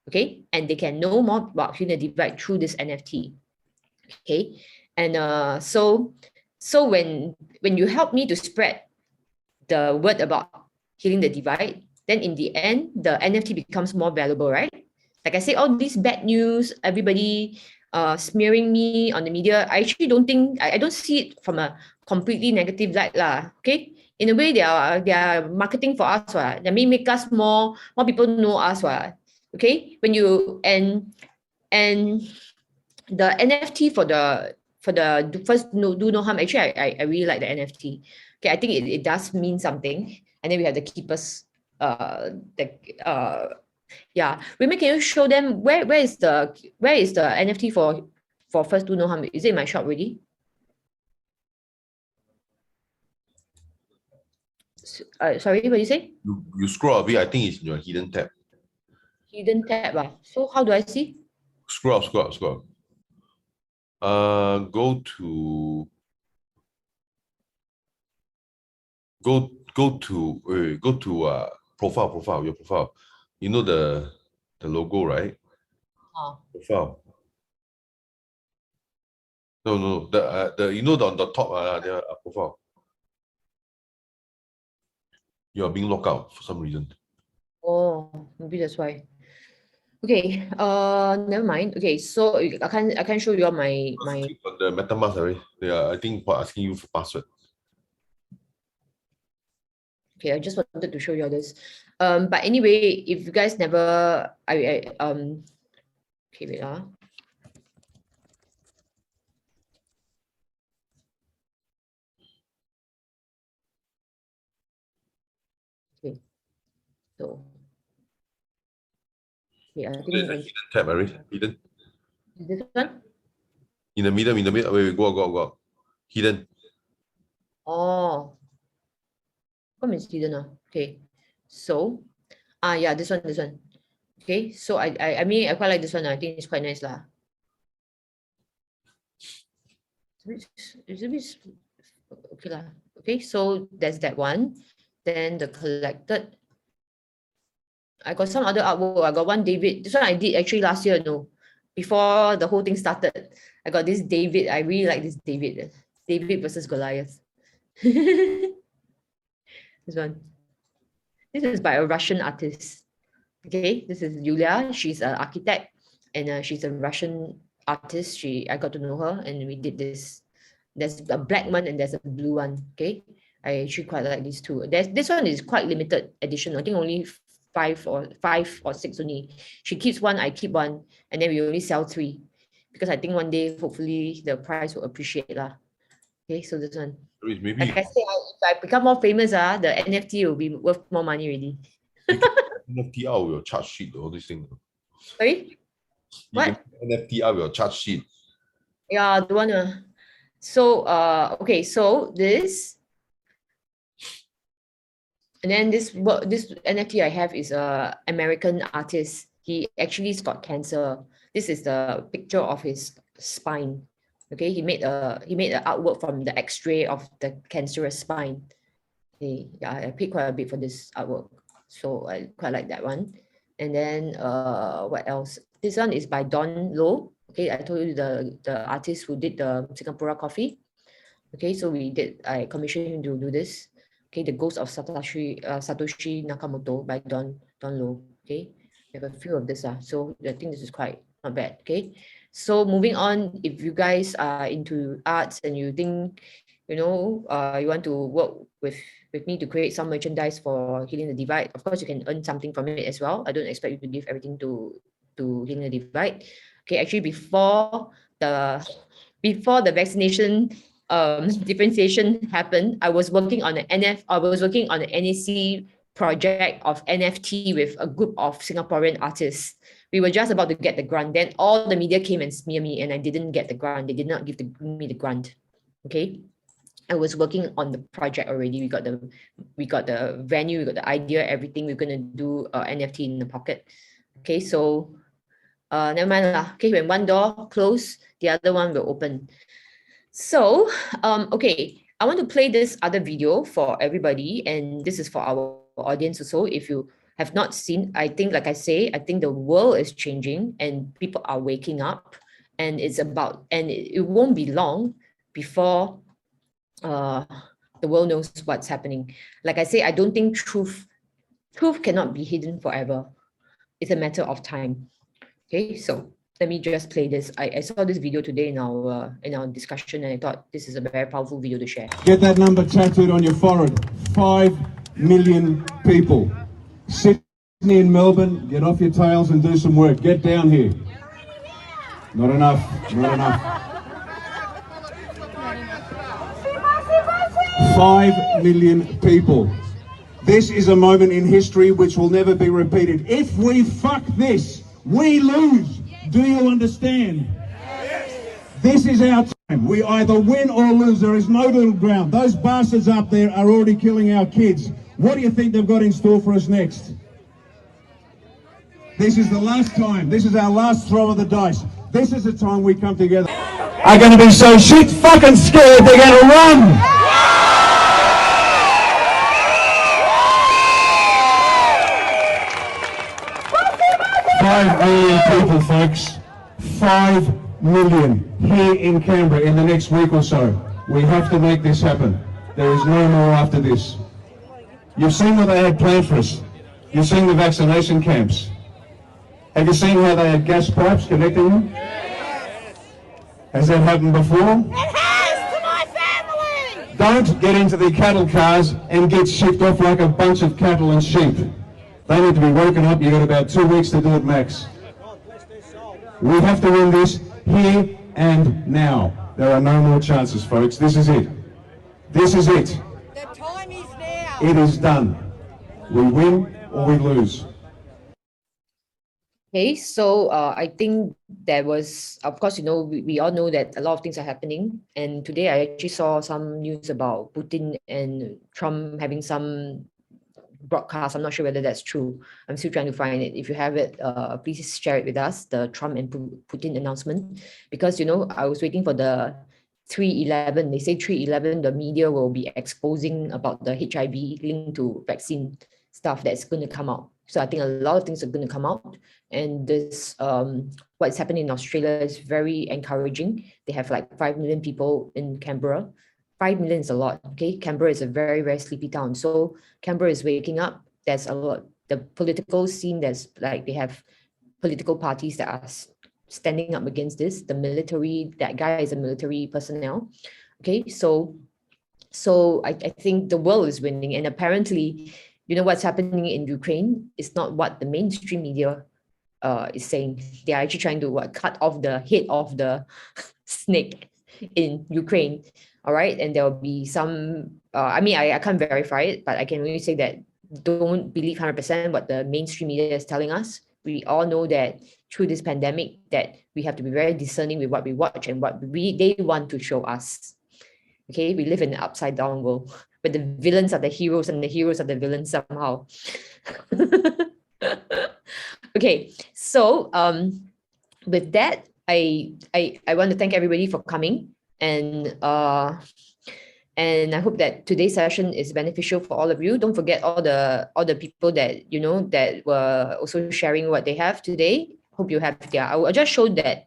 Okay, and they can know more about Healing the Divide through this NFT. Okay, and so when you help me to spread the word about Healing the Divide, then in the end the NFT becomes more valuable, right? Like I say, all these bad news, everybody smearing me on the media, I actually don't think, I don't see it from a completely negative light lah. Okay, in a way they are marketing for us, they may make us more people know us. Okay, when you and the NFT for the first do no harm, actually I really like the NFT. Okay, I think it does mean something. And then we have the keepers, yeah, Raymond, can you show them where is the NFT for first do no harm? Is it in my shop already? Sorry, what did you say? You scroll a bit, I think it's in your hidden tab. Hidden tab. So how do I see? Scroll. Go to profile, your profile. You know the logo, right? Profile. No, the you know on the top, the profile. You are being locked out for some reason. Oh, maybe that's why. Okay, never mind. Okay, so I can't show you all my Click on the MetaMask, right? Yeah, I think for asking you for password. Okay, I just wanted to show you all this. But anyway, if you guys never, okay, wait. Okay, so yeah, I think hidden tab, right? Hidden. This one. In the middle. Wait, go. Hidden. Oh, come is hidden. Okay, so yeah, this one. Okay, so I quite like this one. I think it's quite nice lah. It's a bit okay lah. Okay, so there's that one. Then the collected. I got some other artwork. I got one David. This one I did actually last year. No, before the whole thing started. I got this David. I really like this David. David versus Goliath. This one. This is by a Russian artist. Okay, this is Yulia. She's an architect, and she's a Russian artist. I got to know her, and we did this. There's a black one and there's a blue one. Okay, I actually quite like these two. This one is quite limited edition. I think only five or six only. She keeps one, I keep one, and then we only sell 3 because I think one day hopefully the price will appreciate lah. Okay, so this one. Maybe like I say, if I become more famous, the NFT will be worth more money already. NFT out your charge sheet, all these things. Sorry? What? NFT out your charge sheet. Yeah, the one. So okay, so this And then this NFT I have is a American artist. He actually got cancer. This is the picture of his spine. Okay, he made an artwork from the X-ray of the cancerous spine. Okay, yeah, I paid quite a bit for this artwork, so I quite like that one. And then what else? This one is by Don Low. Okay, I told you the artist who did the Singapura coffee. Okay, so I commissioned him to do this. Okay, the Ghost of Satoshi Nakamoto by Don Low. Okay, we have a few of this. So I think this is quite not bad. Okay, so moving on, if you guys are into arts and you think, you want to work with me to create some merchandise for Healing the Divide, of course you can earn something from it as well. I don't expect you to give everything to Healing the Divide. Okay, actually before the vaccination differentiation happened, I was working on an NAC project of NFT with a group of Singaporean artists. We were just about to get the grant. Then all the media came and smeared me, and I didn't get the grant. They did not give me the grant. Okay, I was working on the project already. We got the venue, we got the idea, everything. We're gonna do NFT in the pocket. Okay, so never mind lah. Okay, when one door closed, the other one will open. So okay, I want to play this other video for everybody, and this is for our audience also. If you have not seen, I think, like I say, I think the world is changing and people are waking up, and it won't be long before the world knows what's happening. Like I say, I don't think truth cannot be hidden forever. It's a matter of time. Okay, so let me just play this. I saw this video today in our discussion, and I thought this is a very powerful video to share. Get that number tattooed on your forehead. 5 million people. Sydney and Melbourne, get off your tails and do some work. Get down here. Not enough. Not enough. 5 million people. This is a moment in history which will never be repeated. If we fuck this, we lose. Do you understand? This is our time. We either win or lose. There is no middle ground. Those bastards up there are already killing our kids. What do you think they've got in store for us next? This is the last time. This is our last throw of the dice. This is the time we come together. Are going to be so shit fucking scared they're going to run. 5 million people, folks. 5 million here in Canberra in the next week or so. We have to make this happen. There is no more after this. You've seen what they had planned for us. You've seen the vaccination camps. Have you seen how they had gas pipes connecting them? Has that happened before? It has to my family! Don't get into the cattle cars and get shipped off like a bunch of cattle and sheep. They need to be woken up. You've got about 2 weeks to do it max. We have to win this here and now. There are no more chances, folks. This is it. This is it. The time is now. It is done. We win or we lose. Okay, so I think there was, of course, we all know that a lot of things are happening. And today I actually saw some news about Putin and Trump having some broadcast. I'm not sure whether that's true. I'm still trying to find it. If you have it, please share it with us, the Trump and Putin announcement. Because, I was waiting for the 3/11. They say 3/11, the media will be exposing about the HIV linked to vaccine stuff that's going to come out. So I think a lot of things are going to come out. And this, what's happening in Australia is very encouraging. They have like 5 million people in Canberra. 5 million is a lot. Okay, Canberra is a very, very sleepy town. So Canberra is waking up. There's a lot. The political scene, there's like, they have political parties that are standing up against this. The military, that guy is a military personnel. Okay, so I think the world is winning. And apparently, what's happening in Ukraine is not what the mainstream media is saying. They are actually trying to cut off the head of the snake in Ukraine. All right, and there will be some, I can't verify it, but I can only say that don't believe 100% what the mainstream media is telling us. We all know that through this pandemic that we have to be very discerning with what we watch and what they want to show us. Okay, we live in an upside down world, but the villains are the heroes and the heroes are the villains somehow. Okay, so with that, I want to thank everybody for coming, and I hope that today's session is beneficial for all of you. Don't forget all the people that you know that were also sharing what they have today. Hope you have their. I'll just show their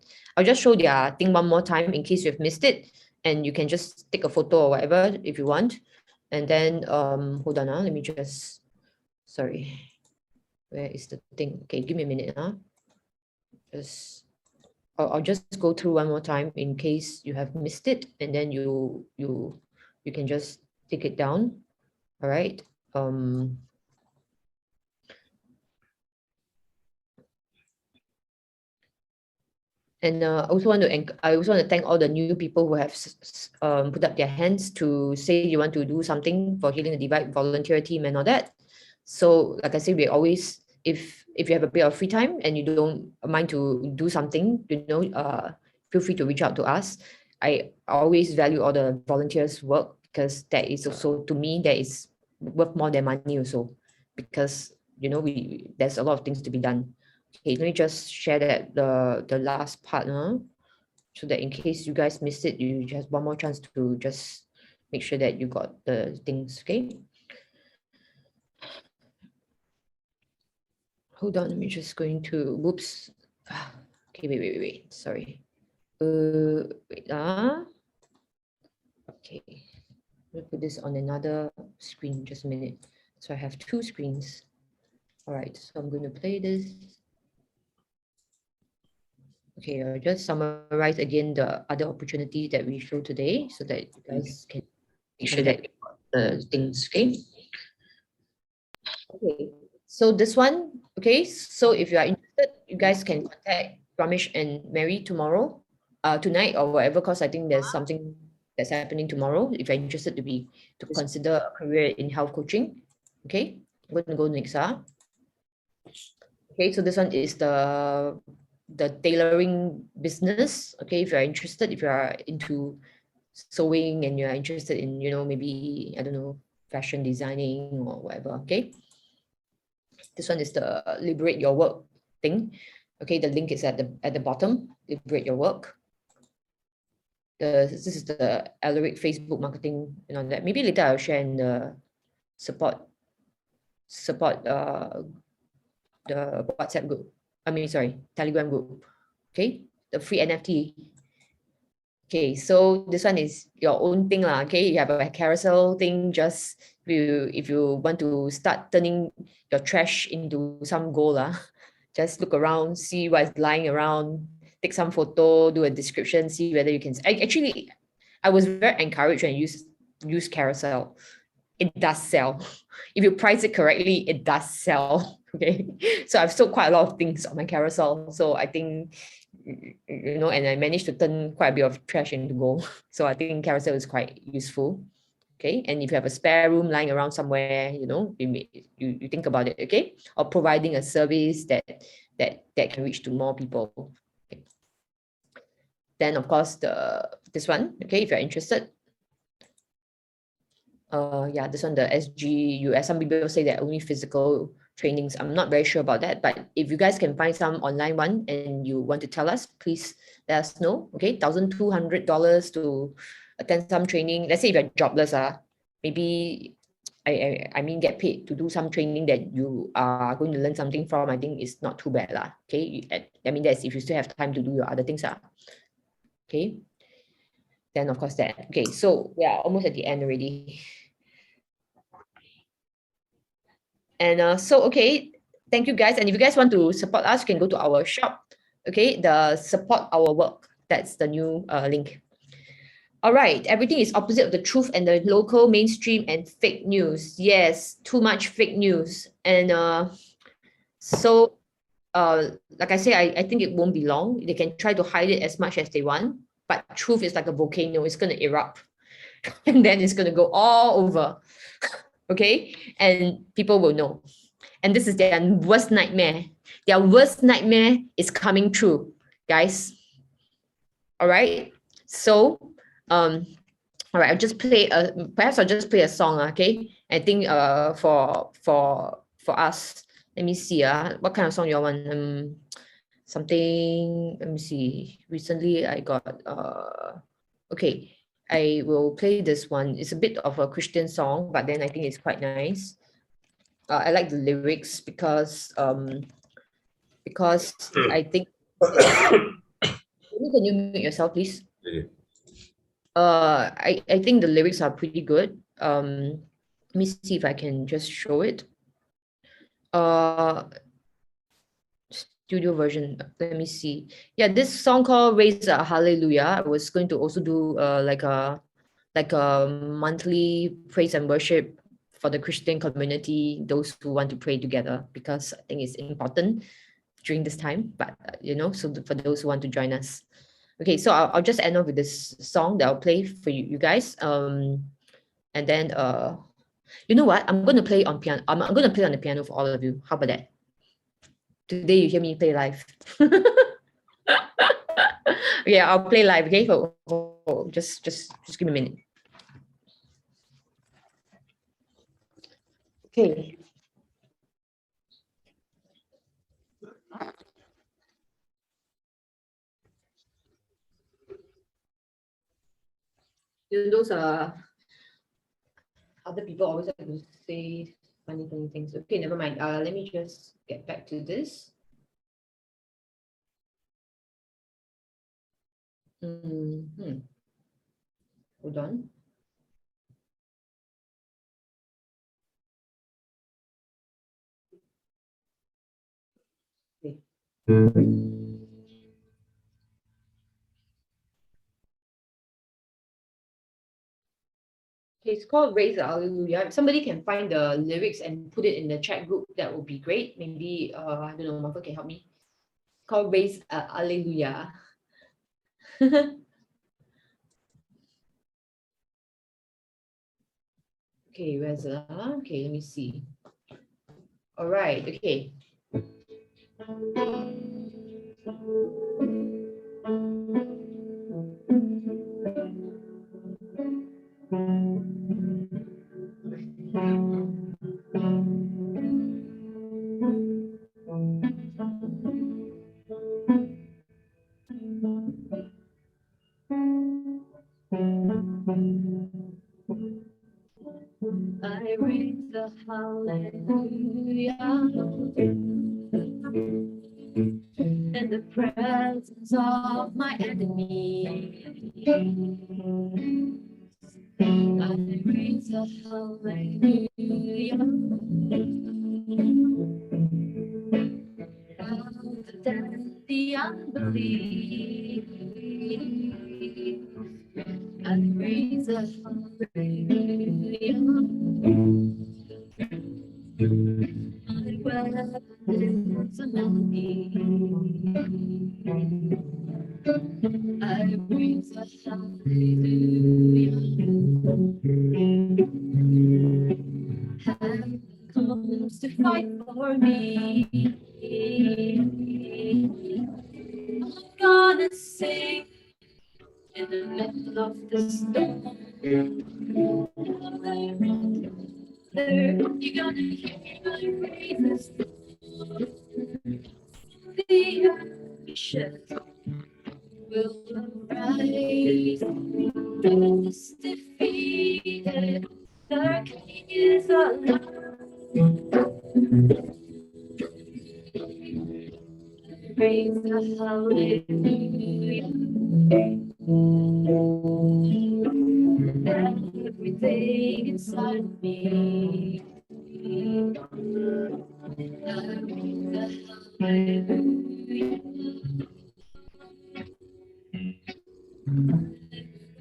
thing one more time in case you've missed it, and you can just take a photo or whatever if you want. And then hold on, let me just, sorry, where is the thing? Okay, give me a minute. I'll just go through one more time in case you have missed it, and then you can just take it down. All right. And I also want to thank all the new people who have put up their hands to say you want to do something for Healing the Divide volunteer team and all that. So like I say, we always, if you have a bit of free time and you don't mind to do something, feel free to reach out to us. I always value all the volunteers' work, because that is also, to me, that is worth more than money also, because there's a lot of things to be done. Okay, let me just share that the last part, so that in case you guys missed it, you just one more chance to just make sure that you got the things. Okay. Hold on, let me just going to, whoops. Okay, wait, sorry. Wait, okay. Let me put this on another screen, just a minute. So I have two screens. All right, so I'm going to play this. Okay, I'll just summarize again the other opportunities that we show today, so that you guys can make sure that the things, okay? Okay, so this one, okay, so if you are interested, you guys can contact Ramesh and Mary tomorrow, tonight or whatever, because I think there's something that's happening tomorrow. If you're interested to consider a career in health coaching, okay? I'm going to go next. Okay, so this one is the tailoring business. Okay, if you're interested, if you are into sewing and you're interested in, maybe, I don't know, fashion designing or whatever. Okay, this one is the liberate your work thing. Okay, the link is at the bottom. Liberate your work. This is the Alaric Facebook marketing and all that. Maybe later I'll share in the support the WhatsApp group. Telegram group. Okay, the free NFT. Okay, so this one is your own thing lah. Okay, you have a carousel thing. Just if you want to start turning your trash into some gold lah, just look around, see what's lying around, take some photo, do a description, see whether you can. I was very encouraged when I use carousel. It does sell. If you price it correctly, it does sell. Okay, so I've sold quite a lot of things on my carousel. So I think, and I managed to turn quite a bit of trash into gold. So I think carousel is quite useful. Okay, and if you have a spare room lying around somewhere, you think about it. Okay, or providing a service that can reach to more people. Okay. Then of course this one. Okay, if you're interested. This one, the SGUS. Some people say that only physical trainings. I'm not very sure about that, but if you guys can find some online one and you want to tell us, please let us know. Okay, $1,200 to attend some training. Let's say if you're jobless, maybe I mean get paid to do some training that you are going to learn something from. I think it's not too bad lah. Okay, I mean that's if you still have time to do your other things Okay. Then of course that. Okay, so we are almost at the end already. And okay, thank you guys. And if you guys want to support us, you can go to our shop. Okay, the support our work. That's the new link. All right, everything is opposite of the truth and the local mainstream and fake news. Yes, too much fake news. And like I say, I think it won't be long. They can try to hide it as much as they want, but truth is like a volcano. It's going to erupt and then it's going to go all over. Okay, and people will know. And this is their worst nightmare. Their worst nightmare is coming true, guys. All right, so All right, I'll just play perhaps I'll just play a song, okay? I think for us, let me see, what kind of song you want? Something, let me see. Recently I got okay, I will play this one. It's a bit of a Christian song, but then I think it's quite nice. I like the lyrics because I think can you mute yourself, please? Yeah. I think the lyrics are pretty good. Let me see if I can just show it. Studio version. Let me see. Yeah, this song called "Raise a Hallelujah." I was going to also do like a monthly praise and worship for the Christian community, those who want to pray together, because I think it's important during this time. But so for those who want to join us. Okay, so I'll just end off with this song that I'll play for you guys. And then you know what? I'm gonna play on piano. I'm gonna play on the piano for all of you. How about that? Today you hear me play live. Yeah, I'll play live. Okay, just give me a minute. Okay. Those are other people always like to say funny things. Okay, never mind. Let me just get back to this. Hold on. Okay. Okay, it's called Raise a Hallelujah. If somebody can find the lyrics and put it in the chat group, that would be great. Maybe I don't know, Marco can help me. It's called Raise a Hallelujah. Okay, where's okay, let me see. All right, okay. I raise the hallelujah in the presence of my enemy. I raise a hallelujah louder than the unbelief. I raise a hallelujah. My weapon is a melody. I raise a hallelujah. Heaven comes to fight for me. I'm gonna sing in the middle of the storm. You're gonna hear my praises. The ocean will arise. Death is defeated. The King is alive. Praise the hallelujah. Everything inside of me. I praise the hallelujah.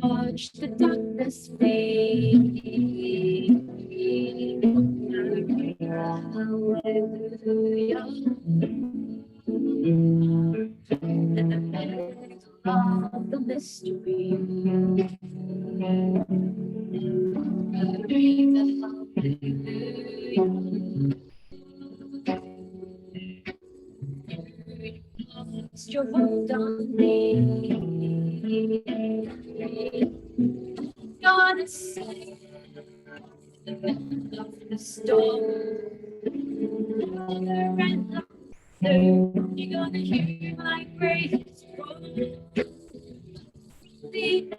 Watch the darkness fade. I praise the hallelujah. In the middle of the mystery, I praise the hallelujah. Lost your hold on me. gonna say the end of the storm. You're gonna hear my praise from the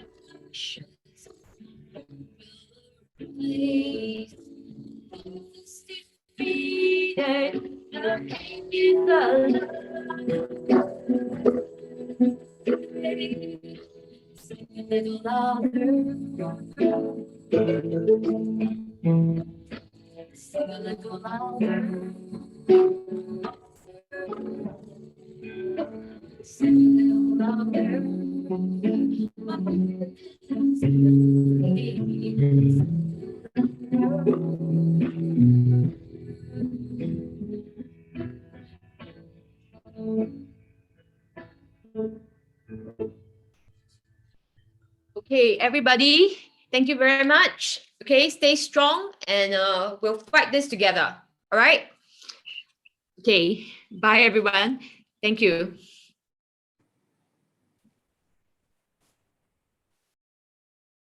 oceans. Place defeated, the king is alive. Sing a little louder. Sing a little louder. Sing a little louder. Okay, everybody, thank you very much. Okay, stay strong and we'll fight this together. All right. Okay, bye everyone. Thank you.